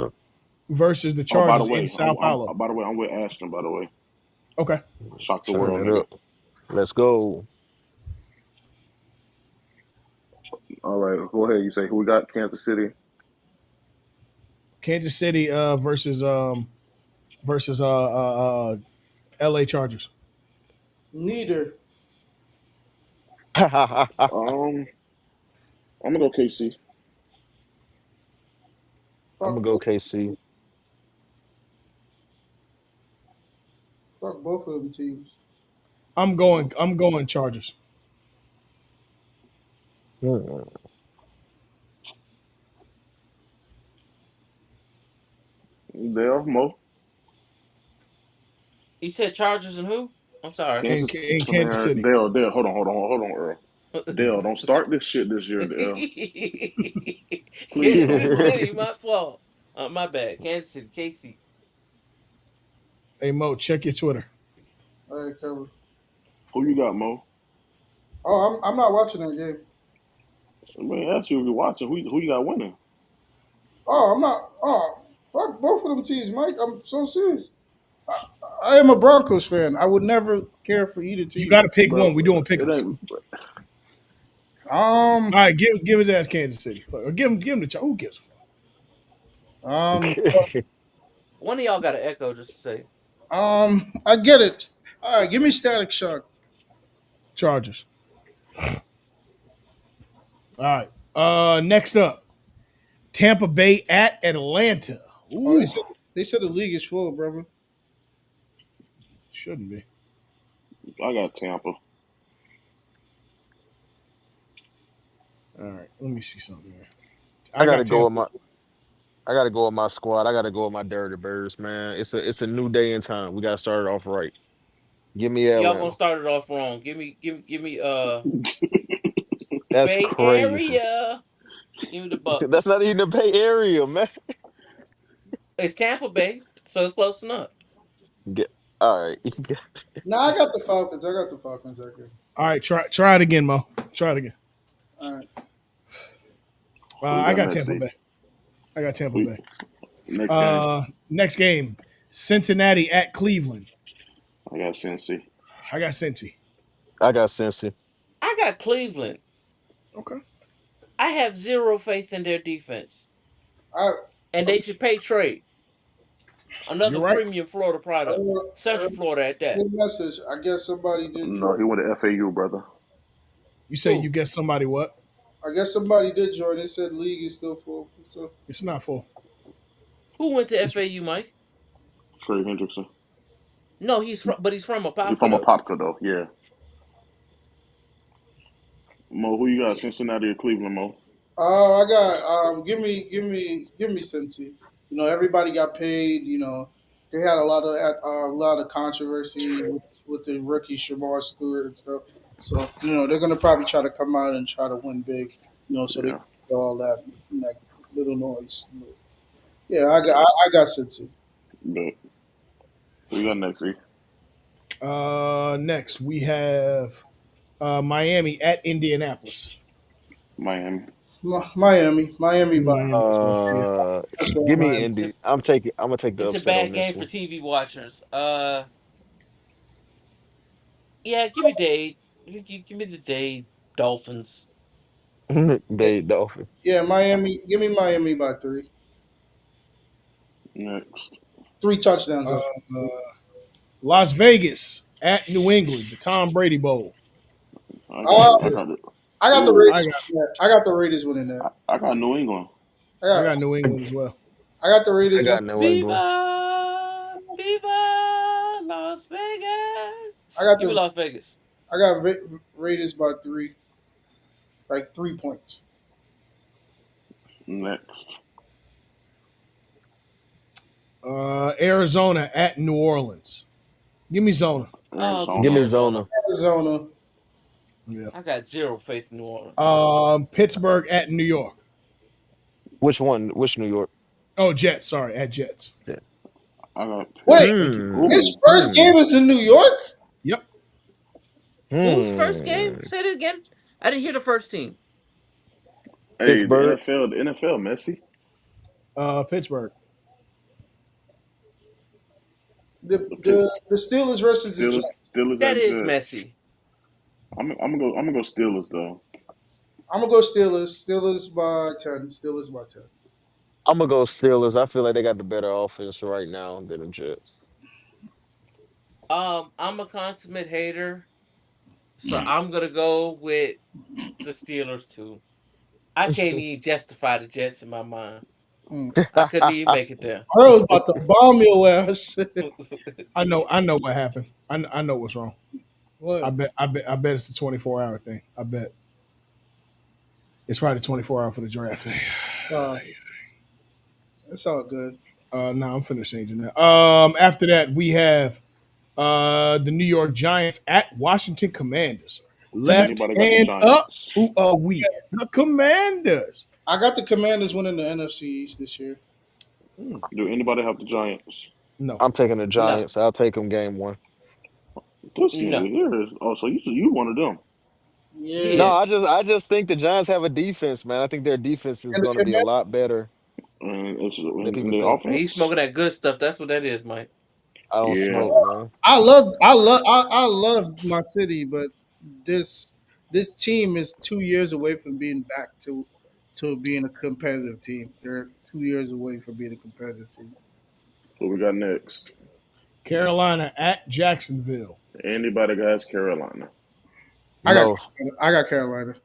versus the Oh, by the Chargers in way, Sao Paulo. I'm with Ashton. By the way, Okay. shock the Turn world, it nigga. up. Let's go. All right, go ahead. You say who we got? Kansas City. Kansas City versus LA Chargers. Neither. I'm Um, I'm gonna go KC. gonna Fuck go both. KC. Fuck both of them teams. I'm going Chargers. Hmm. Dale, Mo, He said Chargers and who? I'm sorry. In Kansas. in Kansas Man, City. Dale. Hold on, Earl. Dale, don't start this shit this year, Dale. Please don't, Kansas bro. City, my fault. My bad. Kansas City, KC. Hey Mo, check your Twitter. All right, cover. Who you got, Mo? Oh, I'm not watching that game. I mean, ask you if you're watching. Who you got winning? Oh, I'm not. Oh, fuck both of them teams, Mike. I'm so serious. I am a Broncos fan. I would never care for either You team. got to pick one. Bro, We doing it pickems. ain't. Um, All right, give his ass Kansas City. Or give him the Who gives a fuck? um, One of y'all got an echo just to say. I get it. All right, give me Static Shock. Chargers. All right. Next up, Tampa Bay at Atlanta. Oh, Ooh, they said the league is full, brother. shouldn't be. I got Tampa. All right, let me see something here. I I gotta got go Tampa. with my I gotta go with my squad. I gotta go with my Dirty Birds, man. It's a new day in time. We gotta start it off right. Give me Y'all gonna Atlanta. start it off wrong. Give me That's Bay crazy. Area. Give me the That's Bucks. not even the Bay Area, man. It's Tampa Bay, so it's close enough. Get, all right. Nah, I got the Falcons. I got the Falcons. I can. All right, try it again, Mo. Try it again. All right. Who you I got got next, Tampa E? Bay. I got Tampa Who, Bay. next game? Next game, Cincinnati at Cleveland. I got Cincy. I got Cincy. I got Cincy. I got Cleveland. Okay. I have zero faith in their defense, I and they should pay trade. You're Another right. premium Florida product, I Central Florida at that. good message. I guess somebody did No, join. he went to FAU, brother. You say you Who? guess somebody what? I guess somebody did join. They said league is still full. So It's not full. Who went to It's FAU, Mike? Trey Hendrickson. No, he's from He Apopka from though. Apopka, though. Yeah. Mo, who you got? Yeah. Cincinnati or Cleveland, Mo? I got give me Cincy. You know, everybody got paid. You know, they had a lot of controversy with the rookie Shamar Stewart and stuff. So you know, they're gonna probably try to come out and try to win big. You know, so they Yeah. can get all that little noise. Yeah, I got Cincy. But who you got next, E? next we have Miami at Indianapolis. Miami. Miami by Miami as well. Yeah, Give touchdown. me Miami. Indy. I'm gonna take the It's a upset on bad this game for one. TV watchers. Yeah, give me Dade. Give me the Dade Dolphins. They Dolphin. Yeah, Miami. Give me Miami by three. Next. Three touchdowns. Uh, I think. Las Vegas at New England, the Tom Brady Bowl. I got Uh, the. I got the. I got the Ooh. I Raiders. got I got the Raiders winning that. I got New England. I I got got New England as well. I got the I Raiders winning. got New England. Viva! Viva Las Vegas! I got Give me the Las Vegas. I got Raiders by three, like 3 points. Next. Arizona at New Orleans. Give me Zona. Give me Give me Arizona. Arizona. Zona. Arizona. Yeah. I got zero faith in New Orleans. Pittsburgh at New York. Which one? Which New York? Oh, Jets. Sorry, at Jets. Yeah. I got Wait, Pitts. Thank you. his Ooh. first game is in New York. Yep. Who's first game? Hmm. Say it again. I didn't hear the first team. Hey, the Pittsburgh. NFL. The NFL messy. Pittsburgh. The The the, Pitts. the Steelers versus the Steelers. Jets. Steelers That at is Jets. messy. I'm gonna go Steelers though. I'm gonna go Steelers. Steelers by 10. Steelers by 10. I'm gonna go Steelers. I feel like they got the better offense right now than the Jets. I'm a consummate hater, so I'm gonna go with the Steelers too. I can't even justify the Jets in my mind. Mm. I couldn't even make it there. I was about to bomb your ass. I know. I know what happened. I know what's wrong. I What? bet. I bet. I bet it's the 24-hour thing. I bet it's probably the 24 hour for the draft thing. Uh, it's all good. No, I'm finna changing that. After that, we have the New York Giants at Washington Commanders. Left Anybody got the hand up. Giants? Who are we? The Commanders. I got the Commanders winning the NFC East this year. Hmm, Do anybody have the Giants? no. I'm taking the No, Giants. I'll take them game one. This no, nigga here is. Oh, so you one of them? he Yeah, No, is. I just think the Giants have a defense, man. I think their defense is and, going to be and a that, lot better And it's than in people the think. He's offense. smoking that good stuff. That's what that is, Mike. I don't Yeah. smoke, man. I love my city, but this this team is 2 years away from being back to being a competitive team. They're 2 years away from being a competitive team. What we got next? Carolina at Jacksonville. Anybody guys Carolina? I got No. I got Carolina.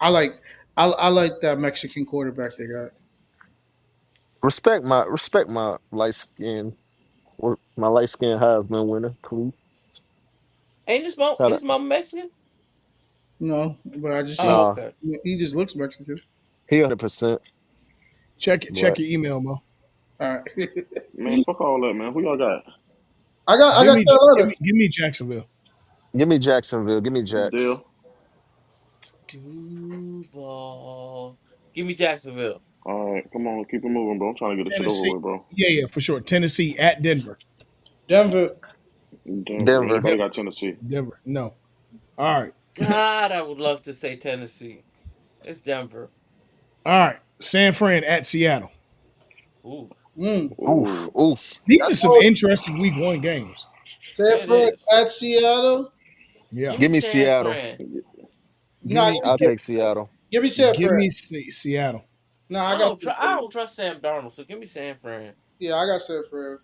I like I like that Mexican quarterback they got. Respect my light skin my light skin Heisman winner. Cool. Ain't his mom? Shout His out. mom Mexican? No, but I just Oh, said Nah, okay. he just looks Mexican. he 100%. Check it. Check But your email, Mo. All right, Man, fuck all that, man. Who y'all got? I Give got me. Carolina. Give me Jacksonville. give me Jacksonville. Give me Jacks. Dale. Duval. Give me Jacksonville. All right, come on, keep it moving, bro. I'm trying to get this shit over Tennessee. with, bro. Yeah, yeah, for sure. Tennessee at Denver. Denver. Denver. Denver. Anybody Denver. got Tennessee? Denver. No. All right. God, I would love to say Tennessee. It's Denver. All right. San Fran at Seattle. Ooh, Mm. Oof. Ooh. Oof. These are That's some all. interesting week one games. San it Fran is. at Seattle. Give Yeah. me Give me San Seattle. Fran. Give Nah, me I'll take Seattle. give me San give Fran. me Seattle. Nah, I got San I Fran. don't trust Sam Darnold, so give me San Fran. Yeah, I got San Fran.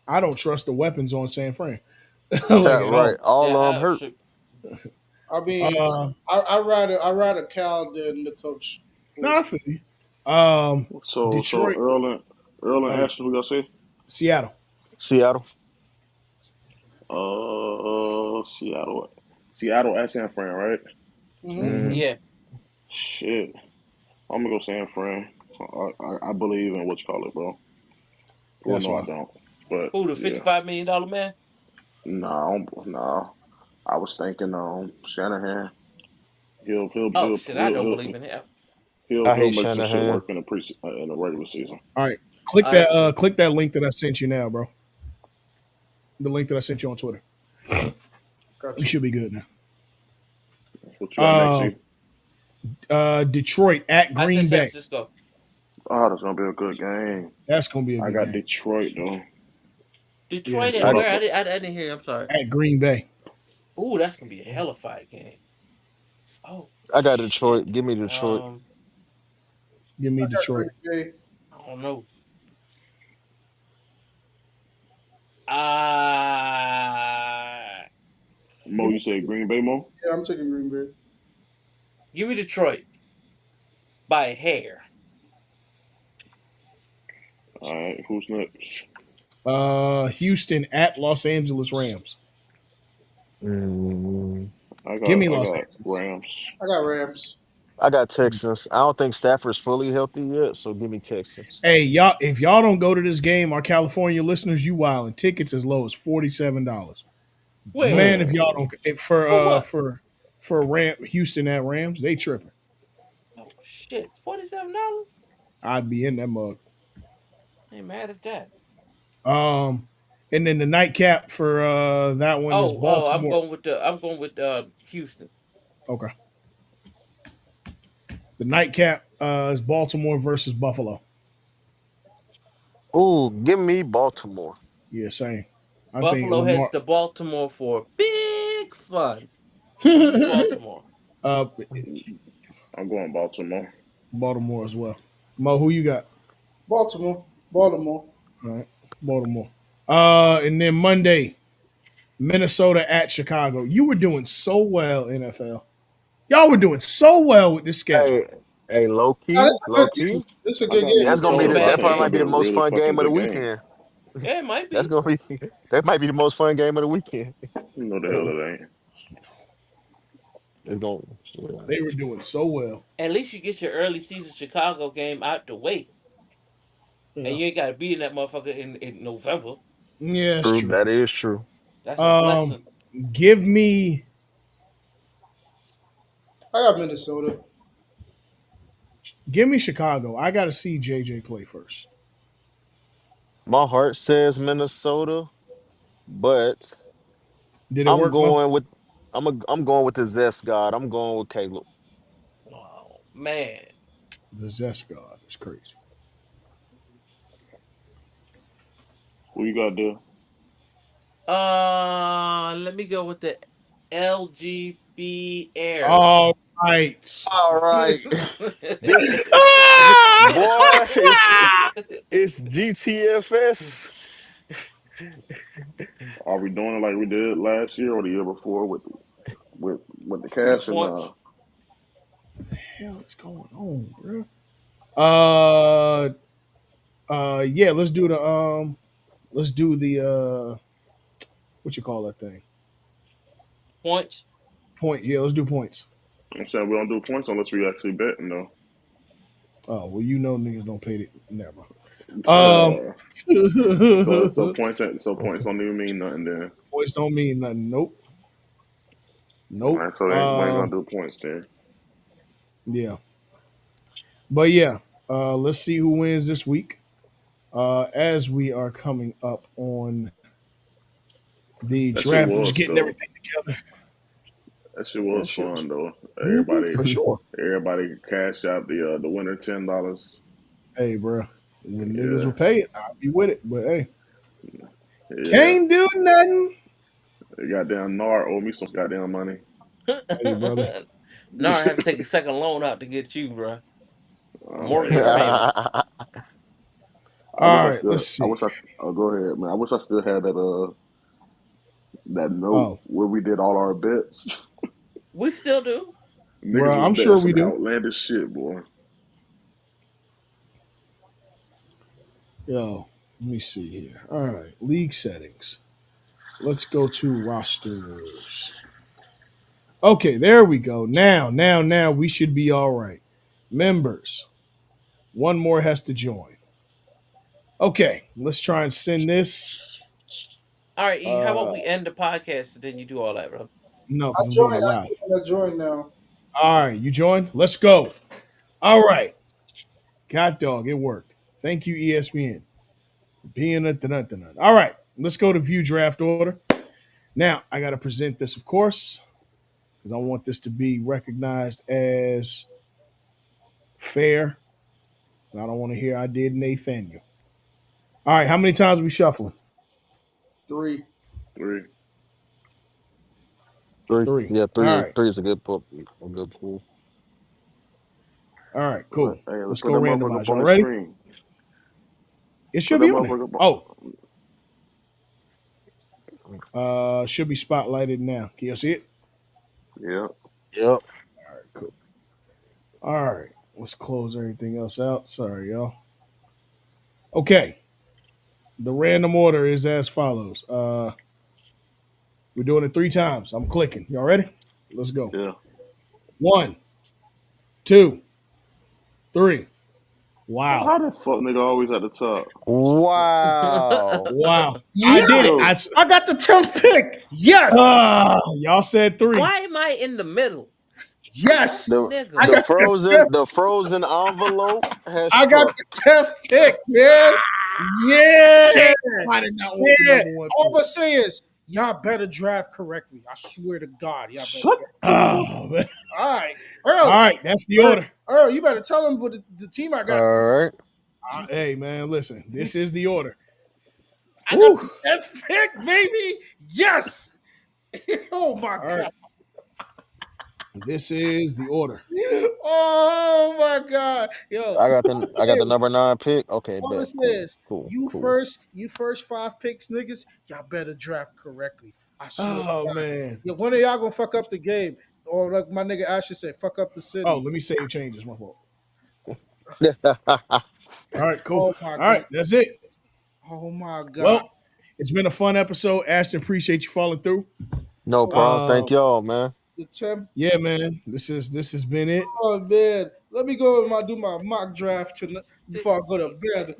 I don't trust the weapons on San Fran. Like at Right. all. All Yeah, hurt. shoot. I mean, Uh I rather Cal than the coach for no, I his. feel you. Um So Detroit, Earl and yeah. Ashton, we gonna say? Seattle. Seattle. Seattle. Seattle at San Fran, right? Hmm. Mm-hmm. Hmm. Yeah. Shit. I'm gonna go San Fran. I believe in what you call it, bro. Well, That's no, I why. don't. But Who, the yeah, $55 million man? no. I was thinking, Shanahan. Oh shit, I don't believe in him. I He'll hate make some shit Shanahan. work in in the regular season. All right. I see. Click that link that I sent you now, bro. The link that I sent you on Twitter. Got You you. should be good now. What you got next, Uh G? Detroit at I said Green San Bay. Francisco. Oh, that's gonna be a good game. That's gonna be a I good got game. Detroit though. Yeah, Detroit at What same. where? up? I didn't hear. I'm sorry. At Green Bay. Ooh, that's gonna be a hellified game. Oh I got shit. Detroit. Give me Detroit. Um, Give me I got Detroit. Green Bay. I don't know. Uh Mo, you said Green Bay, Mo? Yeah, I'm taking Green Bay. give me Detroit by a hair. All right, who's next? Houston at Los Angeles Rams. Mm, Give me I Los got Angeles. Rams. I got Rams. I got Texans. I don't think Stafford's fully healthy yet, so give me Texans. Hey, y'all, if y'all don't go to this game, our California listeners, you wildin'. Tickets as low as $47. Wait, Man, if y'all Man, don't for what? for Houston at Rams, they tripping. Oh shit, $47. I'd be in that mug. Ain't mad at that. Um, and then the nightcap for that one is I'm Baltimore. going with Houston. Okay, the nightcap is Baltimore versus Buffalo. Ooh, give me Baltimore. Yeah, same. I think Buffalo heads Lamar. to Baltimore for big fun. Give me Baltimore. uh, I'm going Baltimore. Baltimore as well. Mo, who you got? Baltimore. Baltimore. All right, Baltimore. And then Monday, Minnesota at Chicago. You were doing so well, NFL. Y'all were doing so well with this schedule. Hey, hey, low Oh, key, that's a low good key. game. This is a I good got game. That's This gonna Ain't be a Minnesota. the I bad that think probably it's might gonna game. be be the a most really fun fucking game of the good game. weekend. Yeah, it might That's be. gonna be that might be the most fun game of the weekend. You know the hell it ain't. It's going yeah. They were doing so well. At least you get your early season Chicago game out the way, and Yeah, you ain't got to be in that motherfucker in November. yeah, that's True. true. That is true. That's a Um, blessing. give me I got Minnesota. give me Chicago. I got to see JJ play first. My heart says Minnesota, but Did it I'm work, Mo? going with I'm going with the zest god. I'm going with Caleb. Oh man. The Zest God is crazy. Who you got there? Let me go with the LGB heirs. All right. All right. This boy it's GTFS. Are we doing it like we did last year or the year before with the The cash and points. Hell is going on, bro? Uh, yeah. Let's do the what you call that thing? Points. Point. Yeah, let's do points. I'm saying we don't do points unless we actually betting though. Oh well, you know niggas don't pay it. Never. Uh, so Points points don't even mean nothing then. don't mean nothing. Nope. All Nope. right, so we ain't gonna do points then. Yeah. But yeah, let's see who wins this week. As we are coming up on the That shit draft, we're just was getting though. everything together. That shit Yeah, was shit was fun though. for sure. Everybody cashed out the winner $10. Hey, bro, when niggas will Yeah, pay it, I'll be with it. But hey, yeah. can't do nothing. The goddamn Nar owe me some goddamn money. Hey, brother. Now I have to take a second loan out to get you, bro. Man, Mortgage yeah. payment. All right, let's I see. wish I. Oh, go ahead, man. I wish I still had that note Oh, where we did all our bets. We still do. Niggas bro, was I'm betting sure we some do. outlandish shit, boy. Yo, let me see here. All right, league settings. Let's go to rosters. Okay, there we go. Now, we should be all right. Members, one more has to join. Okay, let's try and send this. All right, E, how about Uh, we end the podcast and then you do all that, bro? no, I because I'm doing it joined. live. I joined now. All right, you join. Let's go. All right, God dog, it worked. Thank you, ESPN, for being a dun. All right, let's go to view draft order. Now I got to present this, of course. because I want this to be recognized as fair. And I don't want to hear I did Nathaniel. All right, how many times are we shuffling? 3. 3. Three. Three. Yeah, All three. right. Three is a good pool. A good pool. All right, cool. Hey, let's Let's put go that motherfucker randomize. up on Y'all the ready? screen. It Put should that be on there. motherfucker up. Oh, should be spotlighted now. Can you see it? Yeah. Yep. All right, cool. All right, let's close everything else out. Sorry, y'all. Okay, the random order is as follows. We're doing it 3 times. I'm clicking. Y'all ready? Let's go. Yeah. 1, 2, 3. Wow. How the fuck nigga always at the top? Wow. Wow. I did it. Yes! Yo, I got the 10th pick. Yes! Y'all said 3. Why am I in the middle? Yes! The I Nigga. the got the 10th. frozen the frozen envelope has I got struck. the 10th pick, man. Yeah! Damn, I did not want the Yeah! number 1 All I'm pick. gonna say is, y'all better draft correctly. I swear to God, y'all better shut draft. Oh, man. All right. All Earl, right, that's the order. Earl, you better tell them what the team I got. All right. Hey, man, listen. This is the order. I got Woo. the 10th pick, baby. Yes! Oh, my All God. right. This is the order. Oh, my God. Yo, I got the number 9 pick. Okay, all bet. this Cool. is Cool. you Cool. first 5 picks, niggas. Y'all better draft correctly. I swear to Oh, God. man. Yeah, one of y'all gonna fuck up the game, or like my nigga Asher said, fuck up the Oh, city. let me save changes. My fault. No All right, cool. Oh my All right, God. that's it. Oh my God. Well, it's been a fun episode. Ashton, appreciate you falling through. Oh, problem. Thank Um, y'all, man. the 10th. yeah, man. This has been it. Oh man, let me go and do my mock draft tonight before I go to bed.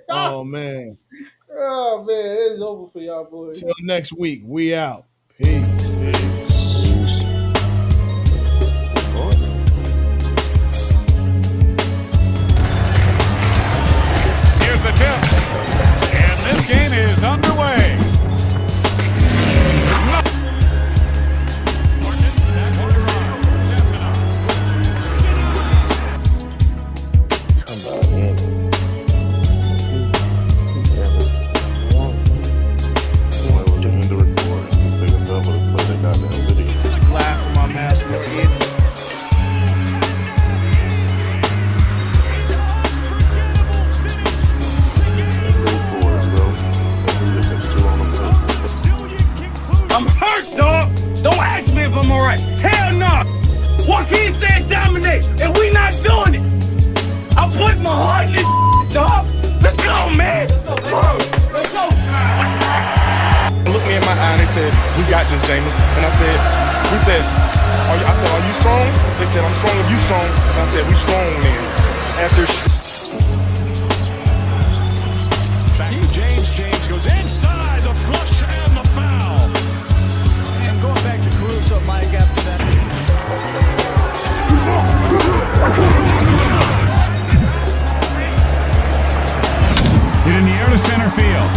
Oh man. Oh man, it's over for y'all boys. Till next week. We out. Peace. Peace. Peace. Lord. Here's the tip. And this game is underway. Come back in. Why would you end the recording? This nigga fell for the play that goddamn video. Laugh from my master tears. End the recording, bro. And we just still on the play. I'm hurt, dog. Don't ask me if I'm all right. Hell no. Joaquin said dominate, and we not doing it. I put my heart in this dog. Let's go, man. Let's go. Looked me in my eye and they said, "We got this, James." And I said, "We said, are you strong?" They said, "I'm strong if you strong." And I said, "We strong then." After. James goes inside the flush and the foul. And going back to Caruso, Mike, after that. Hit in the air to center field.